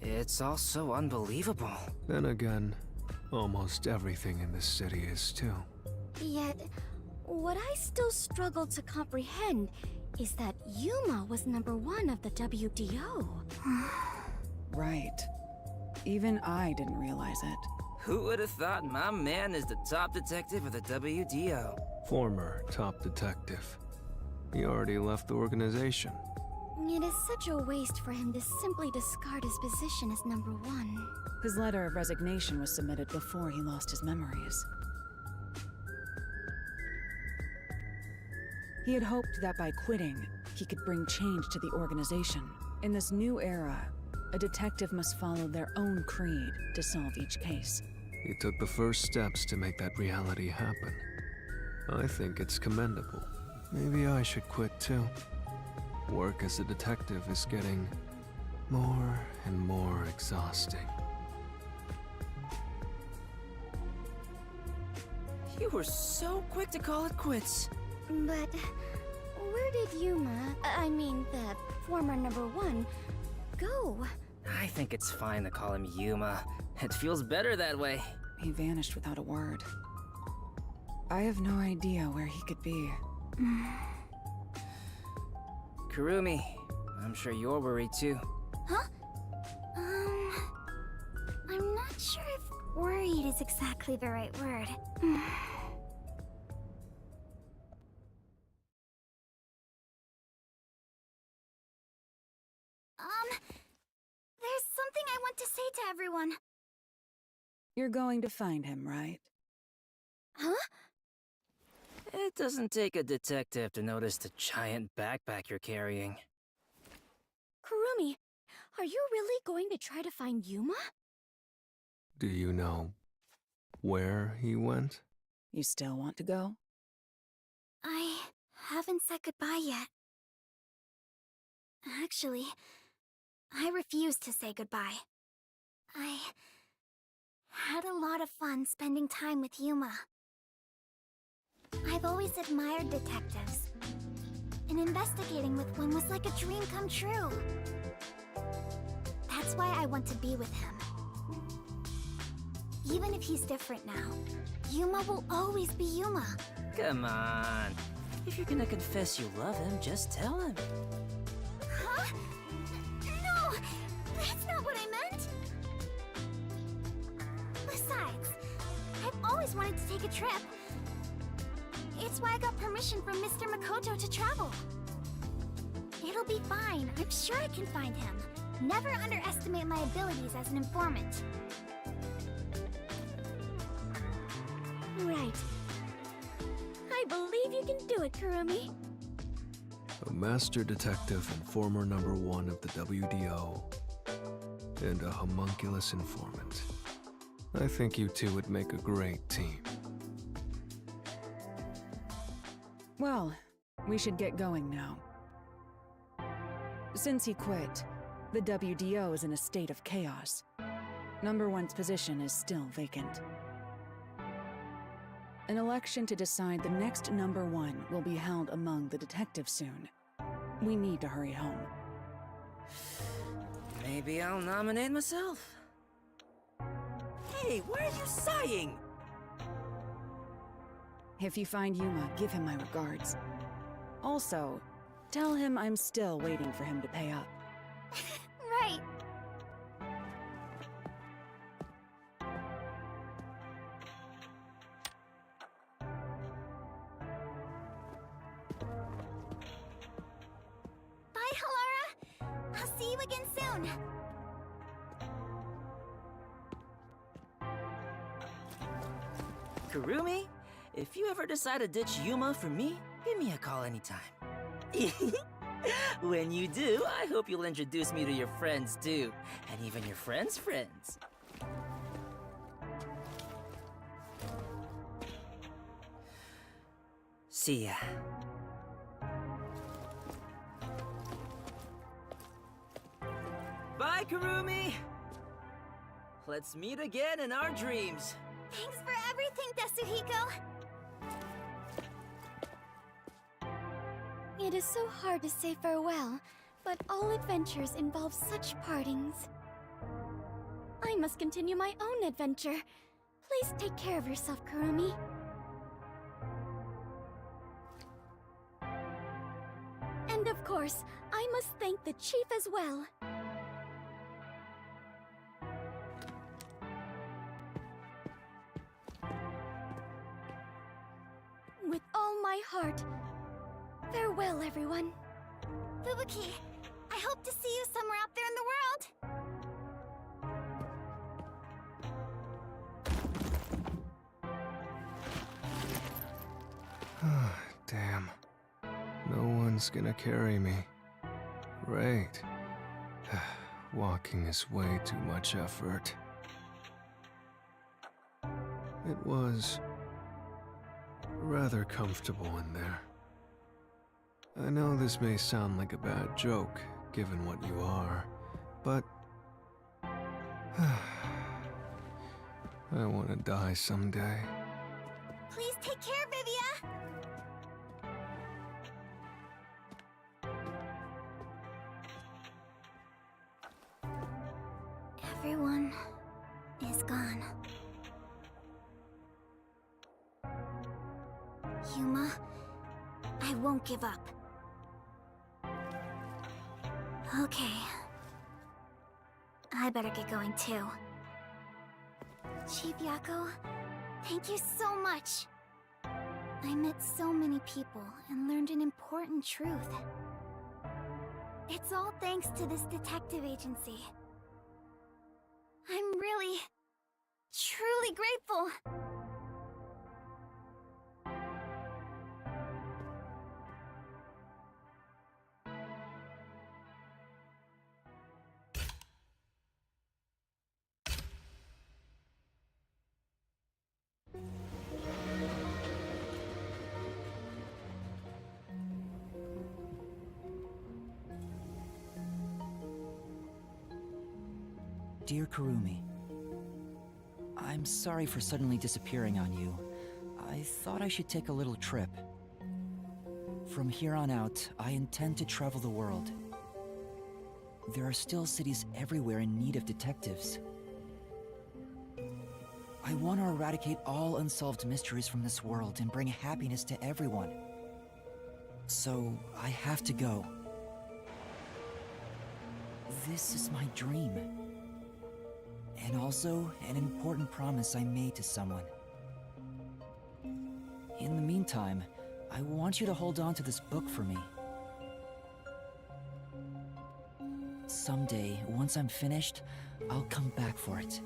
It's all so unbelievable. Then again, almost everything in this city is too. Yet, what I still struggle to comprehend is that Yuma was #1 of the WDO. Right. Even I didn't realize it. Who would have thought my man is the top detective of the WDO? Former top detective. He already left the organization. It is such a waste for him to simply discard his position as #1. His letter of resignation was submitted before he lost his memories. He had hoped that by quitting, he could bring change to the organization. In this new era, a detective must follow their own creed to solve each case. He took the first steps to make that reality happen. I think it's commendable. Maybe I should quit too. Work as a detective is getting more and more exhausting. You were so quick to call it quits. But where did Yuma, I mean the former #1, go? I think it's fine to call him Yuma. It feels better that way. He vanished without a word. I have no idea where he could be. Kurumi, I'm sure you're worried too. Huh? I'm not sure if worried is exactly the right word. There's something I want to say to everyone. You're going to find him, right? Huh? It doesn't take a detective to notice the giant backpack you're carrying. Kurumi, are you really going to try to find Yuma? Do you know where he went? You still want to go? I haven't said goodbye yet. Actually, I refuse to say goodbye. I had a lot of fun spending time with Yuma. I've always admired detectives, and investigating with one was like a dream come true. That That's why I want to be with him. Even if he's different now, Yuma will always be Yuma. Come on. If you're gonna confess you love him, just tell him. Huh? No! That's not what I meant! Besides, I've always wanted to take a trip. It's why I got permission from Mr. Makoto to travel. It'll be fine. I'm sure I can find him. Never underestimate my abilities as an informant. Right. I believe you can do it, Kurumi. A master detective and former #1 of the WDO, and a homunculus informant. I think you two would make a great team. Well, we should get going now. Since he quit, the WDO is in a state of chaos. #1's position is still vacant. An election to decide the next #1 will be held among the detectives soon. We need to hurry home. Maybe I'll nominate myself. Hey, why are you sighing? If you find Yuma, give him my regards. Also, tell him I'm still waiting for him to pay up. Right. Bye, Halara. I'll see you again soon. Kurumi, if you ever decide to ditch Yuma for me, give me a call anytime. When you do, I hope you'll introduce me to your friends too, and even your friends' friends. See ya. Bye, Kurumi! Let's meet again in our dreams. Thanks for everything, Tetsuhiko. It is so hard to say farewell, but all adventures involve such partings. I must continue my own adventure. Please take care of yourself, Kurumi. And of course, I must thank the Chief as well. With all my heart. Farewell, everyone. Fubuki, I hope to see you somewhere out there in the world. Damn. No one's gonna carry me. Great. Walking is way too much effort. It was rather comfortable in there. I know this may sound like a bad joke, given what you are, but I want to die someday. Please take care, Vivia. Everyone is gone. Yuma, I won't give up. Okay. I better get going too. Chief Yako, thank you so much. I met so many people and learned an important truth. It's all thanks to this detective agency. I'm really, truly grateful. Dear Kurumi, I'm sorry for suddenly disappearing on you. I thought I should take a little trip. From here on out, I intend to travel the world. there are still cities everywhere in need of detectives. I want to eradicate all unsolved mysteries from this world and bring happiness to everyone. So, I have to go. This is my dream. And also, an important promise I made to someone. In the meantime, I want you to hold on to this book for me. Someday, once I'm finished, I'll come back for it.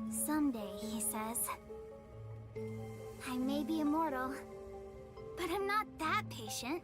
Someday, he says. I may be immortal, but I'm not that patient.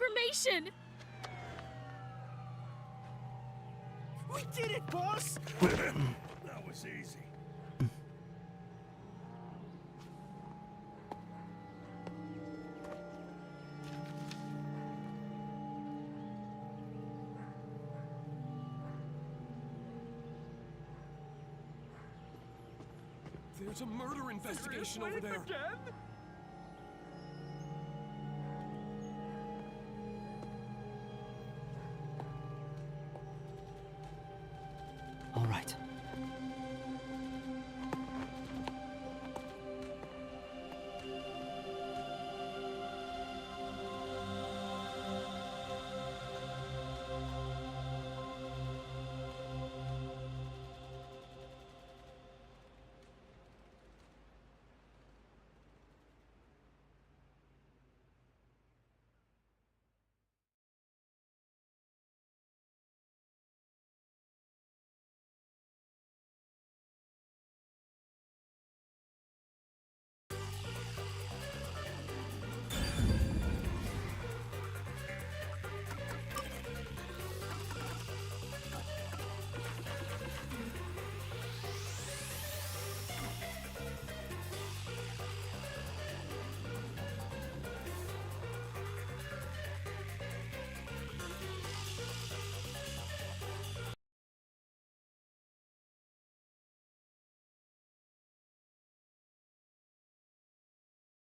Information! We did it, boss! That was easy. There's a murder investigation over there. Again? All right.